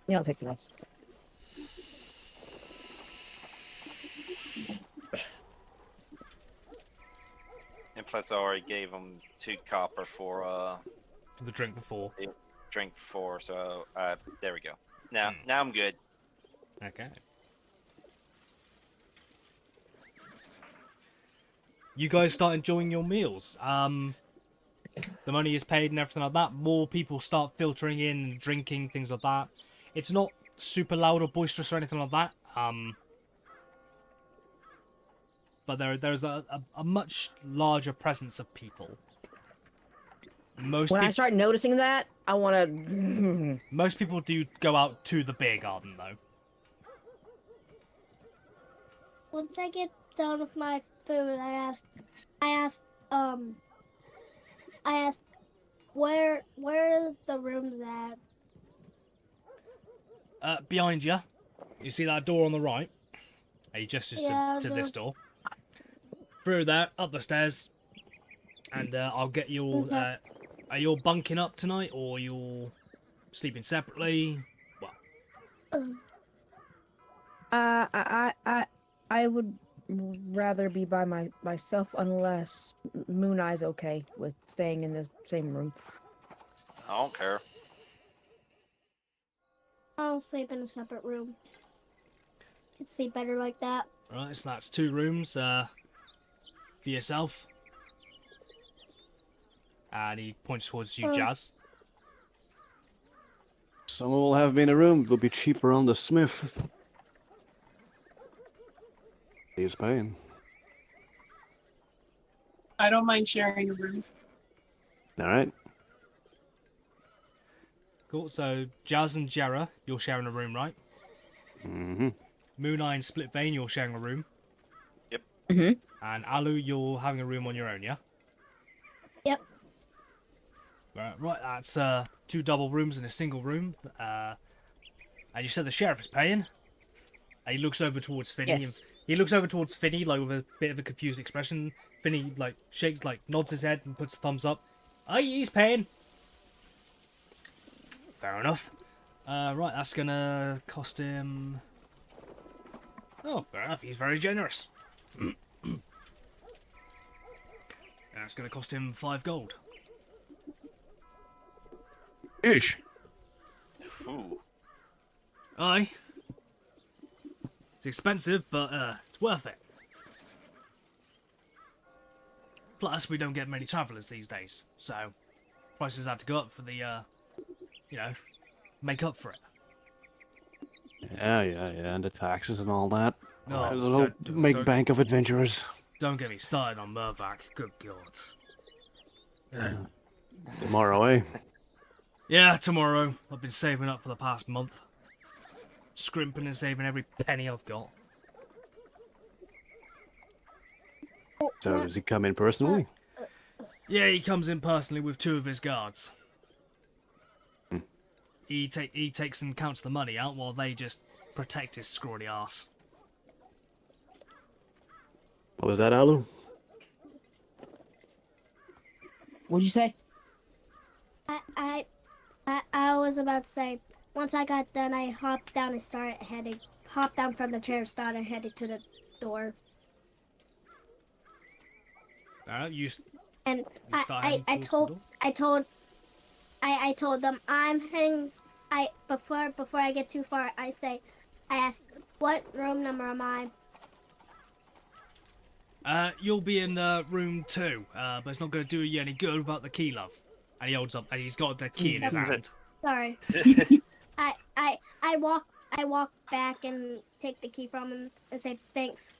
Yeah, I'll take the rest. And plus, I already gave them 2 copper for The drink before. drink before. So there we go. Now I'm good. Okay. You guys start enjoying your meals. The money is paid and everything like that. More people start filtering in and drinking, things like that. It's not super loud or boisterous or anything like that. But there's a much larger presence of people. When I start noticing that, I want to. Most people do go out to the beer garden, though. Once I get done with my food, I asked, where are the rooms at? Behind you, you see that door on the right? He gestures Yeah, to this door. Through there, up the stairs, and I'll get you all. Are you all bunking up tonight, or are you all sleeping separately? Well, I would rather be by myself unless Moon Eye's okay with staying in the same room. I don't care. I'll sleep in a separate room. Could sleep better like that. right, so that's 2 rooms for yourself. And he points towards you, Oh. Jazz. Someone will have me in a room. It'll be cheaper on the smith. He's paying. I don't mind sharing a room. All right. Cool. So Jazz and Jera, you're sharing a room, right? Mm-hmm. Moon Eye and Split Vein, you're sharing a room. Mhm. And Alu, you're having a room on your own, yeah? Yep. Right, that's 2 double rooms in a single room. And you said the sheriff is paying? And he looks over towards Finny. Yes. He looks over towards Finny, like, with a bit of a confused expression. Finny, like, shakes, like, nods his head and puts a thumbs up. Aye, he's paying. Fair enough. Right, that's gonna cost him... Oh, fair enough, he's very generous. That's gonna cost him 5 gold. Ish. Ooh. Aye. It's expensive, but it's worth it. Plus, we don't get many travellers these days, so prices had to go up for the, you know, make up for it. Yeah, and the taxes and all that. No, Might as well make bank of adventurers. Don't get me started on Mervac. Good gods. Tomorrow, eh? Yeah, tomorrow. I've been saving up for the past month. Scrimping and saving every penny I've got. So does he come in personally? Yeah, he comes in personally with 2 of his guards. Hmm. He takes and counts the money out while they just protect his scrawny ass. What was that, Alu? What'd you say? I was about to say, once I got done, I hopped down from the chair and started heading to the door. You And start heading I towards the door? I told them I'm heading. Before I get too far, I asked, what room number am I? You'll be in room 2, but it's not going to do you any good without the key, love. And he holds up, and he's got the key in his hand. Sorry. I walk back and take the key from him and say thanks,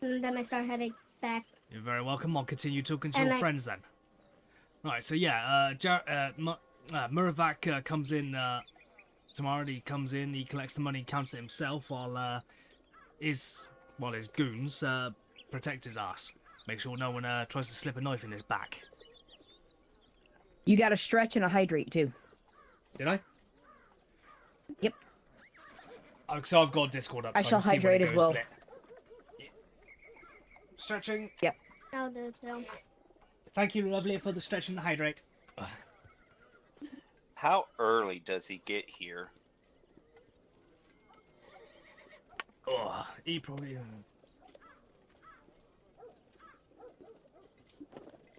and then I start heading back. You're very welcome. I'll continue talking to And your friends then. Right, so yeah, Muravac comes in tomorrow. He comes in, he collects the money, counts it himself, while his goons protect his ass. Make sure no one tries to slip a knife in his back. You got to stretch and a hydrate too. Did I? Yep. So I've got Discord up. I so shall can see when hydrate it as goes well. blip. Yeah. Stretching. Yep. I'll do it too. Thank you, lovely, for the stretch and the hydrate. How early does he get here? Oh, he probably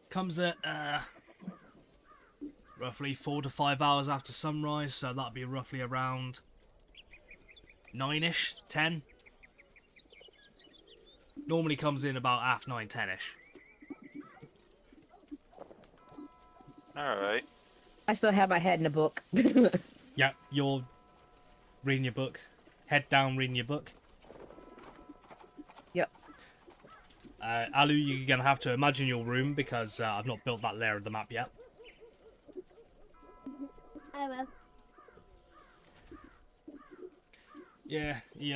comes at roughly 4 to 5 hours after sunrise, so that'd be roughly around 9ish, 10. Normally comes in about 9:30, 10ish. All right. I still have my head in a book. Yeah, you're reading your book. Head down, reading your book. Yep. Alu, you're going to have to imagine your room because I've not built that layer of the map yet. I will. Yeah, he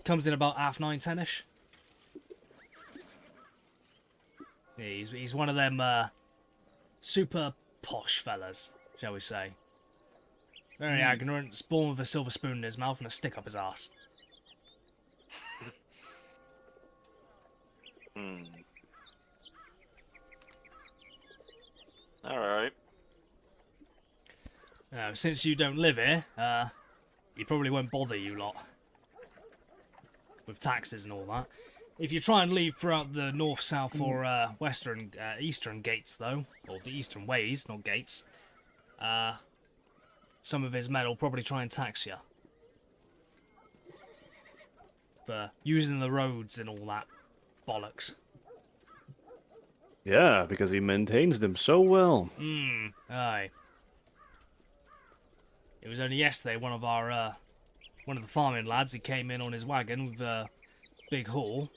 comes in about 9:30, 10ish. Yeah, he's one of them super posh fellas, shall we say. Very ignorant, born with a silver spoon in his mouth and a stick up his ass. All right. Since you don't live here, he probably won't bother you lot with taxes and all that. If you try and leave throughout the north, south, or western, eastern gates, though, or the eastern ways, not gates, some of his men will probably try and tax you for using the roads and all that bollocks. Yeah, because he maintains them so well. Aye. It was only yesterday one of the farming lads, he came in on his wagon with a big haul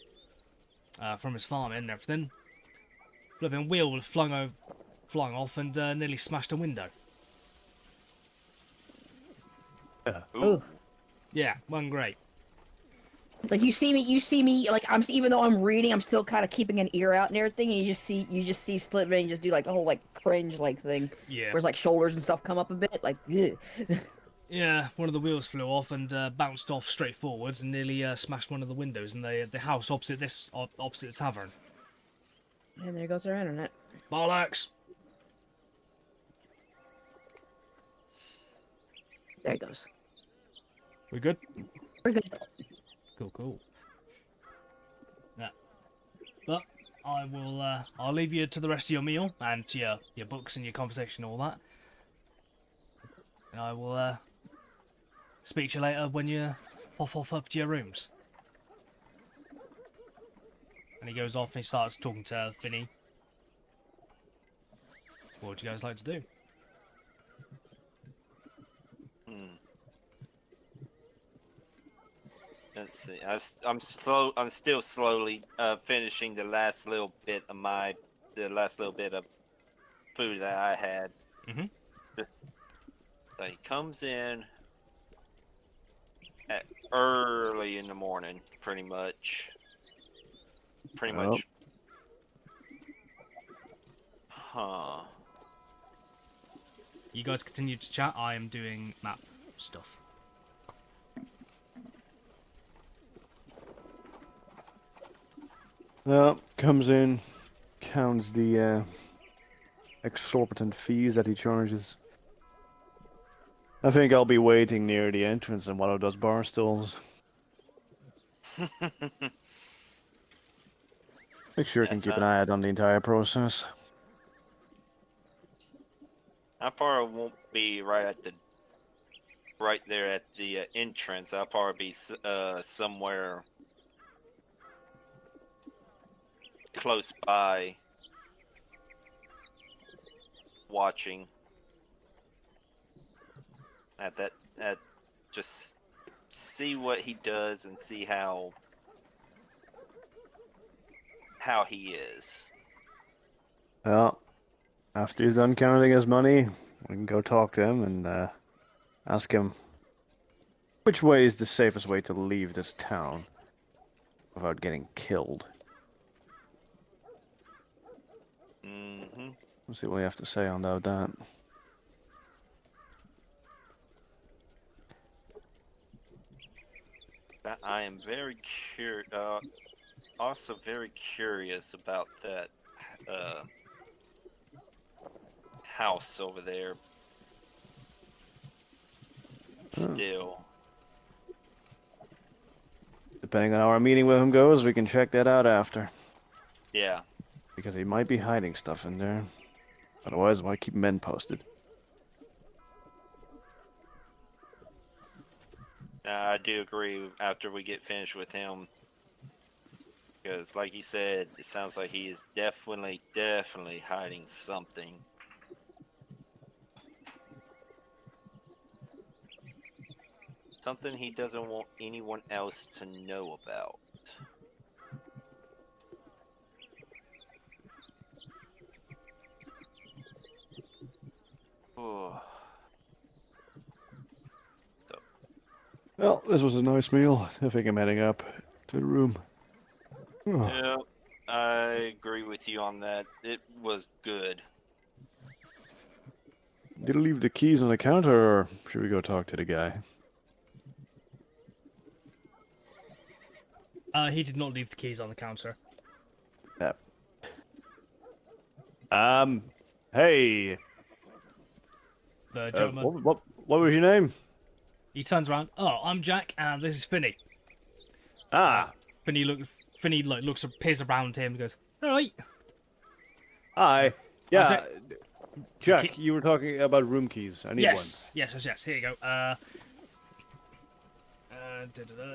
from his farming and everything. Flipping wheel was flung off and nearly smashed a window. Yeah. Ooh. Yeah, wasn't great. Like you see me. Like even though I'm reading, I'm still kind of keeping an ear out and everything. And you just see Slitvin just do like the whole like cringe like thing, Yeah. where his like shoulders and stuff come up a bit. Like, ugh. Yeah, one of the wheels flew off and bounced off straight forwards and nearly smashed one of the windows in the house opposite opposite the tavern. And there goes our internet. Bollocks! There it goes. We good? We're good. Cool. Yeah. But I will. I'll leave you to the rest of your meal and to your books and your conversation and all that. And I will speak to you later when you off up to your rooms. And he goes off and he starts talking to Finny. What would you guys like to do? Let's see. I'm still slowly finishing the last little bit of food that I had. Mhm. Just so he comes in at early in the morning, pretty much. Pretty Oh. much. Huh. You guys continue to chat. I am doing map stuff. Well, comes in, counts the exorbitant fees that he charges. I think I'll be waiting near the entrance in one of those bar stools. Make sure I can Yes, keep an eye out on the entire process. I probably won't be right there at the entrance. I'll probably be somewhere close by, watching. At just see what he does and see how he is. Well, after he's done counting his money, we can go talk to him and ask him which way is the safest way to leave this town without getting killed. Mm-hmm. We'll see what we have to say on that. I am very also very curious about that house over there. Still. Depending on how our meeting with him goes, we can check that out after. Yeah. Because he might be hiding stuff in there. Otherwise, why keep men posted? I do agree after we get finished with him. Because, like he said, it sounds like he is definitely hiding something. Something he doesn't want anyone else to know about. Oh. Well, this was a nice meal. I think I'm heading up to the room. Oh. Yeah, I agree with you on that. It was good. Did he leave the keys on the counter, or should we go talk to the guy? He did not leave the keys on the counter. Yep. Hey. The gentleman. What was your name? He turns around. Oh, I'm Jack, and this is Finny. Ah. Finny peers around him and goes, "All right." Hi. Yeah. That's Jack, you were talking about room keys. I need Yes. Here you go.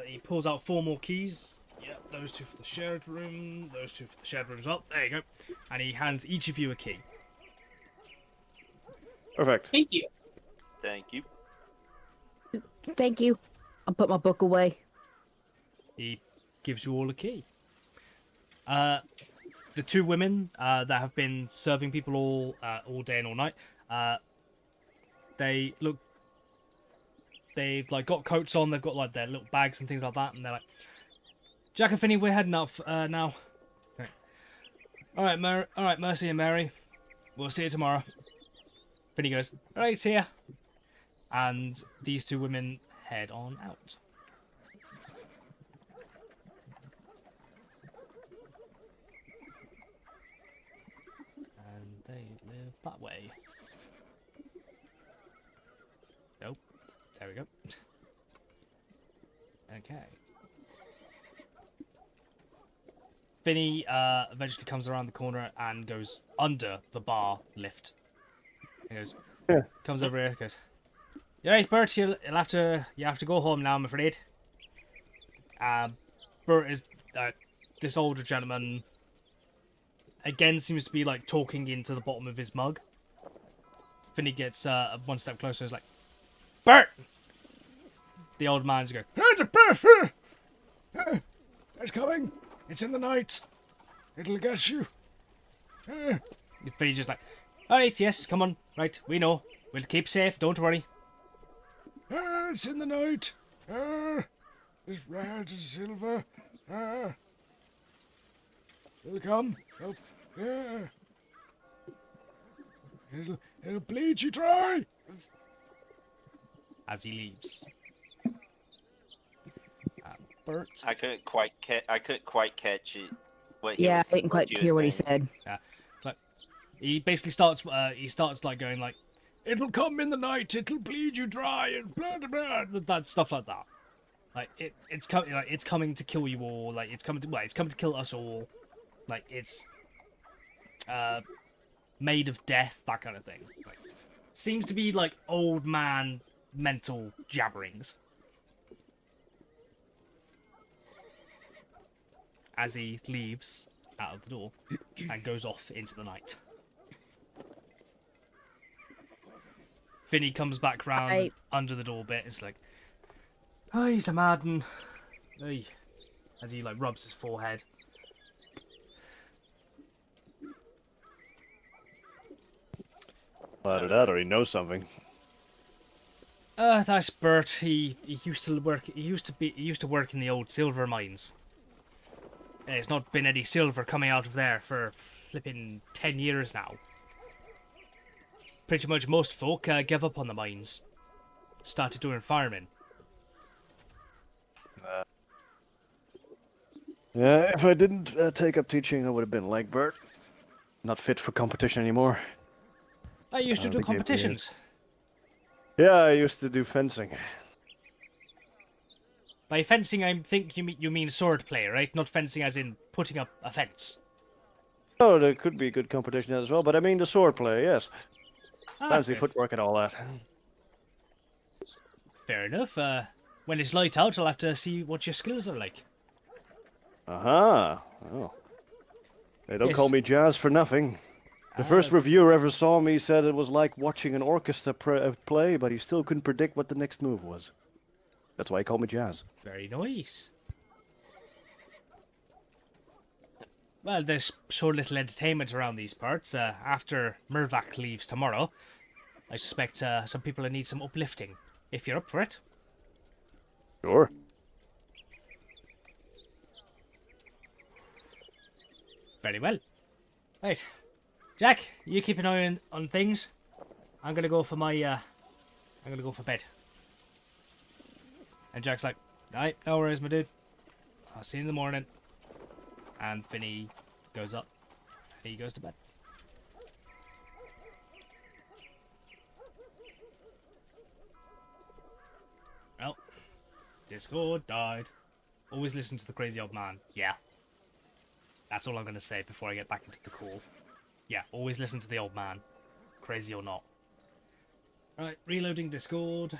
He pulls out 4 more keys Yeah, those two for the shared room, those two for the shared rooms. Well, there you go. And he hands each of you a key. Perfect. Thank you. Thank you. Thank you. I'll put my book away. He gives you all a key. The two women that have been serving people all day and all night, they look. They've like got coats on. They've got like their little bags and things like that, and they're like, "Jack and Finney, we're heading off now." Okay. All right, Mercy and Mary, we'll see you tomorrow. Finney goes, "All right, see ya." And these two women head on out. And they live that way. Nope. There we go. Okay. Finney eventually comes around the corner and goes under the bar lift. He goes, Yeah. comes over here, goes, "You right, Bert? You have to go home now, I'm afraid." Bert is this older gentleman. Again, seems to be like talking into the bottom of his mug. Finney gets one step closer. He's like, "Bert!" The old man just goes, "It's coming. It's in the night. It'll get you." Finney's just like, "All right, yes, come on. Right, we know. We'll keep safe. Don't worry." "It's in the night. It's red, it's silver. It'll come. Oh, yeah. It'll bleed you dry." As he leaves. Bert. I couldn't quite catch it. What he Yeah, was, I didn't quite you were hear what he saying. said. Like, he basically starts. He starts like going like, "It'll come in the night. It'll bleed you dry," and blah blah blah. That stuff like that. Like it's coming. Like it's coming to kill you all. Like it's coming to. Well, it's coming to kill us all. Like it's. Made of death. That kind of thing. Like, seems to be like old man mental jabberings. As he leaves out of the door and goes off into the night. Finney comes back round under the door bit. It's like, "Oh, he's a madman." Hey. As he like rubs his forehead. Either that or he knows something. That's Bert. He used to work. He used to work in the old silver mines. There's not been any silver coming out of there for flipping 10 years now. Pretty much most folk gave up on the mines. Started doing farming. Yeah, if I didn't take up teaching, I would have been like Bert. Not fit for competition anymore. I used to do think they competitions. Yeah, I used to do fencing. By fencing, I think you mean sword play, right? Not fencing as in putting up a fence. Oh, there could be good competition as well, but I mean the sword play, yes. Fancy Fair, footwork and all that. fair enough. When it's light out, I'll have to see what your skills are like. Aha. Oh. They don't Yes. call me Jazz for nothing. The first reviewer ever saw me said it was like watching an orchestra play, but he still couldn't predict what the next move was. That's why he called me Jazz. Very nice. Well, there's so little entertainment around these parts. After Mervak leaves tomorrow, I suspect some people need some uplifting. If you're up for it. Sure. Very well. Right. Jack, you keep an eye on things. I'm gonna go for my I'm gonna go for bed. And Jack's like, "Alright, no worries, my dude. I'll see you in the morning." And Finney goes up and he goes to bed. Well, Discord died. Always listen to the crazy old man. Yeah. That's all I'm going to say before I get back into the call. Yeah, always listen to the old man. Crazy or not. Right, reloading Discord.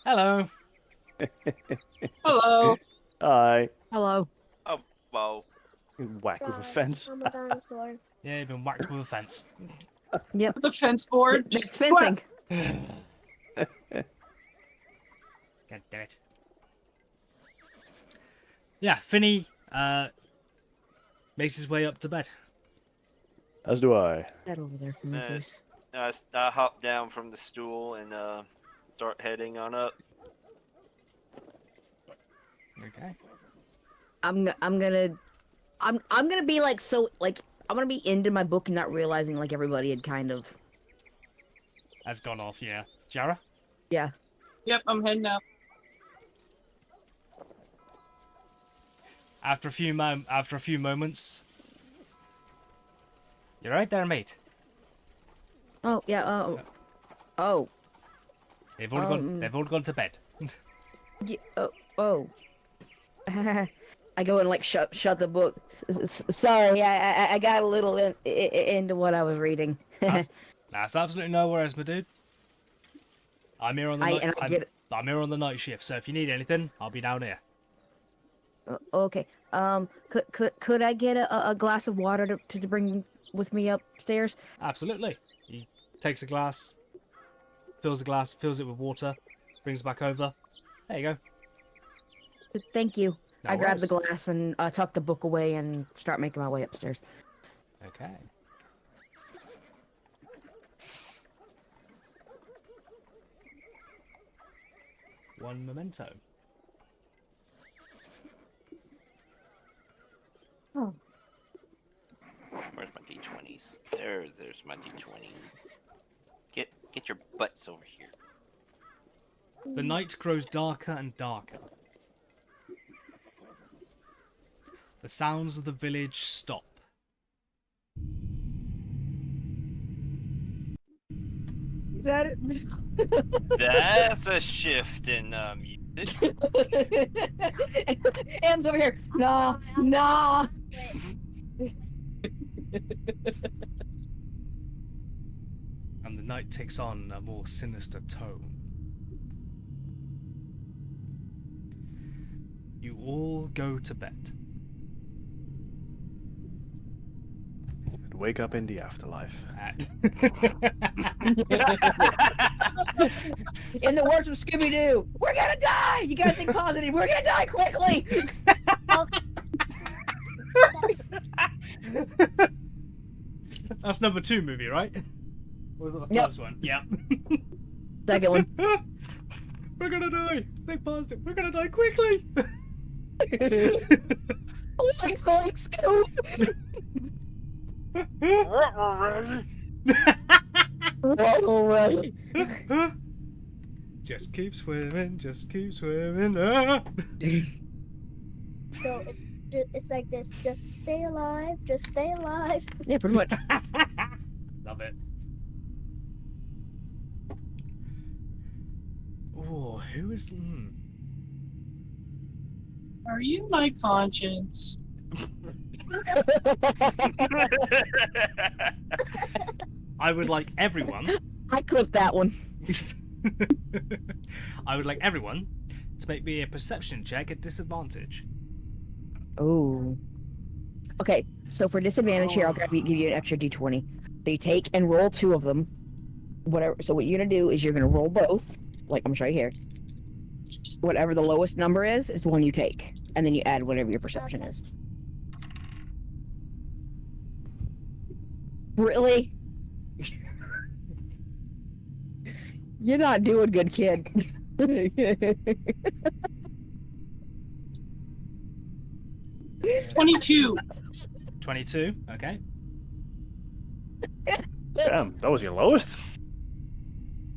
Hello. Hello. Hi. Hello. Oh, well, Whack with a fence. I'm a dinosaur. Yeah, you've been whacked with a fence. Yep. The fence board. It's Just fencing. God damn it. Yeah, Finny makes his way up to bed. As do I. That over there for me, Uh, please. I hop down from the stool and start heading on up. Okay. I'm gonna be like I'm gonna be into my book and not realizing like everybody had kind of Has gone off, yeah. Jara? yeah. Yep, I'm heading out. After a few moments. You're right there, mate. Oh yeah. Oh. They've all gone to bed. Yeah, oh. I go and like shut the book. Sorry, I got a little into what I was reading. That's absolutely no worries, my dude. I'm here on the night. I'm here on the night shift, so if you need anything, I'll be down here. Okay. Could I get a glass of water to bring with me upstairs? Absolutely. He takes a glass, fills it with water, brings it back over. There you go. Thank you. No I grab the worries. glass and tuck the book away and start making my way upstairs. Okay. One memento. Oh. Where's my d20s? There's my d20s. Get your butts over here. The night grows darker and darker. The sounds of the village stop. That That's a shift in music. Anne's over here. No, no. And the night takes on a more sinister tone. You all go to bed. And wake up in the afterlife. In the words of Scooby-Doo, we're gonna die! You gotta think positive. We're gonna die quickly! That's number 2 movie, right? Or was that the Yep. first one? Yeah. Second one. We're gonna die! Think positive. We're gonna die quickly! Like Scoop! Alright. Just keep swimming, just keep swimming. Ah! So it's like this. Just stay alive. Just stay alive. Yeah, pretty much. Love it. Oh, who is? Are you my conscience? I would like everyone. I clipped that one. I would like everyone to make me a perception check at disadvantage. Oh. Okay, so for disadvantage here, I'll give you an extra d20. So you take and roll 2 of them. Whatever. So what you're gonna do is you're gonna roll both. Like I'm gonna show you here. Whatever the lowest number is the one you take, and then you add whatever your perception is. Really? You're not doing good, kid. 22. 22. Okay. Damn, that was your lowest?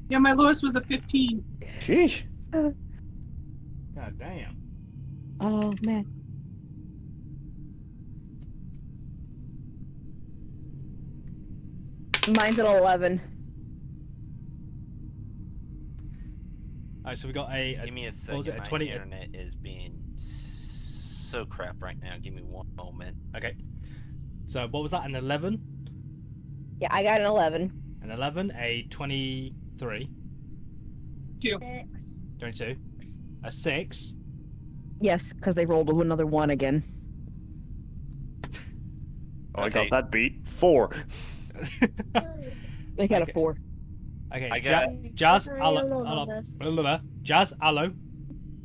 Yeah, my lowest was a 15. Sheesh. God damn. Oh man. Mine's an 11. Alright, so we got a Give me a what was second. it, a My 20? internet is being so crap right now. Give me one moment. Okay. So what was that? An 11? Yeah, I got an 11. An 11, a 23, 22. 6. 22. A 6. Yes, because they rolled another one again. Oh, I Okay. got that beat. 4. They got Okay. a 4. Okay, I got- Jazz, I Aloe, don't know about Aloe, this. blah, blah, blah. Jazz, Aloe,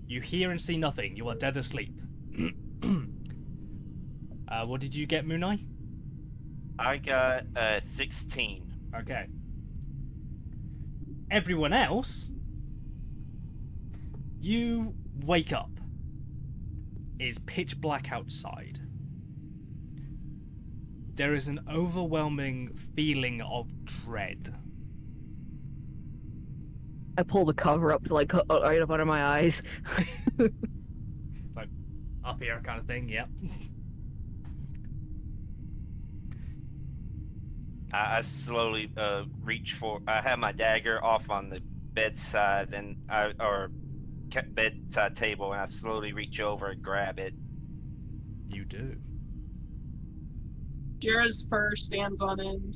you hear and see nothing. You are dead asleep. What did you get, Moonai? I got 16. Okay. Everyone else, you wake up. It's pitch black outside. There is an overwhelming feeling of dread. I pull the cover up to like right up under my eyes. Like, up here kind of thing, yep. I slowly reach for. I have my dagger off on the bedside bedside table, and I slowly reach over and grab it. You do. Jira's fur stands on end.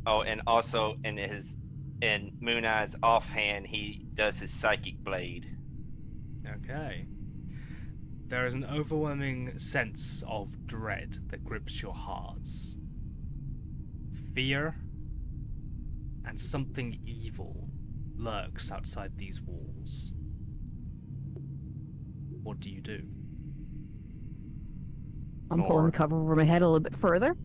Oh, and also in Moon Eye's offhand, he does his psychic blade. Okay. There is an overwhelming sense of dread that grips your hearts. Fear and something evil lurks outside these walls. What do you do? I'm pulling the cover over my head a little bit further.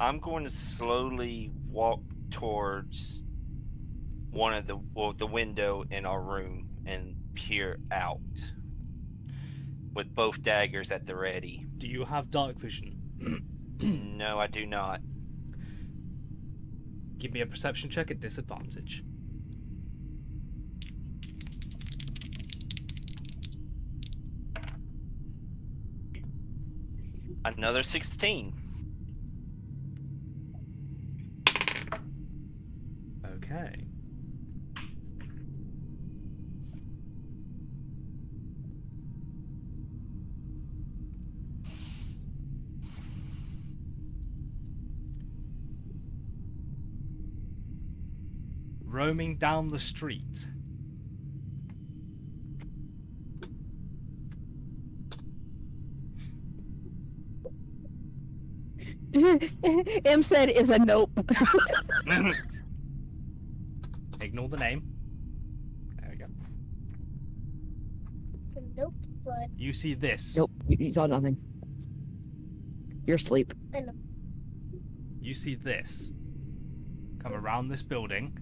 I'm going to slowly walk towards one of the window in our room and peer out with both daggers at the ready. Do you have dark vision? No, I do not. Give me a perception check at disadvantage. Another 16. Okay. Roaming down the street. M said is a nope. Ignore the name. There we go. So nope, but You see this. Nope, you saw nothing. You're asleep. I know. You see this. Come around this building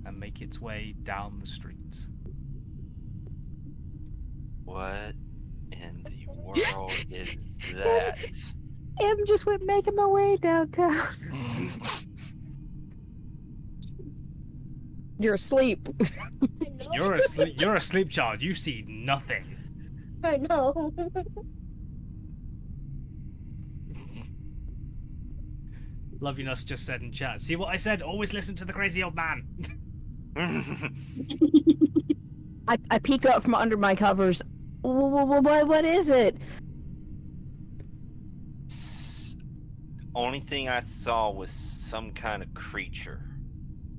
and make its way down the street. What in the world is that? M just went making my way downtown. You're asleep. I know. You're asleep. You're a sleep child. You see nothing. I know. Lovinus just said in chat. See what I said? Always listen to the crazy old man. I peek out from under my covers. What is it? Only thing I saw was some kind of creature.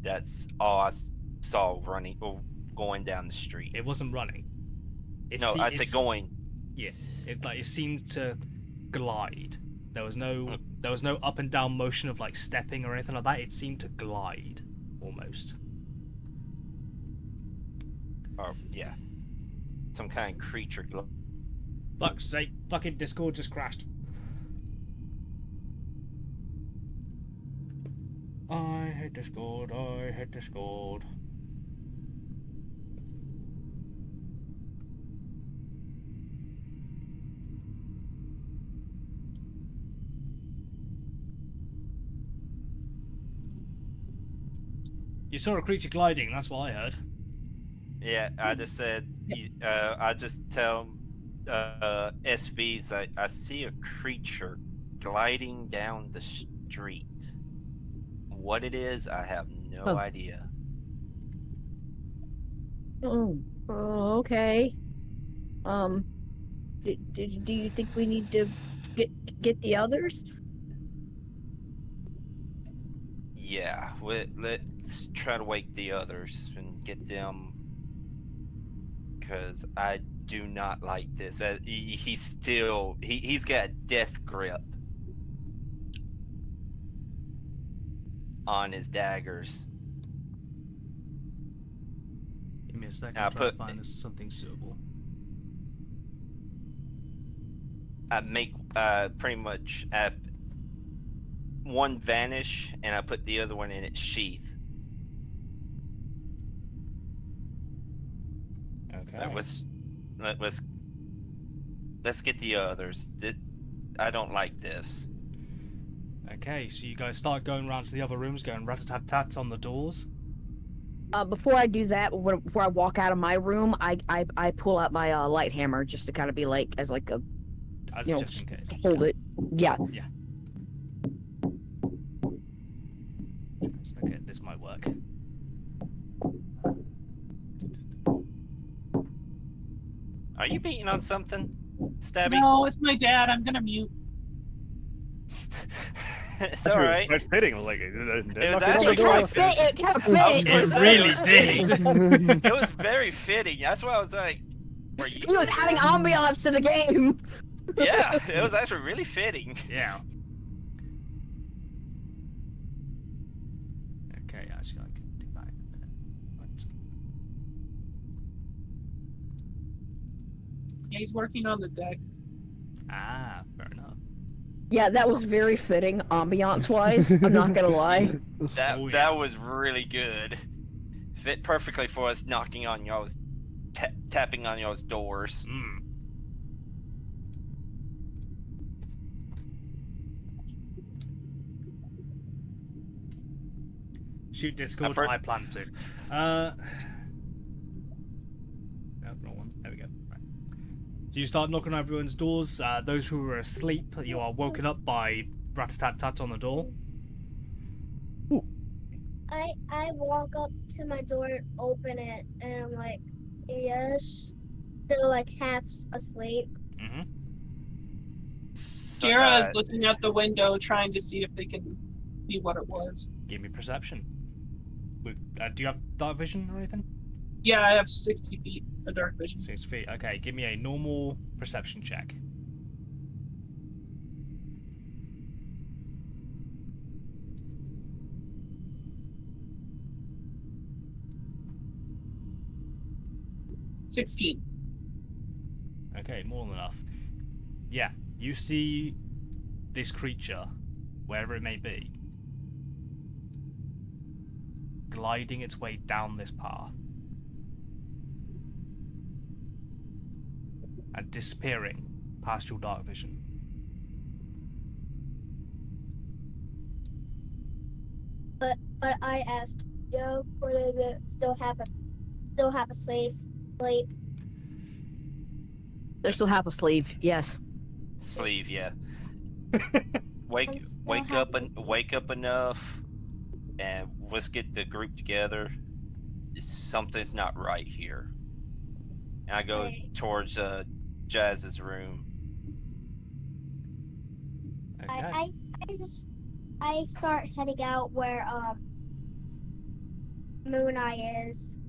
That's all I saw running or going down the street. It wasn't running. No, I said going. Yeah, it seemed to glide. There was no up and down motion of like stepping or anything like that. It seemed to glide almost. Or yeah, some kind of creature. Fuck's sake! Fucking Discord just crashed. I hate Discord. I hate Discord. You saw a creature gliding. That's what I heard. Yeah, I just said. I just tell SVs I see a creature gliding down the street. What it is, I have no idea. Oh, okay. Do you think we need to get the others? Yeah, let's try to wake the others and get them, because I do not like this. He's got a death grip on his daggers. Give me a second. I I'm trying to put- find us something suitable. I make pretty much one vanish, and I put the other one in its sheath. Okay. Let's get the others. I don't like this. Okay, so you guys start going around to the other rooms, going rat-a-tat-tat on the doors. Before I do that, before I walk out of my room, I pull out my light hammer just to kind of be like as like a As you know just in case. hold it. Yeah. Okay, this might work. Are you beating on something, Stabby? No, it's my dad. I'm gonna mute. It's all right. Quite fitting, like It it was It actually kind quite of fit. fitting. It kind of I was fit. gonna It say, really did. It was very fitting. That's why I was like, "Were you?" He was adding ambiance to the game. Yeah, it was actually really fitting. Yeah. Okay, actually, I can do that. Right. Yeah, he's working on the deck. Ah, fair enough. Yeah, that was very fitting ambiance wise. I'm not gonna lie. Oh, yeah. That was really good. Fit perfectly for us knocking on y'all's, tapping on y'all's doors. Mm. Shoot Discord. I've heard- I plan to. No, wrong one. There we go. Right. So you start knocking on everyone's doors. Those who are asleep, you are woken up by rat-a-tat-tat on the door. I walk up to my door, open it, and I'm like, yes. Still like half asleep. Mm-hmm. So, Jera is looking out the window, trying to see if they can see what it was. Give me perception. Do you have dark vision or anything? Yeah, I have 60 feet of dark vision. 6 feet. Okay, give me a normal perception check. $16. Okay, more than enough. Yeah, you see this creature, wherever it may be, gliding its way down this path and disappearing past your dark vision. But I asked, yo, what is it? Still have a sleep. They're still half asleep. Yes. sleeve, yeah. I'm Wake still up happy. and wake up enough, and let's get the group together. Something's not right here. And I go Right. towards Jazz's room. Okay. I start heading out where Moon Eye is.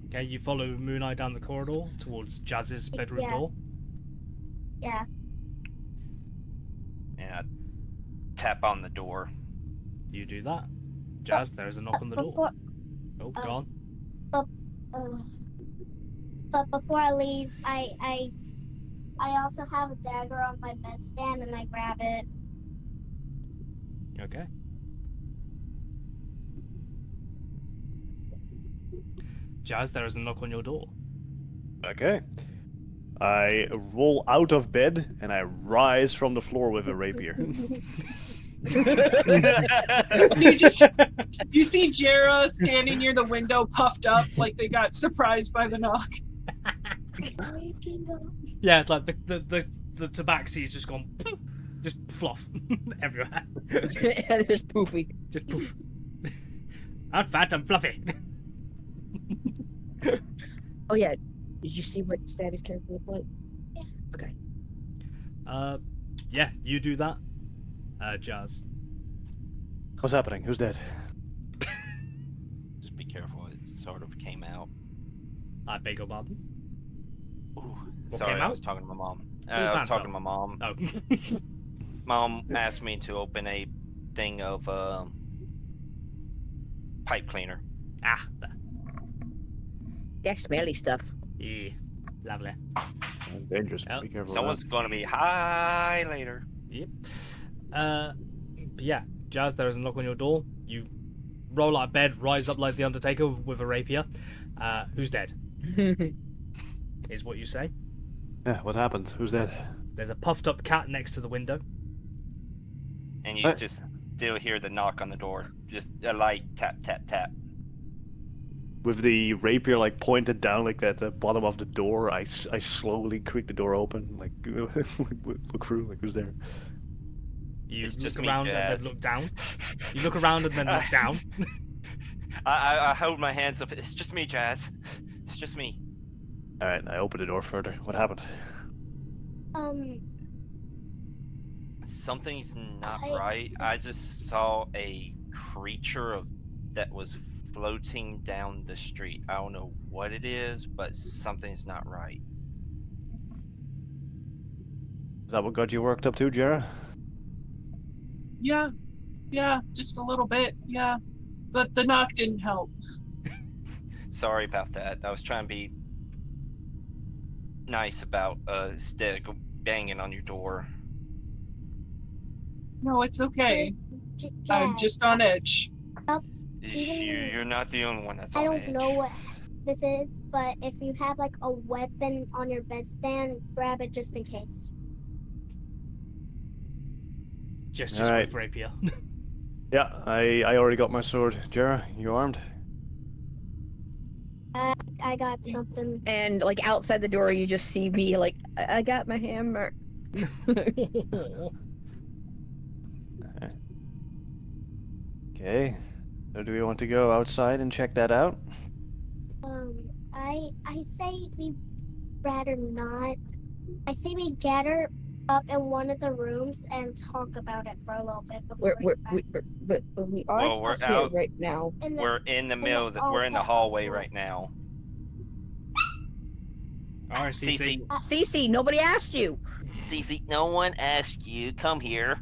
Okay, you follow Moon Eye down the corridor towards Jazz's bedroom Yeah. door. Yeah. And I tap on the door. You do that. Jazz, there is a knock on the door. Before, Oh, gone. but before I leave, I also have a dagger on my bedstand, and I grab it. Okay. Jazz, there is a knock on your door. Okay. I roll out of bed and I rise from the floor with a rapier. You see Jera standing near the window, puffed up, like they got surprised by the knock. Waking up. Yeah, it's like the tabaxi has just gone, just fluff everywhere. It's poofy. Just poof. I'm fat, I'm fluffy. Oh yeah. Did you see what Stabby's character looked like? Okay. Yeah, you do that. Jazz. What's happening? Who's dead? Just be careful. It sort of came out. I beg your pardon. Ooh, What sorry, came I out? was talking to my mom. Pull your I was pants talking up. to my mom. Oh. Mom asked me to open a thing of pipe cleaner. Ah. That smelly stuff. Yeah. Lovely. Dangerous. Yep. Be careful. Someone's With gonna be high later. Yep. Yeah, Jazz, there is a knock on your door. You roll out of bed, rise up like the Undertaker with a rapier. Who's dead? Is what you say. that. Yeah. What happened? Who's dead? There's a puffed up cat next to the window. And you What? just still hear the knock on the door. Just a light tap, tap, tap. With the rapier like pointed down like at the bottom of the door, I slowly creak the door open, like look through, like who's there? You It's look just me, around and Jazz. then look down. You look around and then look down. I hold my hands up. It's just me, Jazz. It's just me. All right, I open the door further. What happened? Something's not I- right. I just saw a creature that was floating down the street. I don't know what it is, but something's not right. Is that what got you worked up too, Jera? Yeah, just a little bit, yeah. But the knock didn't help. Sorry about that. I was trying to be nice about instead of banging on your door. No, it's okay. I'm Jazz, just on edge. Even- You're not the only one that's I on don't edge. know what this is, but if you have like a weapon on your bedstand, grab it just in case. Just Alright. with rapier. Yeah, I already got my sword. Jera, you armed? I got something. And like outside the door, you just see me like, I got my hammer. Okay. So do we want to go outside and check that out? I say we rather not. I say we gather up in one of the rooms and talk about it for a little bit before We're, we go back. but we are Well, we're here out. right now. In the- We're in the middle. We're in the hallway right now. Alright, CC. Cece, nobody asked you. Cece, no one asked you. Come here.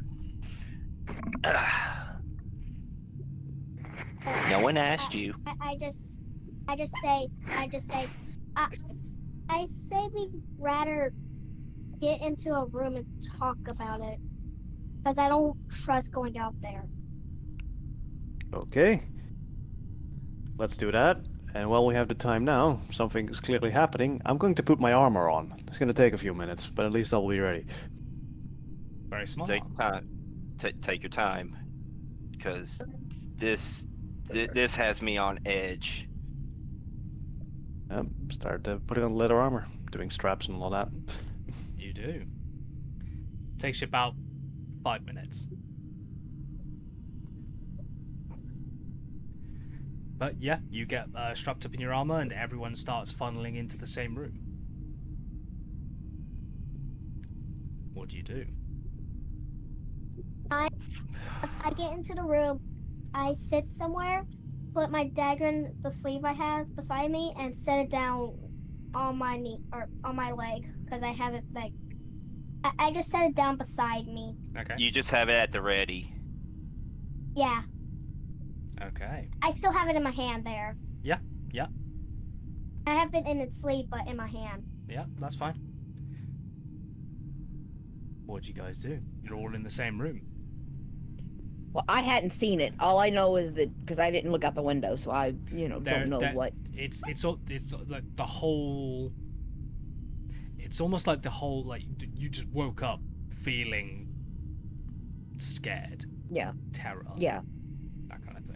No one asked you. I just say, I say we rather get into a room and talk about it, because I don't trust going out there. Okay. Let's do that. And while we have the time now, something is clearly happening. I'm going to put my armor on. It's going to take a few minutes, but at least I'll be ready. Very smart. Take time. Take your time, because this has me on edge. Start putting on leather armor, doing straps and all that. You do. Takes you about 5 minutes. But yeah, you get strapped up in your armor and everyone starts funneling into the same room. What do you do? Once I get into the room, I sit somewhere, put my dagger in the sleeve I have beside me, and set it down on my knee or on my leg, because I have it like. I just set it down beside me. Okay. You just have it at the ready. Yeah, Okay. I still have it in my hand there. Yeah, yeah. I have it in its sleeve, but in my hand. Yeah, that's fine. What do you guys do? You're all in the same room. Well, I hadn't seen it. All I know is that because I didn't look out the window, so I, don't know what. It's like the whole. It's almost like the whole like you just woke up feeling scared. Yeah. Terror. Yeah. That kind of thing.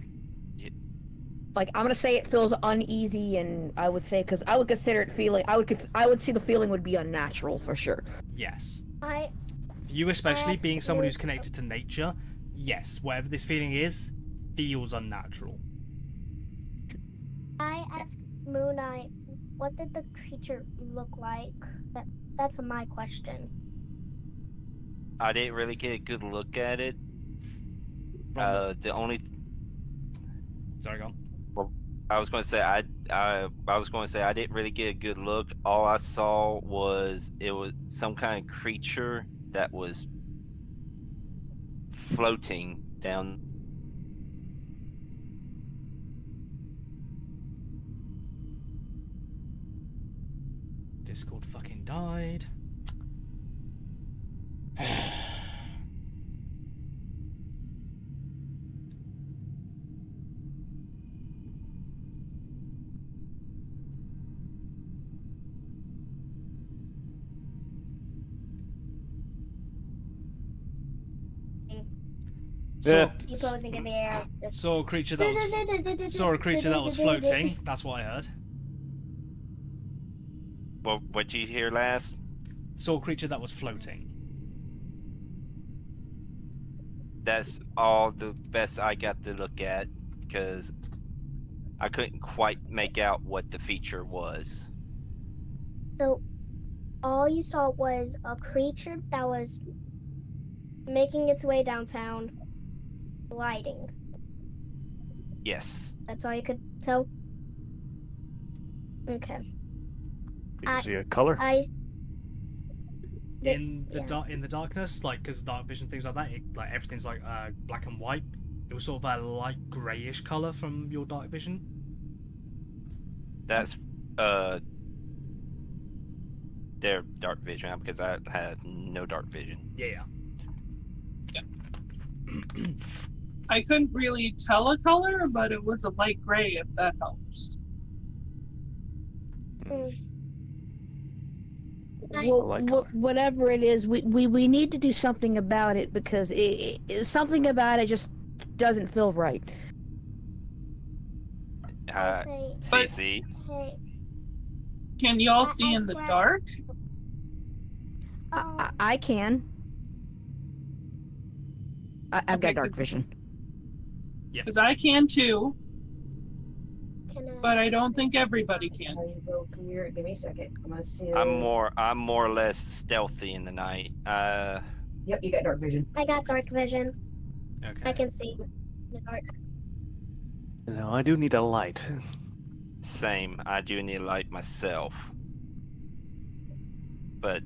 Like I'm gonna say it feels uneasy, and I would say because I would consider it feeling. I would see the feeling would be unnatural for sure. Yes. I You especially asked being someone you- who's connected to nature. Yes, whatever this feeling is, feels unnatural. asked Moon Knight, what did the creature look like? That's my question. I didn't really get a good look at it. From The only sorry, go on. I was going to say I was going to say I didn't really get a good look. All I saw was it was some kind of creature that was floating down. Discord fucking died. Yeah. Keep posing in the air. Just... Saw a creature that was floating. That's what I heard. What you hear last? Saw a creature that was floating. That's all the best I got to look at because I couldn't quite make out what the feature was. So, all you saw was a creature that was making its way downtown, gliding. Yes. That's all you could tell? Okay. You can see a color. In the darkness, like because dark vision things like that, like everything's like black and white. It was sort of a light greyish color from your dark vision. That's their dark vision because I had no dark vision. Yeah. I couldn't really tell a color, but it was a light gray, if that helps. Well, light color. whatever it is, we need to do something about it because something about it just doesn't feel right. I say, But- CC. hey, Can y'all see in the dark? I can. I've Okay, got dark good. vision. Because I can too, can I... but I don't think everybody can. Go here. Give me a second. I'm gonna see. I'm more or less stealthy in the night. Yep, you got dark vision. I got dark vision. Okay. I can see in the dark. No, I do need a light. Same. I do need light myself. But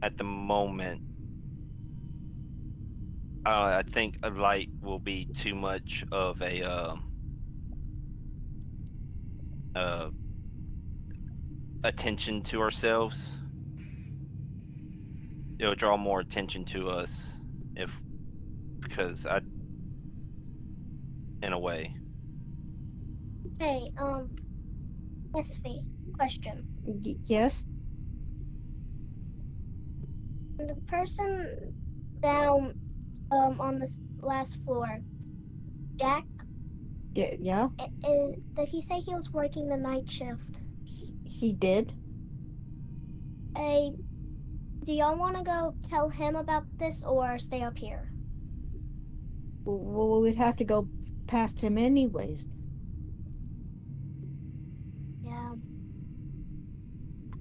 at the moment, I think a light will be too much of a attention to ourselves. It'll draw more attention to us because in a way. Hey, SV, question. Yes. The person down on this last floor, Jack, Yeah. did he say he was working the night shift? He did. Hey, do y'all want to go tell him about this or stay up here? Well, we'd have to go past him anyways. Yeah.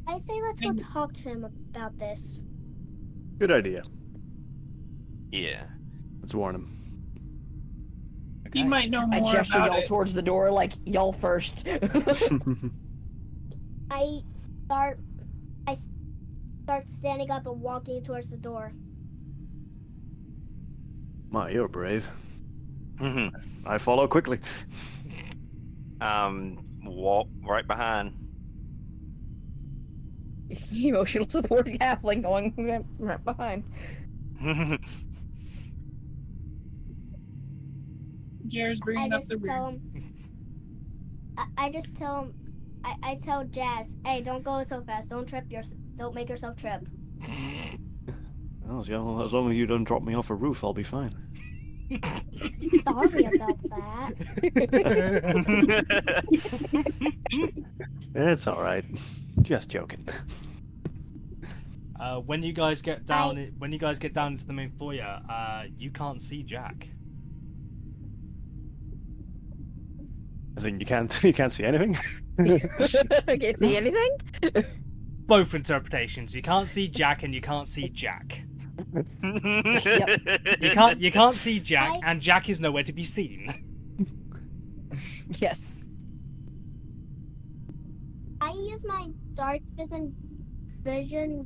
I say let's go talk to him about this. Good idea. Yeah. Let's warn him. He might know I more gesture about y'all it. towards the door, like y'all first. I start standing up and walking towards the door. My, you're brave. I follow quickly. Walk right behind. Emotional support halfling going right behind. Jared's bringing up the rear. Tell him. I just tell him. I tell Jazz, hey, don't go so fast. Don't make yourself trip. Well, as long as you don't drop me off a roof, I'll be fine. Sorry about that. It's all right. Just joking. When you guys get down, into the main foyer, you can't see Jack. As in, you can't see anything. I can't see anything. both interpretations. You can't see Jack and you can't see Jack. You can't see Jack, and Jack is nowhere to be seen. Yes. I use my dark vision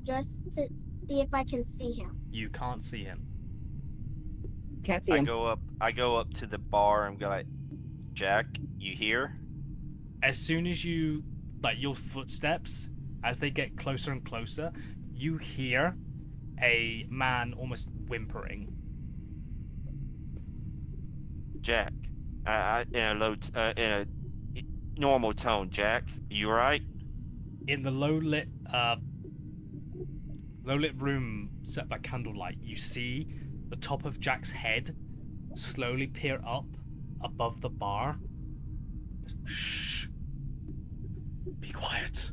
just to see if I can see him. You can't see him. Can't see I him. go up to the bar and go like, Jack, you here? As soon as you, like, your footsteps, as they get closer and closer, you hear a man almost whimpering. Jack, in a in a normal tone, Jack, you alright? In the low lit room set by candlelight, you see the top of Jack's head slowly peer up above the bar. Shh. Be quiet.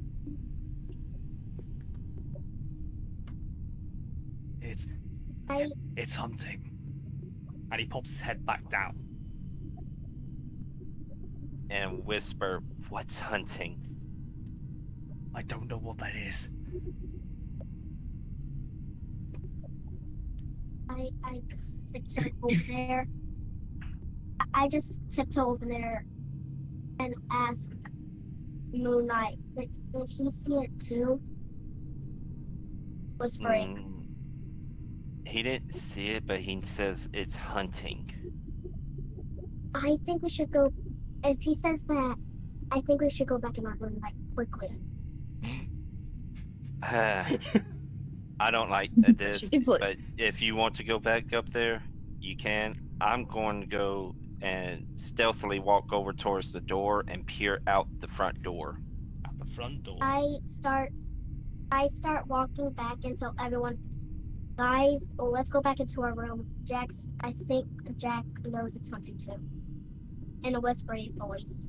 It's hunting. And he pops his head back down. And whisper, what's hunting? I don't know what that is. I tiptoe over there. I just tiptoe over there and ask Moonlight, did he see it too? Whispering. He didn't see it, but he says it's hunting. I think we should go. If he says that, I think we should go back in our room like quickly. I don't like this, She's like- but if you want to go back up there, you can. I'm going to go and stealthily walk over towards the door and peer out the front door. At the front door. I start walking back until everyone. Guys, let's go back into our room. I think Jack knows it's hunting too. In a whispering voice.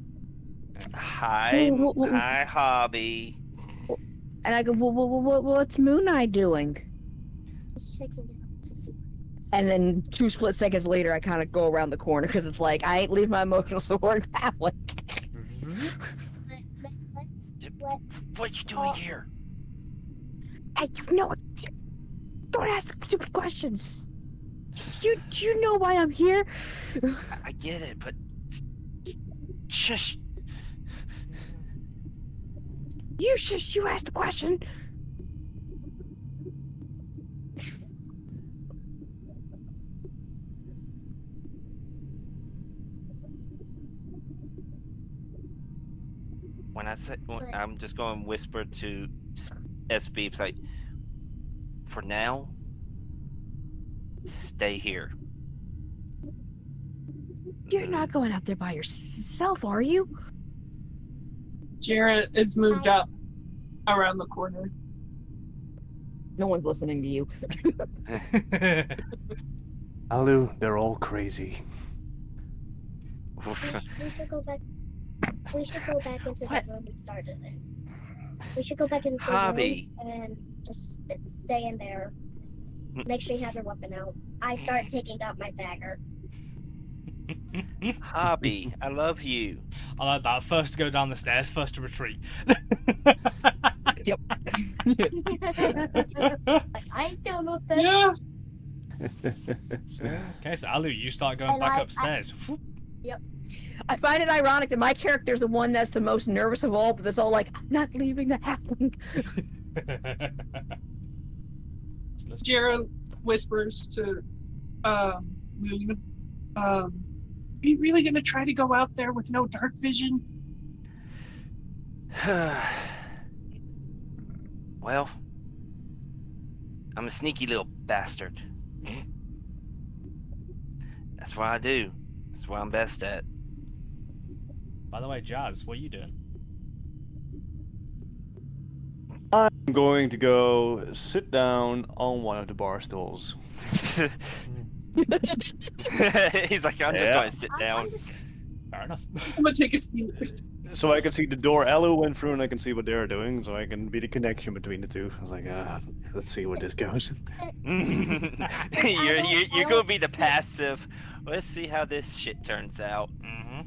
Hi, hi, Hobby. And I go, what's Moon Eye doing? Just checking it out to see. And then 2 split seconds later, I kind of go around the corner because it's like I ain't leave my emotional support that way. What you doing here? Don't ask stupid questions. You know why I'm here. I get it, but shush. You asked the question. When I say, I'm just going to whisper to SB, it's like, for now, stay here. You're not going out there by yourself, are you? Jira is moved up around the corner. No one's listening to you. Alu, they're all crazy. We should go back. We should go back into the room we started in. We should go back into the Hobby. room and just stay in there. Make sure you have your weapon out. I start taking out my dagger. Hobby, I love you. I like that. First to go down the stairs, first to retreat. Yep. Like, I ain't dealing with this. Yeah. Okay, so Alu, you start going And back I- upstairs. I find it ironic that my character's the one that's the most nervous of all, but it's all like, I'm not leaving the halfling. Jira whispers to Moon, are you really gonna try to go out there with no dark vision? Well, I'm a sneaky little bastard. That's what I do. That's what I'm best at. By the way, Jazz, what are you doing? I'm going to go sit down on one of the bar stools. He's like, I'm just Yeah. going to sit I'm down. just Fair enough. I'm gonna take a seat. So I can see the door Alu went through and I can see what they're doing, so I can be the connection between the two. I was like, let's see where this goes. You're gonna be the passive. Let's see how this shit turns out. Mm-hmm.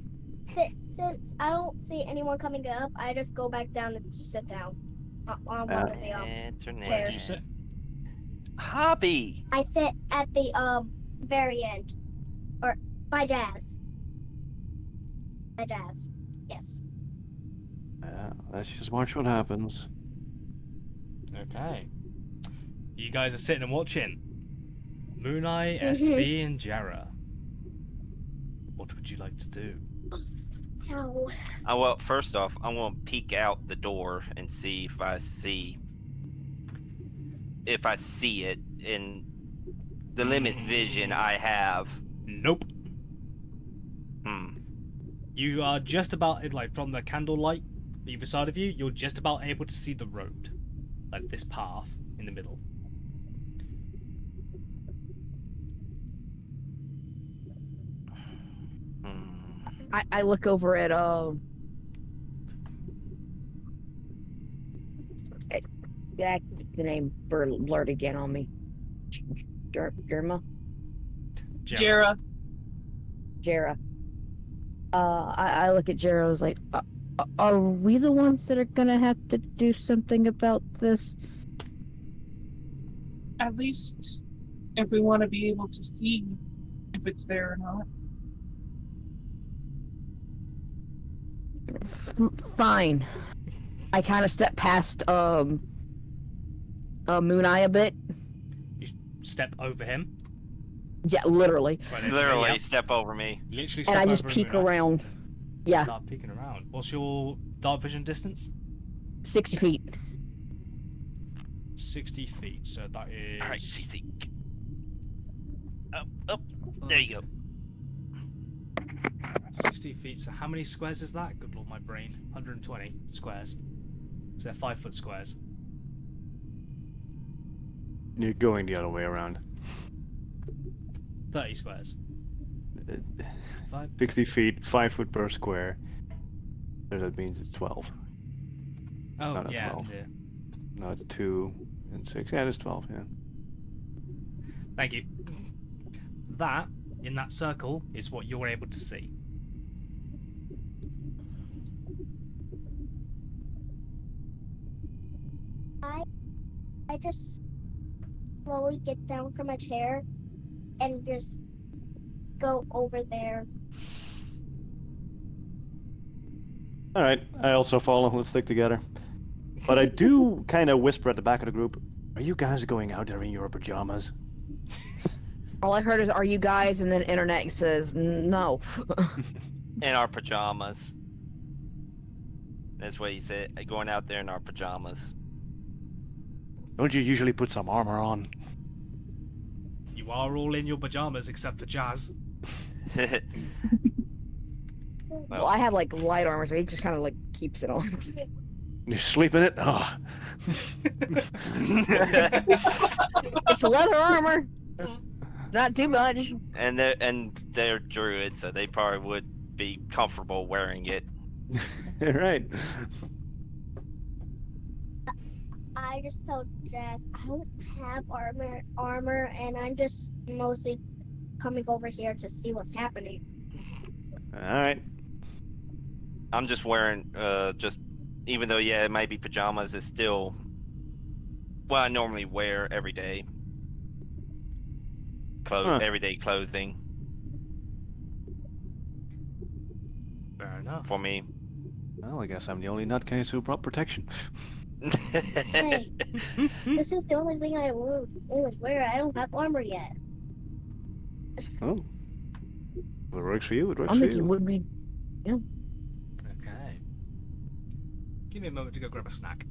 since I don't see anyone coming up, I just go back down and sit down. on Yeah. one of the Where do chairs. you sit? Hobby. I sit at the very end, or by Jazz. By Jazz, yes. Yeah, let's just watch what happens. Okay. You guys are sitting and watching. Mooneye, Mhm. SV, and Jara. What would you like to do? Ow. Well, first off, I want to peek out the door and see if I see it in the limit vision I have. Nope. Hmm. You are just about, like, from the candlelight either side of you, you're just about able to see the road. Like this path in the middle. Hmm. I look over at yeah, the name blurred again on me. Jerma? Jara. Jara. Jara. I look at Jara. I was like, are we the ones that are gonna have to do something about this? At least if we want to be able to see if it's there or not. Fine. I kind of step past Moon Eye a bit. You step over him. Yeah, literally. Right next to Literally, him, yeah. step over me. Literally And step I just over peek Mooneye. around. Yeah, Start peeking around. What's your dark vision distance? 60 feet. 60 feet. So that is. All right, CC. Oh, there you go. 60 feet. So how many squares is that? Good lord, my brain. 120 squares. So they're 5-foot squares. You're going the other way around. 30 squares. 5. 60 feet, 5 foot per square. So that means it's 12. Oh, not yeah. 12. Yeah. No, it's 2 and 6. Yeah, it's 12, yeah. Thank you. That, in that circle, is what you're able to see. I just slowly get down from a chair and just go over there. Alright, I also follow. Let's stick together. But I do kind of whisper at the back of the group, are you guys going out there in your pajamas? All I heard is, are you guys? And then internet says, no. In our pajamas. That's what he said. Going out there in our pajamas. Don't you usually put some armor on? You are all in your pajamas except for Jazz. So, Well, I have like light armor, so he just kind of like keeps it on. You sleep in it? Oh. It's leather armor. Not too much. and they're druids, so they probably would be comfortable wearing it. Right. I just tell Jazz I don't have armor, and I'm just mostly coming over here to see what's happening. Alright. I'm just wearing just even though it might be pajamas, it's still what I normally wear every day. Everyday clothing Fair enough. for me. Well, I guess I'm the only nutcase who brought protection. Hey, this is the only thing I always wear. I don't have armor yet. Oh. If it works for you, it works I for think you you. would be. Okay. Give me a moment to go grab a snack.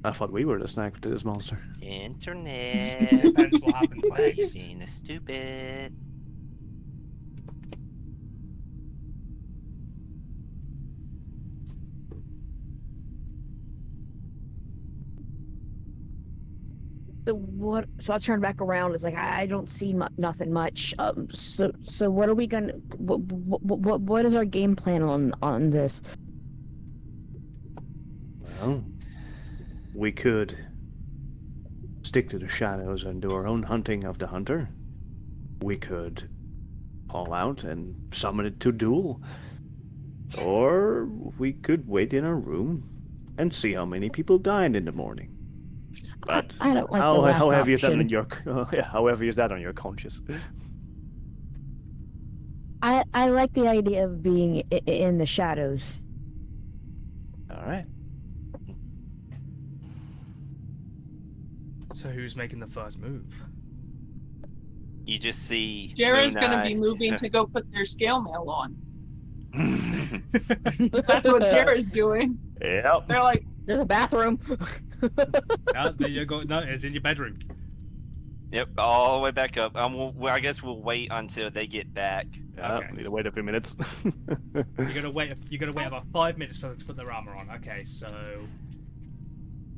I thought we were the snack to this monster. Internet. Depends what happens Why are you next. being stupid? So what? So I turn back around. It's like I don't see nothing much. So what are we gonna? What is our game plan on this? Well, we could stick to the shadows and do our own hunting of the hunter. We could call out and summon it to duel. Or we could wait in our room and see how many people dined in the morning. But I don't like the last how heavy is that on option. your how heavy is that on your conscience? I like the idea of being in the shadows. All right. So who's making the first move? You just see Jara's Moon gonna be Eye. moving to go put their scale mail on. That's what Jara's doing. Yep. They're like, There's a bathroom. No, there you go. No, it's in your bedroom. Yep, all the way back up. I guess we'll wait until they get back. Yeah, Okay. need to wait a few minutes. You're gonna wait. You're gonna wait about 5 minutes for them to put their armor on. Okay, so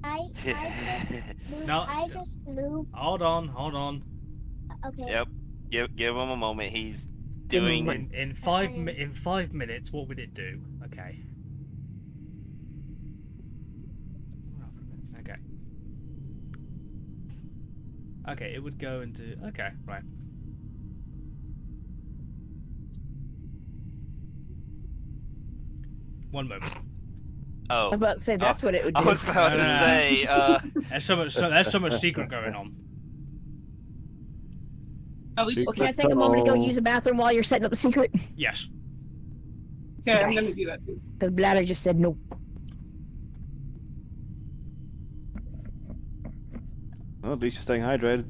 I No. just moved. hold on. Okay. Yep. Give him a moment. He's Give him a doing. moment. In 5 minutes, what would it do? Okay. Okay. Okay, it would go into. Okay, right. One moment. Oh, I'm about to say that's what it would do. I was about to No. say. There's so much secret going on. at least, Secret Well, can I take a moment to go tunnel. use the bathroom while you're setting up the secret? Yes. okay, I'm Okay. gonna do that too. Because Bladder just said no. Well, at least you're staying hydrated.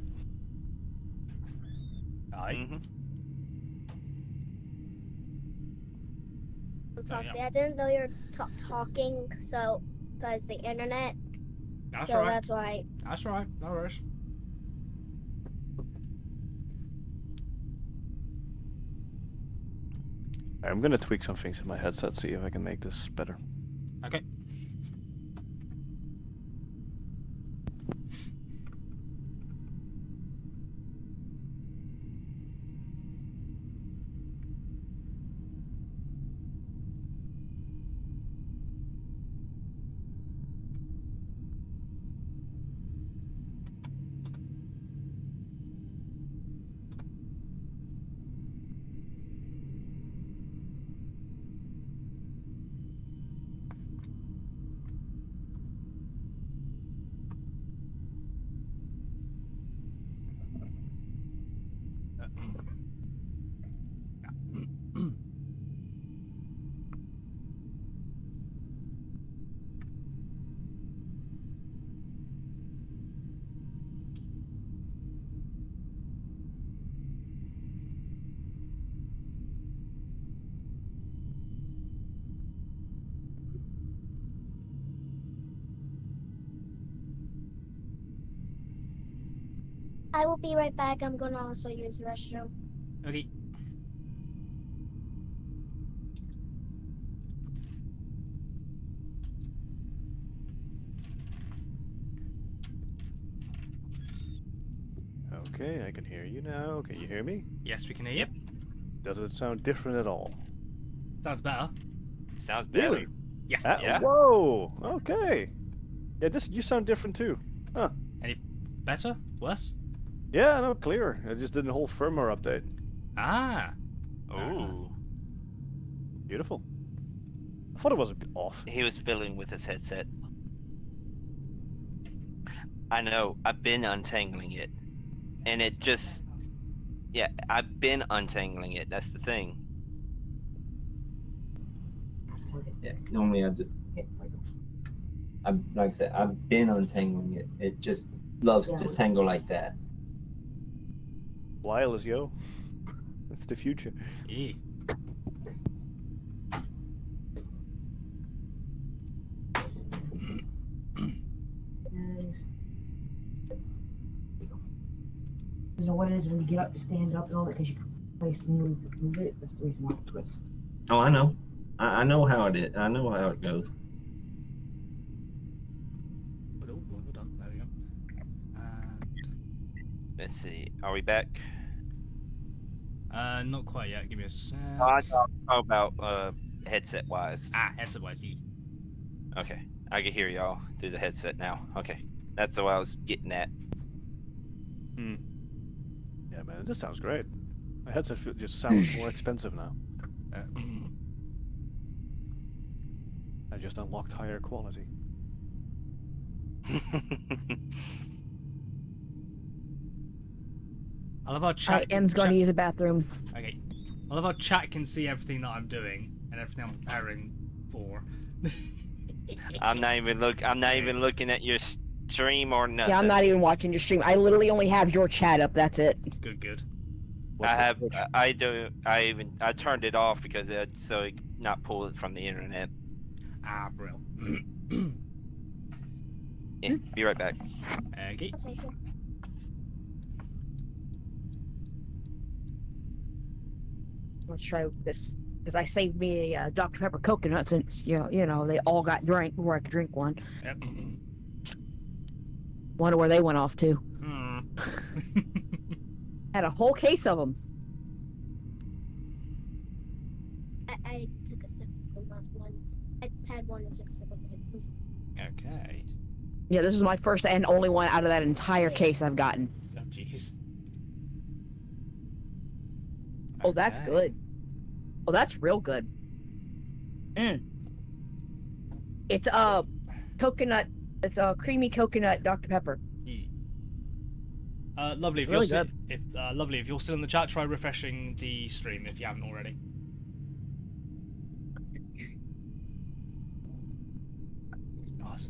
Aye. Mhm. Toxic. I didn't know you're talking, so because the internet. That's So right. that's why. That's right. No worries. I'm gonna tweak some things in my headset, see if I can make this better. Okay. I will be right back. I'm gonna also use the restroom. Okay. Okay, I can hear you now. Can you hear me? Yes, we can hear you. Does it sound different at all? Sounds better. Sounds better. Really? Yeah. Yeah. Whoa. Okay. Yeah, you sound different too. Huh. Better? Worse? Yeah, no, clear. I just did a whole firmware update. Ah. Ooh. Beautiful. I thought it was a bit off. He was fiddling with his headset. I know. I've been untangling it, and it just. Yeah, I've been untangling it. That's the thing. Yeah, normally I just like I said, I've been untangling it. It just loves to tangle like that. Wireless, yo. That's the future. Yeah. You know what it is when you get up to stand up and all that because you can place and move it. That's the reason why it twists. Oh, I know. I know how it is. I know how it goes. Oh, well done. There we go. Let's see. Are we back? Not quite yet. Give me a sec. I talk about headset wise. Headset wise. Okay, I can hear y'all through the headset now. Okay, that's what I was getting at. Hmm. Yeah, man, this sounds great. My headset just sounds more expensive now. I just unlocked higher quality. I love how chat. Em's going to use a bathroom. Okay. I love how chat can see everything that I'm doing and everything I'm preparing for. I'm not even looking at your stream or nothing. Yeah, I'm not even watching your stream. I literally only have your chat up. That's it. Good, good. I turned it off because so it not pull it from the internet. Ah, bro. Yeah, be right back. Okay. I'll take it. Let's try this because I saved me a Dr Pepper coconut since you know they all got drank before I could drink one. Yep. Wonder where they went off to. Hmm. Had a whole case of them. I took a sip of one. I had one and took a sip of it. Okay. Yeah, this is my first and only one out of that entire case I've gotten. Oh, jeez. Oh, that's Okay. good. Oh, that's real good. It's coconut. It's a creamy coconut Dr Pepper. Yeah. Lovely. It's If you're really still, good. lovely. If you're still in the chat, try refreshing the stream if you haven't already. Nice.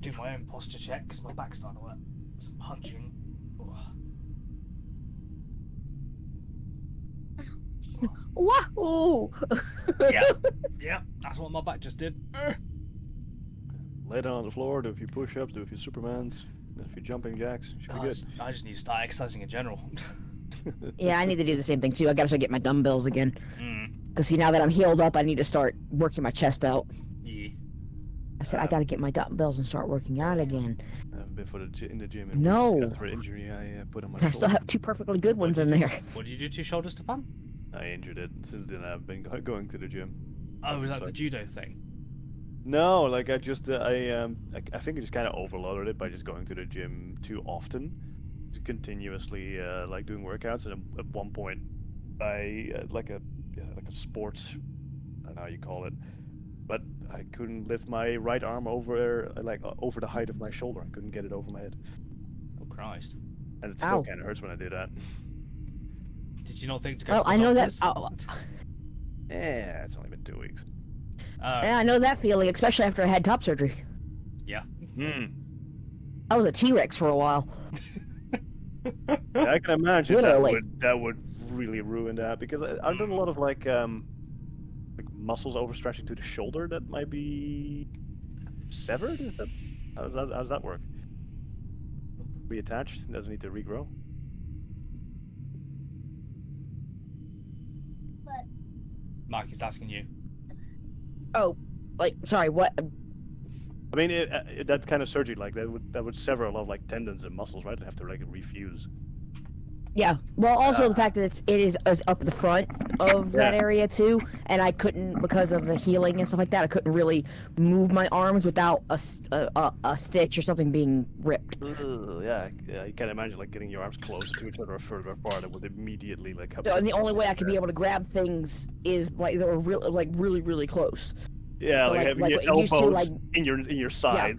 Do my own posture check because my back's starting to hurt. Some punching. Ugh. Wahoo! Yeah, that's what my back just did. Lay down on the floor, do a few push-ups, do a few Supermans, a few jumping jacks. Should be good. I just need to start exercising in general. Yeah, I need to do the same thing too. I gotta start getting my dumbbells again. Mm. Cause see, now that I'm healed up, I need to start working my chest out. Yeah. I said I gotta get my dumbbells and start working out again. I haven't been in the gym No. weeks after an injury I put on my I still shoulder. have two perfectly good ones in there. What did you do to your shoulder, Stefan? I injured it. Since then I've been going to the gym. Oh, was that Sorry. the judo thing? No, like I just I think I just kind of overloaded it by just going to the gym too often, to continuously like doing workouts, and at one point I like a sports, I don't know how you call it, but I couldn't lift my right arm over over the height of my shoulder. I couldn't get it over my head, Oh Christ! and it still Ow. kind of hurts when I do that. Did you not think to go Well, to the I know that. doctors? Yeah, it's only been 2 weeks. Yeah, I know that feeling, especially after I had top surgery. Yeah. Hmm. I was a T-Rex for a while. I can imagine Literally. that would really ruin that, because I've done a lot of like muscles overstretching to the shoulder that might be severed. Is that how does that work? Reattached? Doesn't need to regrow. Mark is asking you. Oh, like sorry, what? I mean, that kind of surgery like that would sever a lot of like tendons and muscles, right? They have to like refuse. Yeah. Well, also the fact that it is up the front of that Yeah. area too, and I couldn't, because of the healing and stuff like that, I couldn't really move my arms without a stitch or something being ripped. Ugh, yeah, you can imagine like getting your arms closer to each other or further apart. It would immediately like. So, and the only way I could be able to grab things is like they were really, really close. Yeah, so, like like- having like your what you used to, elbows like- in your side.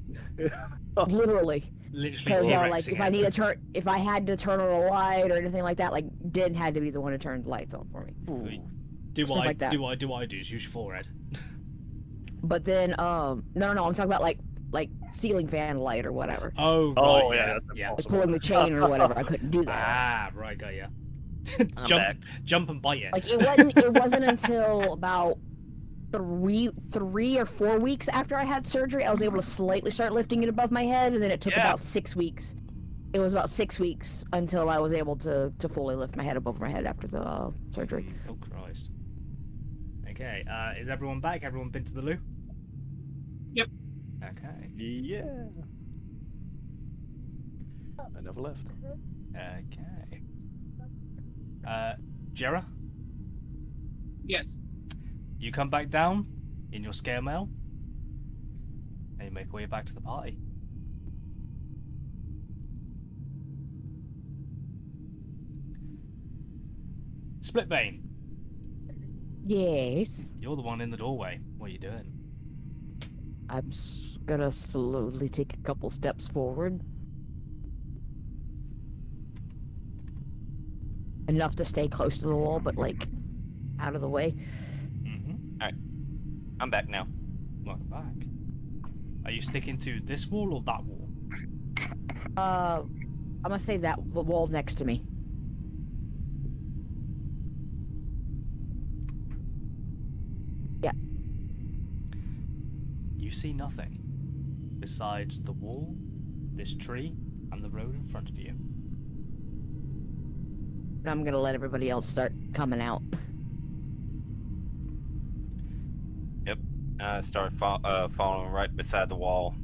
Literally. Literally Because T-Rexing like if I it. need to turn, if I had to turn on a light or anything like that, like didn't had to be the one to turn the lights on for me. Ooh. Do stuff what I like that. do. What I do is use your forehead. But then no, I'm talking about like ceiling fan light or whatever, Oh, right, Oh yeah, yeah, that's yeah. like impossible. pulling the chain or whatever. I couldn't do that. Ah, right, got ya. I'm jump, back. jump and bite it. Like it wasn't until about three or 4 weeks after I had surgery I was able to slightly start lifting it above my head, and then it took Yeah. about 6 weeks. It was about 6 weeks until I was able to fully lift my head above my head after the surgery. Oh Christ. Okay, is everyone back? Everyone been to the loo? Yep. Okay. Yeah. I never left. Okay. Jera, Yes. you come back down in your scare mail, and you make your way back to the party. Splitbane, Yes. you're the one in the doorway. What are you doing? gonna slowly take a couple steps forward. Enough to stay close to the wall, but like out of the way. Mm-hmm. I'm back now. Welcome back. Are you sticking to this wall or that wall? I'm gonna say that the wall next to me. Yeah. You see nothing besides the wall, this tree, and the road in front of you. I'm gonna let everybody else start coming out. Yep. I start following right beside the wall.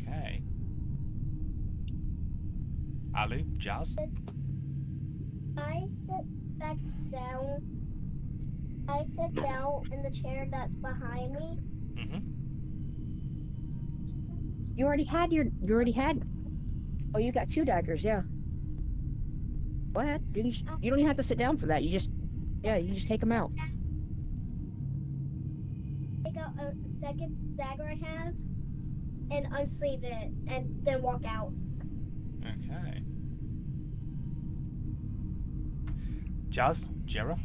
Okay. Alu, Jazz? I sit back down. I sit down in the chair that's behind me. Mm-hmm. You already had. Oh, you got 2 daggers, yeah. Go ahead. You don't even have to sit down for that. You just take them out. Take out a second dagger I have and unsleeve it and then walk out. Okay. Jazz, Jera?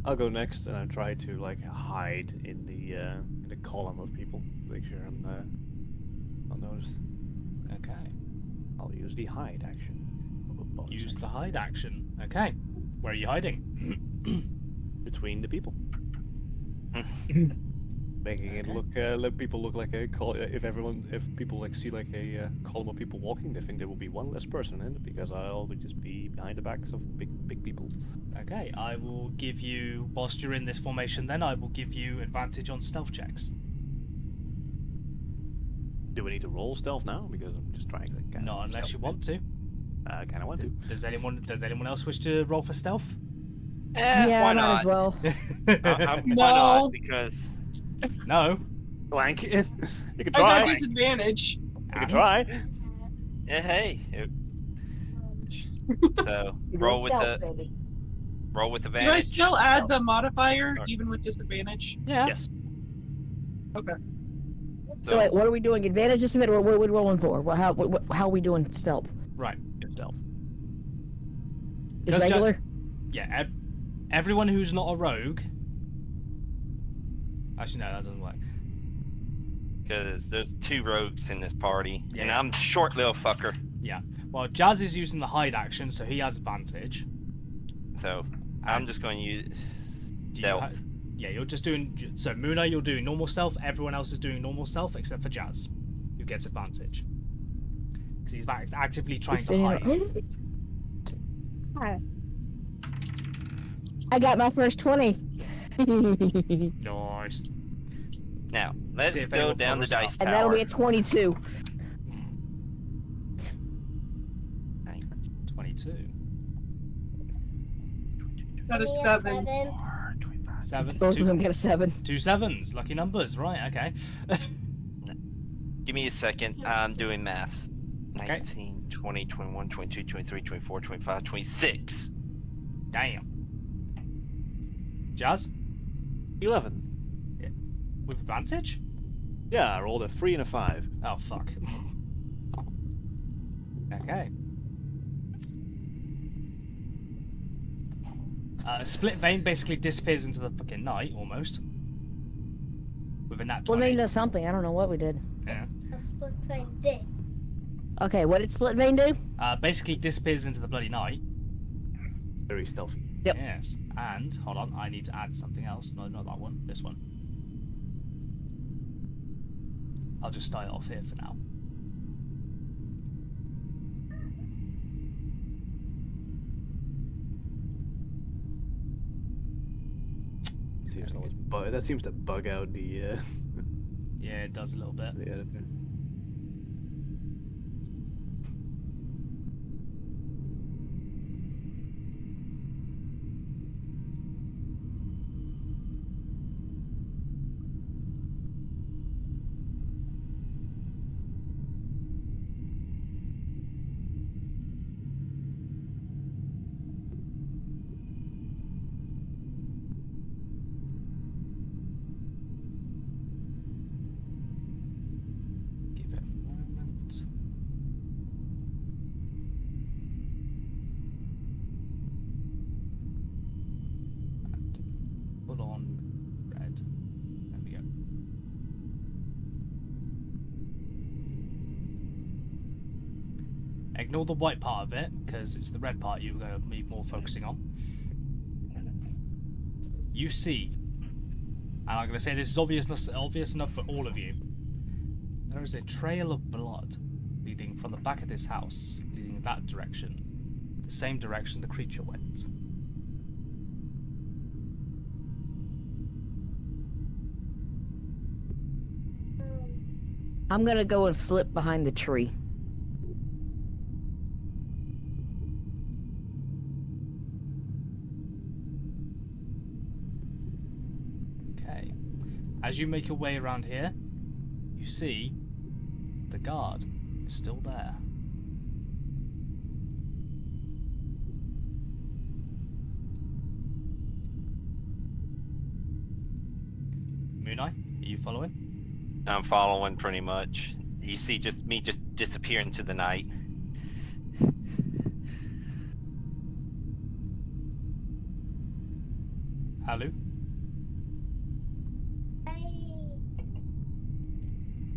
I'll go next, and I try to like hide in the column of people, make sure I'm not noticed. Okay. I'll use the hide action. Use the hide action. Okay. Where are you hiding? Between the people, making it look let people look like a if people like see like a column of people walking, they think there will be one less person in it because I'll just be behind the backs of big people. Okay, I will give you, whilst you're in this formation then, I will give you advantage on stealth checks. Do we need to roll stealth now? Because I'm just trying to kind Not of unless you stealth want to. I kind of want to. Does anyone else wish to roll for stealth? Yeah, Why might not? as well. Why not? No. Because No. Blank. You can I try. got disadvantage. You can And? try. yeah, hey. So You're roll doing with stealth, the baby. roll with Do advantage. I still add the modifier Alright. even with disadvantage? Yeah. Yes. Okay. So wait, what are we doing? Advantage, disadvantage, or what are we rolling for? How are we doing stealth? Right. Good stealth. Just regular? Yeah, everyone who's not a rogue... Actually, no, that doesn't work. Because there's 2 rogues in this party, Yeah. and I'm short little fucker. Yeah. Well, Jazz is using the hide action, so he has advantage. So I'm just going to use Do you stealth. Yeah, you're just doing... So, Muna, you're doing normal stealth. Everyone else is doing normal stealth, except for Jazz, who gets advantage. Because he's actively trying to hide. I got my first 20. Nice. Now See let's if go anyone down the follows up. dice And that'll tower. be a 22. 22. That is Give me a 7. 7. Both Two, of them get a 7. 2 7s. Lucky numbers. Right, okay. Give me a second. I'm doing maths. Okay. 19, 20, 21, 22, 23, 24, 25, 26. Damn. Jazz? 11. With advantage? Yeah, I rolled a 3 and a 5. Oh, fuck. Okay. Split Vein basically disappears into the fucking night, almost. With a nat 20. Well, maybe does something. I don't know what we did. Yeah. A split vein dick. Okay, what did Split Vein do? Basically disappears into the bloody night. Very stealthy. Yep. Yes. And, hold on, I need to add something else. No, not that one. This one. I'll just start it off here for now. That seems to bug out the Yeah, it does a little bit. the editor. ignore the white part of it, because it's the red part you're going to be more focusing on. You see, and I'm going to say this is obvious enough for all of you, there is a trail of blood leading from the back of this house, leading in that direction, the same direction the creature went. I'm gonna go and slip behind the tree. Okay. As you make your way around here, you see the guard is still there. Mooneye, are you following? I'm following pretty much. You see just me just disappear into the night. Alu?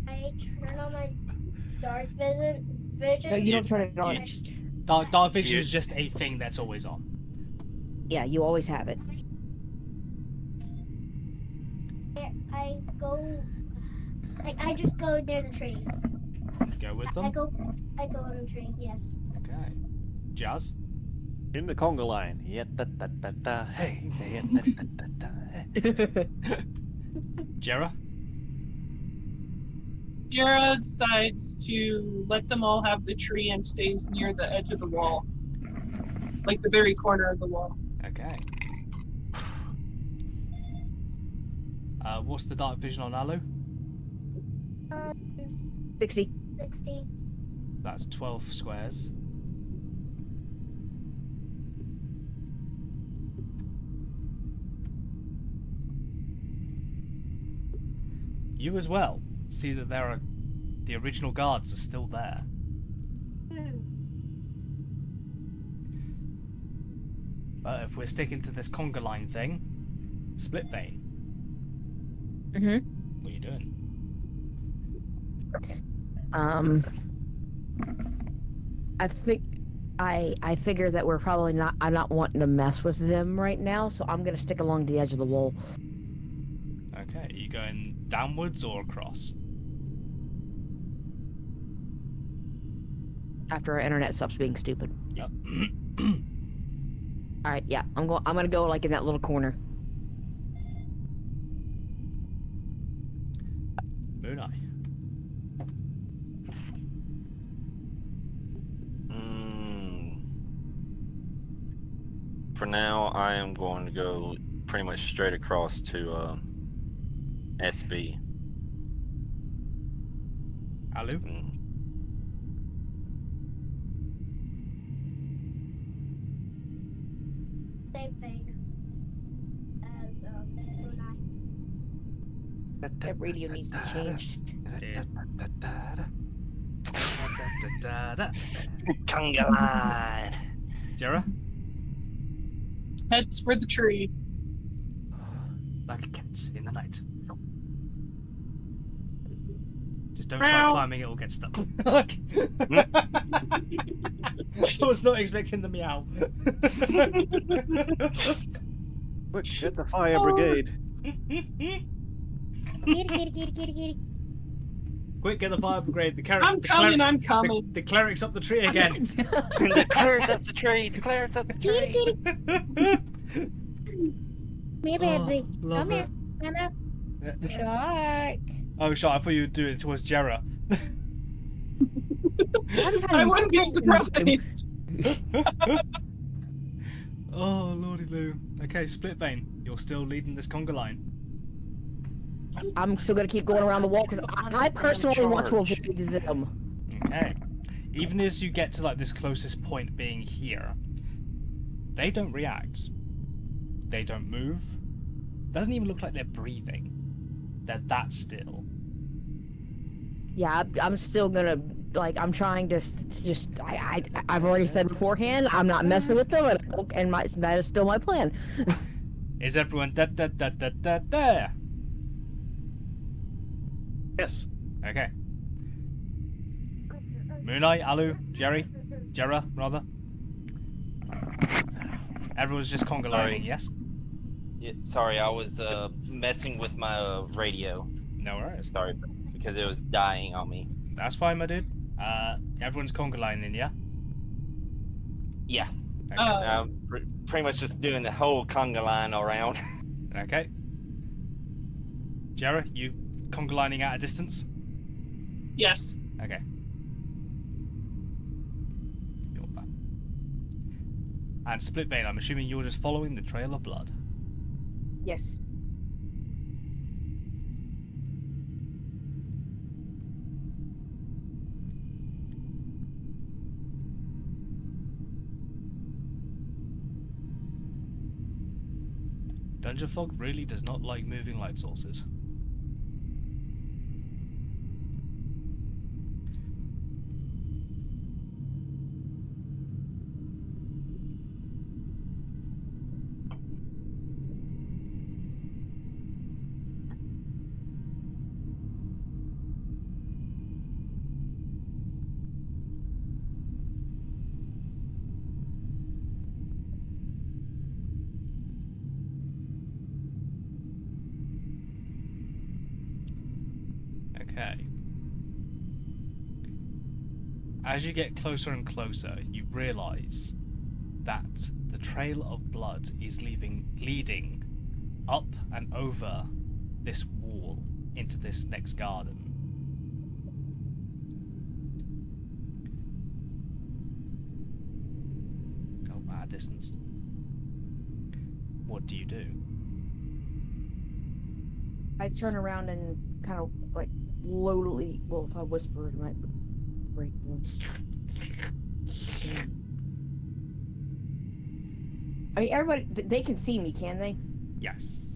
I turn on my dark vision. No, you don't turn it on. you- Just, Dark vision is just a thing that's always on. yeah, you always have it. I go. I just go near the tree. Go with I them? go in the tree. Yes. Okay. Jazz? In the conga line. Yeah, da, da, da, da, hey. Yeah, da, da, da, da, hey. Jera? Jera decides to let them all have the tree and stays near the edge of the wall. Like the very corner of the wall. Okay. What's the dark vision on Alu? 60. 60. That's 12 squares. You as well see that the original guards are still there. But if we're sticking to this conga line thing, split vein. Mm-hmm. What are you doing? I figure that we're probably not. I'm not wanting to mess with them right now, so I'm gonna stick along the edge of the wall. Okay, are you going downwards or across? After our internet stops being stupid. Yep. All right, yeah, I'm gonna go like in that little corner. Mooneye. For now, I am going to go pretty much straight across to SB. Alu? Mm. Same thing as Brunei. That radio needs to be changed. Yeah. Conga line. Jera? Heads for the tree. Like cats in the night. Just don't Meow. start climbing, it'll get stuck. I was not expecting the meow. Quick, get the fire brigade. Kitty. Quick, get the fire brigade. I'm coming. The cleric's up the tree again. Declare it's up the tree. Declare it's up the tree. Me, Oh, baby. love Come here. it. Come up. Yeah. Shark. Oh, shit, I thought you were doing it towards Jera. I wouldn't be surprised. Oh, lordy loo. Okay, split vein. You're still leading this conga line. I'm still gonna keep going around the wall because I personally want to charge. avoid them. Okay. Even as you get to like this closest point being here, they don't react. They don't move. Doesn't even look like they're breathing. They're that still. Yeah, I'm still gonna I'm trying to I've already said beforehand I'm not messing with them, and that is still my plan. Is everyone there? Yes. Okay. Mooneye, Alu, Jerry, Jera, rather. Everyone's just conga Sorry. lining, yes? Yeah, sorry, I was messing with my radio. No worries. Sorry, because it was dying on me. That's fine, my dude. Everyone's conga lining, yeah? Yeah. Okay. Pretty much just doing the whole conga line around. Okay. Jera, you conga lining at a distance? Yes. Okay. And Splitbane, I'm assuming you're just following the trail of blood. Yes. Dungeon Fog really does not like moving light sources. Okay. As you get closer and closer, you realize that the trail of blood is leading up and over this wall into this next garden. Oh, bad distance. What do you do? I turn around and kind of like lowly. Well, if I whisper, it might break them. I mean, everybody, they can see me, can they? Yes.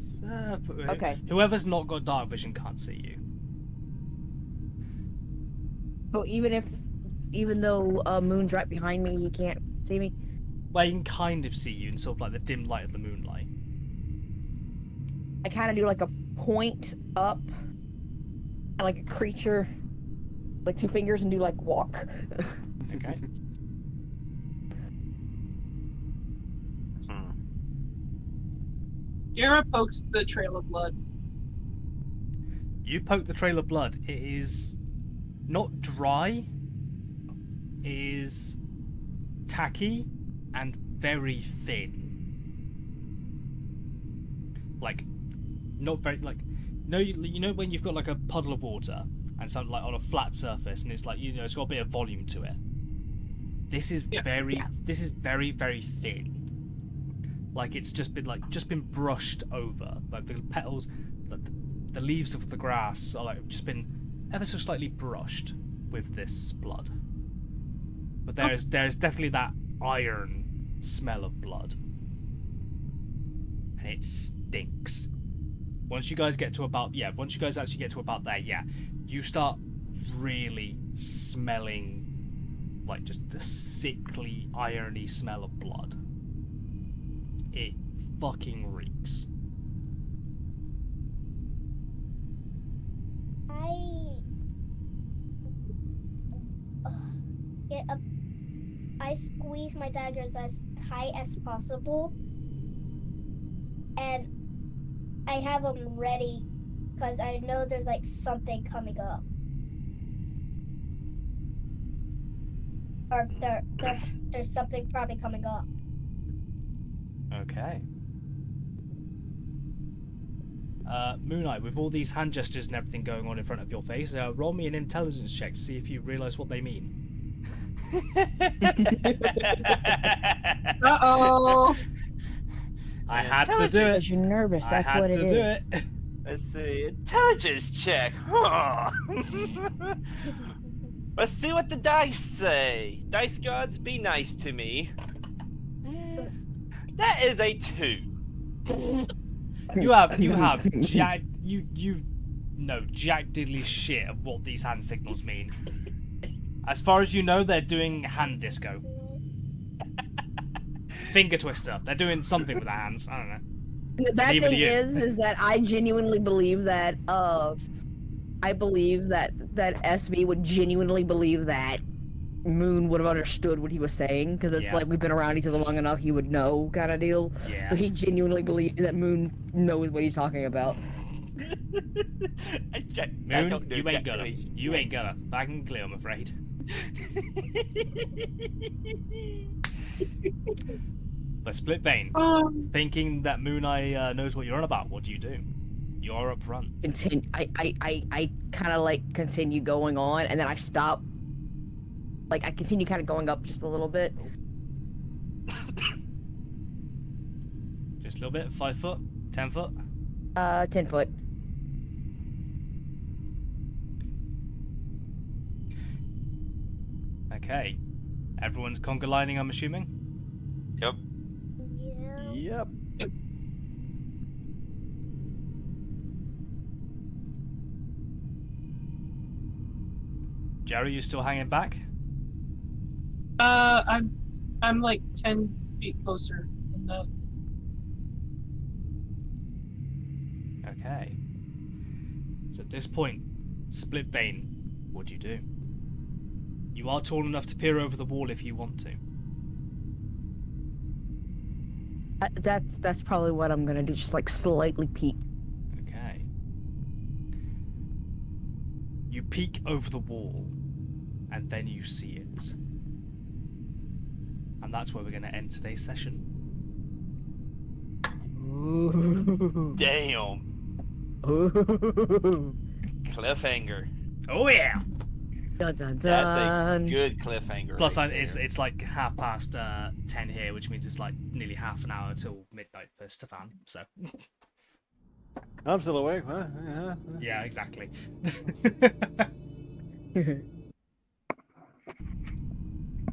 Okay. Whoever's not got dark vision can't see you. But even though Moon's right behind me, he can't see me. Well, he can kind of see you in sort of like the dim light of the moonlight. I kind of do like a point up, and like a creature, like 2 fingers, and do like walk. Okay. Jera pokes the trail of blood. You poke the trail of blood. It is not dry. It is tacky and very thin. Like, not very, like, no, you know when you've got like a puddle of water and something like on a flat surface and it's like, you know, it's got a bit of volume to it. This is this is very, very thin. Like it's just been brushed over. Like the petals, the leaves of the grass are like just been ever so slightly brushed with this blood. But there's definitely that iron smell of blood. And it stinks. Once you guys actually get to about there, you start really smelling like just the sickly, irony smell of blood. It fucking reeks. I squeeze my daggers as tight as possible, and I have them ready because I know there's like something coming up, or there's something probably coming up. Okay. Moon Knight, with all these hand gestures and everything going on in front of your face, roll me an intelligence check to see if you realise what they mean. Uh-oh. I had to do it. Because you're nervous. That's what it is. I had to do it. Let's see, intelligence check. Huh. Let's see what the dice say. Dice gods, be nice to me. That is a 2. You have jack you know jack diddly shit of what these hand signals mean. As far as you know, they're doing hand disco. Finger twister. They're doing something with their hands. I don't know. The bad Neither thing do you. is that I genuinely believe that I believe that SV would genuinely believe that Moon would have understood what he was saying, because it's Yeah. like we've been around each other long enough, he would know, kind of deal. Yeah. So he genuinely believes that Moon knows what he's talking about. I Moon, don't know you ain't gonna. Japanese. You ain't gonna. Fucking clue, I'm afraid. But Split Vein, thinking that Moon Eye knows what you're on about, what do you do? You're up front. I kind of like continue going on, and then I stop. Like I continue kind of going up just a little bit. Just a little bit. 5 foot, 10 foot. 10 foot. Okay. Everyone's conga lining, I'm assuming. Yep. Yeah. Yep. Jerry, you still hanging back? I'm like 10 feet closer than that. Okay. So at this point, Split Vein, what do you do? You are tall enough to peer over the wall if you want to. That's probably what I'm gonna do. Just like slightly peek. Okay. You peek over the wall, and then you see it. And that's where we're going to end today's session. Damn. Cliffhanger. Oh yeah! Dun dun That's dun. a good cliffhanger. Plus, right it's there. it's like 10:30 here, which means it's like nearly half an hour till midnight for Stefan. So I'm still awake. Huh? yeah, exactly.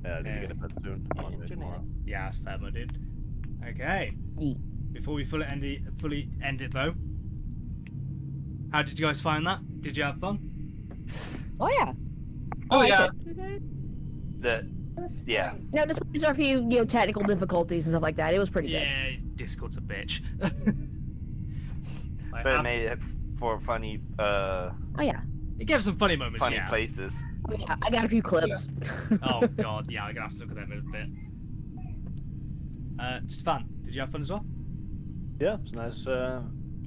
Yeah, I need to get to bed soon. Monday, tomorrow. Yeah, that's fair, my dude. Okay. Yeet. Before we fully end it though, how did you guys find that? Did you have fun? Oh yeah. Oh I yeah. liked it. Yeah. No, just there's a few technical difficulties and stuff like that. It was pretty good. Yeah, Discord's a bitch. Like, But it made it for funny Oh yeah. it gave some funny moments, funny yeah. places. Oh, yeah. I got a few clips. Oh god, yeah, I'm gonna have to look at them in a bit. Stefan, did you have fun as well? Yeah, it's nice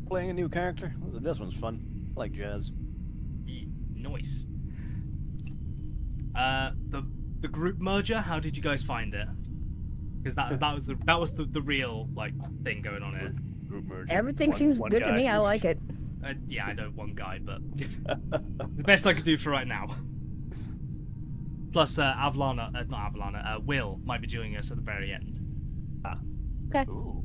playing a new character. This one's fun. I like jazz. Nice. The group merger, how did you guys find it? Because that was the real like thing going on here. Group merge. Everything seems good to me. I like it. Yeah, I know one guy, but the best I could do for right now. Plus, Will might be joining us at the very end. Ooh.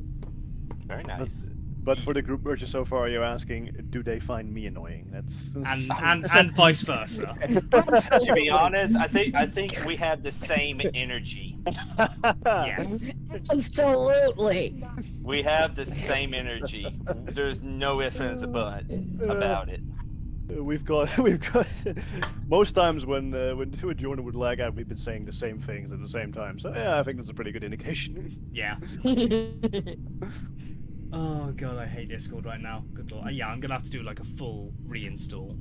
Very nice. But for the group merger so far, you're asking, do they find me annoying? That's And vice versa. To be honest, I think we have the same energy. Yes. Absolutely. We have the same energy. There's no ifs, ands, or buts about it. We've got most times when two and Jordan would lag out, we've been saying the same things at the same time. So yeah, I think that's a pretty good indication. Yeah. Oh god, I hate Discord right now. Good lord. Yeah, I'm gonna have to do like a full reinstall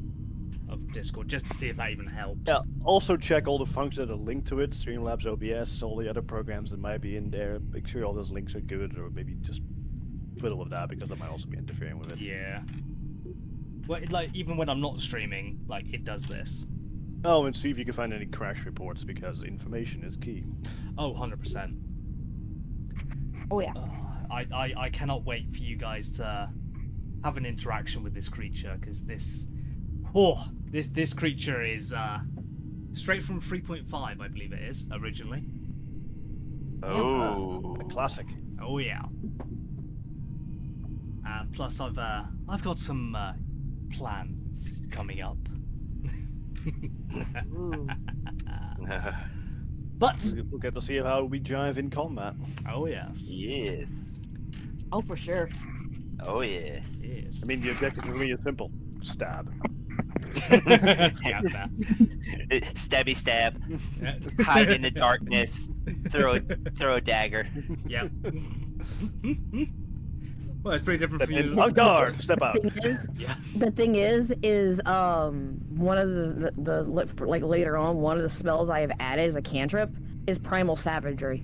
of Discord just to see if that even helps. Yeah. Also check all the functions that are linked to it, Streamlabs, OBS, all the other programs that might be in there. Make sure all those links are good, or maybe just fiddle with that because that might also be interfering with it. Yeah. Well, like even when I'm not streaming, like it does this. Oh, and see if you can find any crash reports because information is key. Oh, 100%. Oh yeah. I cannot wait for you guys to have an interaction with this creature because this creature is straight from 3.5, I believe it is originally. Oh. A classic. Oh yeah. Plus I've got some plans coming up. But We'll get to see how we jive in combat. oh yes. Yes. Oh for sure. Oh yes. Yes. I mean, the objective for me is simple: stab. Yeah, fair. Stabby stab. Yeah. Hide in the darkness. Throw a dagger. Yep. Well, it's pretty different for Step in. you. On guard. Step out. Yeah. The thing is one of like later on, one of the spells I have added as a cantrip is Primal Savagery.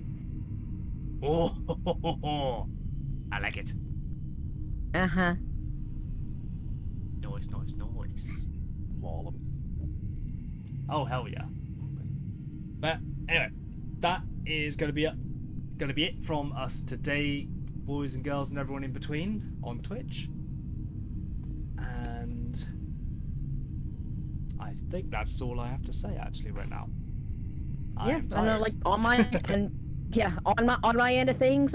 Oh, I like it. Uh-huh. Nice. Maul 'em. Oh, hell yeah. But anyway, that is going to be it from us today, boys and girls and everyone in between on Twitch. And I think that's all I have to say actually right now. Yeah, I'm I know, tired. like on my and yeah, on my end of things,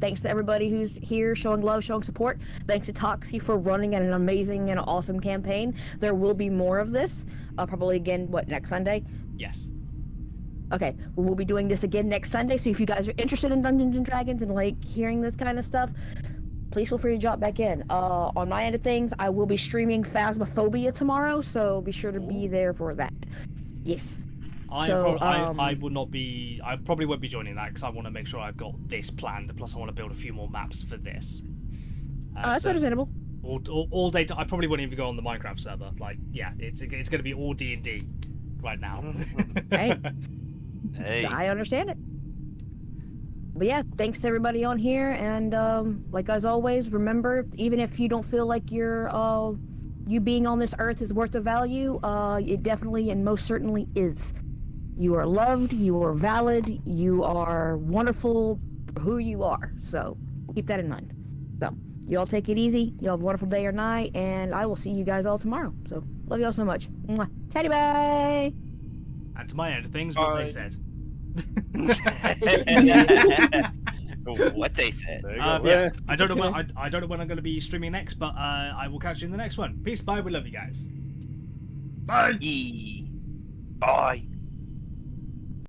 thanks to everybody who's here showing love, showing support. Thanks to Toxie for running an amazing and awesome campaign. There will be more of this, probably again, next Sunday? Yes. Okay, we'll be doing this again next Sunday, so if you guys are interested in Dungeons and Dragons and like hearing this kind of stuff, please feel free to drop back in. On my end of things, I will be streaming Phasmophobia tomorrow, so be sure to be there for that. Yes. I will not be. I probably won't be joining that because I want to make sure I've got this planned. Plus, I want to build a few more maps for this. That's understandable. All day. I probably won't even go on the Minecraft server. Like, yeah, it's going to be all D&D right now. Hey. I understand it. But yeah, thanks to everybody on here, and like as always, remember, even if you don't feel like you being on this earth is worth the value, it definitely and most certainly is. You are loved, you are valid, you are wonderful for who you are. So keep that in mind. So you all take it easy. You all have a wonderful day or night, and I will see you guys all tomorrow. So love you all so much. Mwah. Teddy bye. And to my end of things, what they said. What they said. There you go. Yeah, I don't know when I don't know when I'm going to be streaming next, but I will catch you in the next one. Peace, bye. We love you guys. Bye. Bye.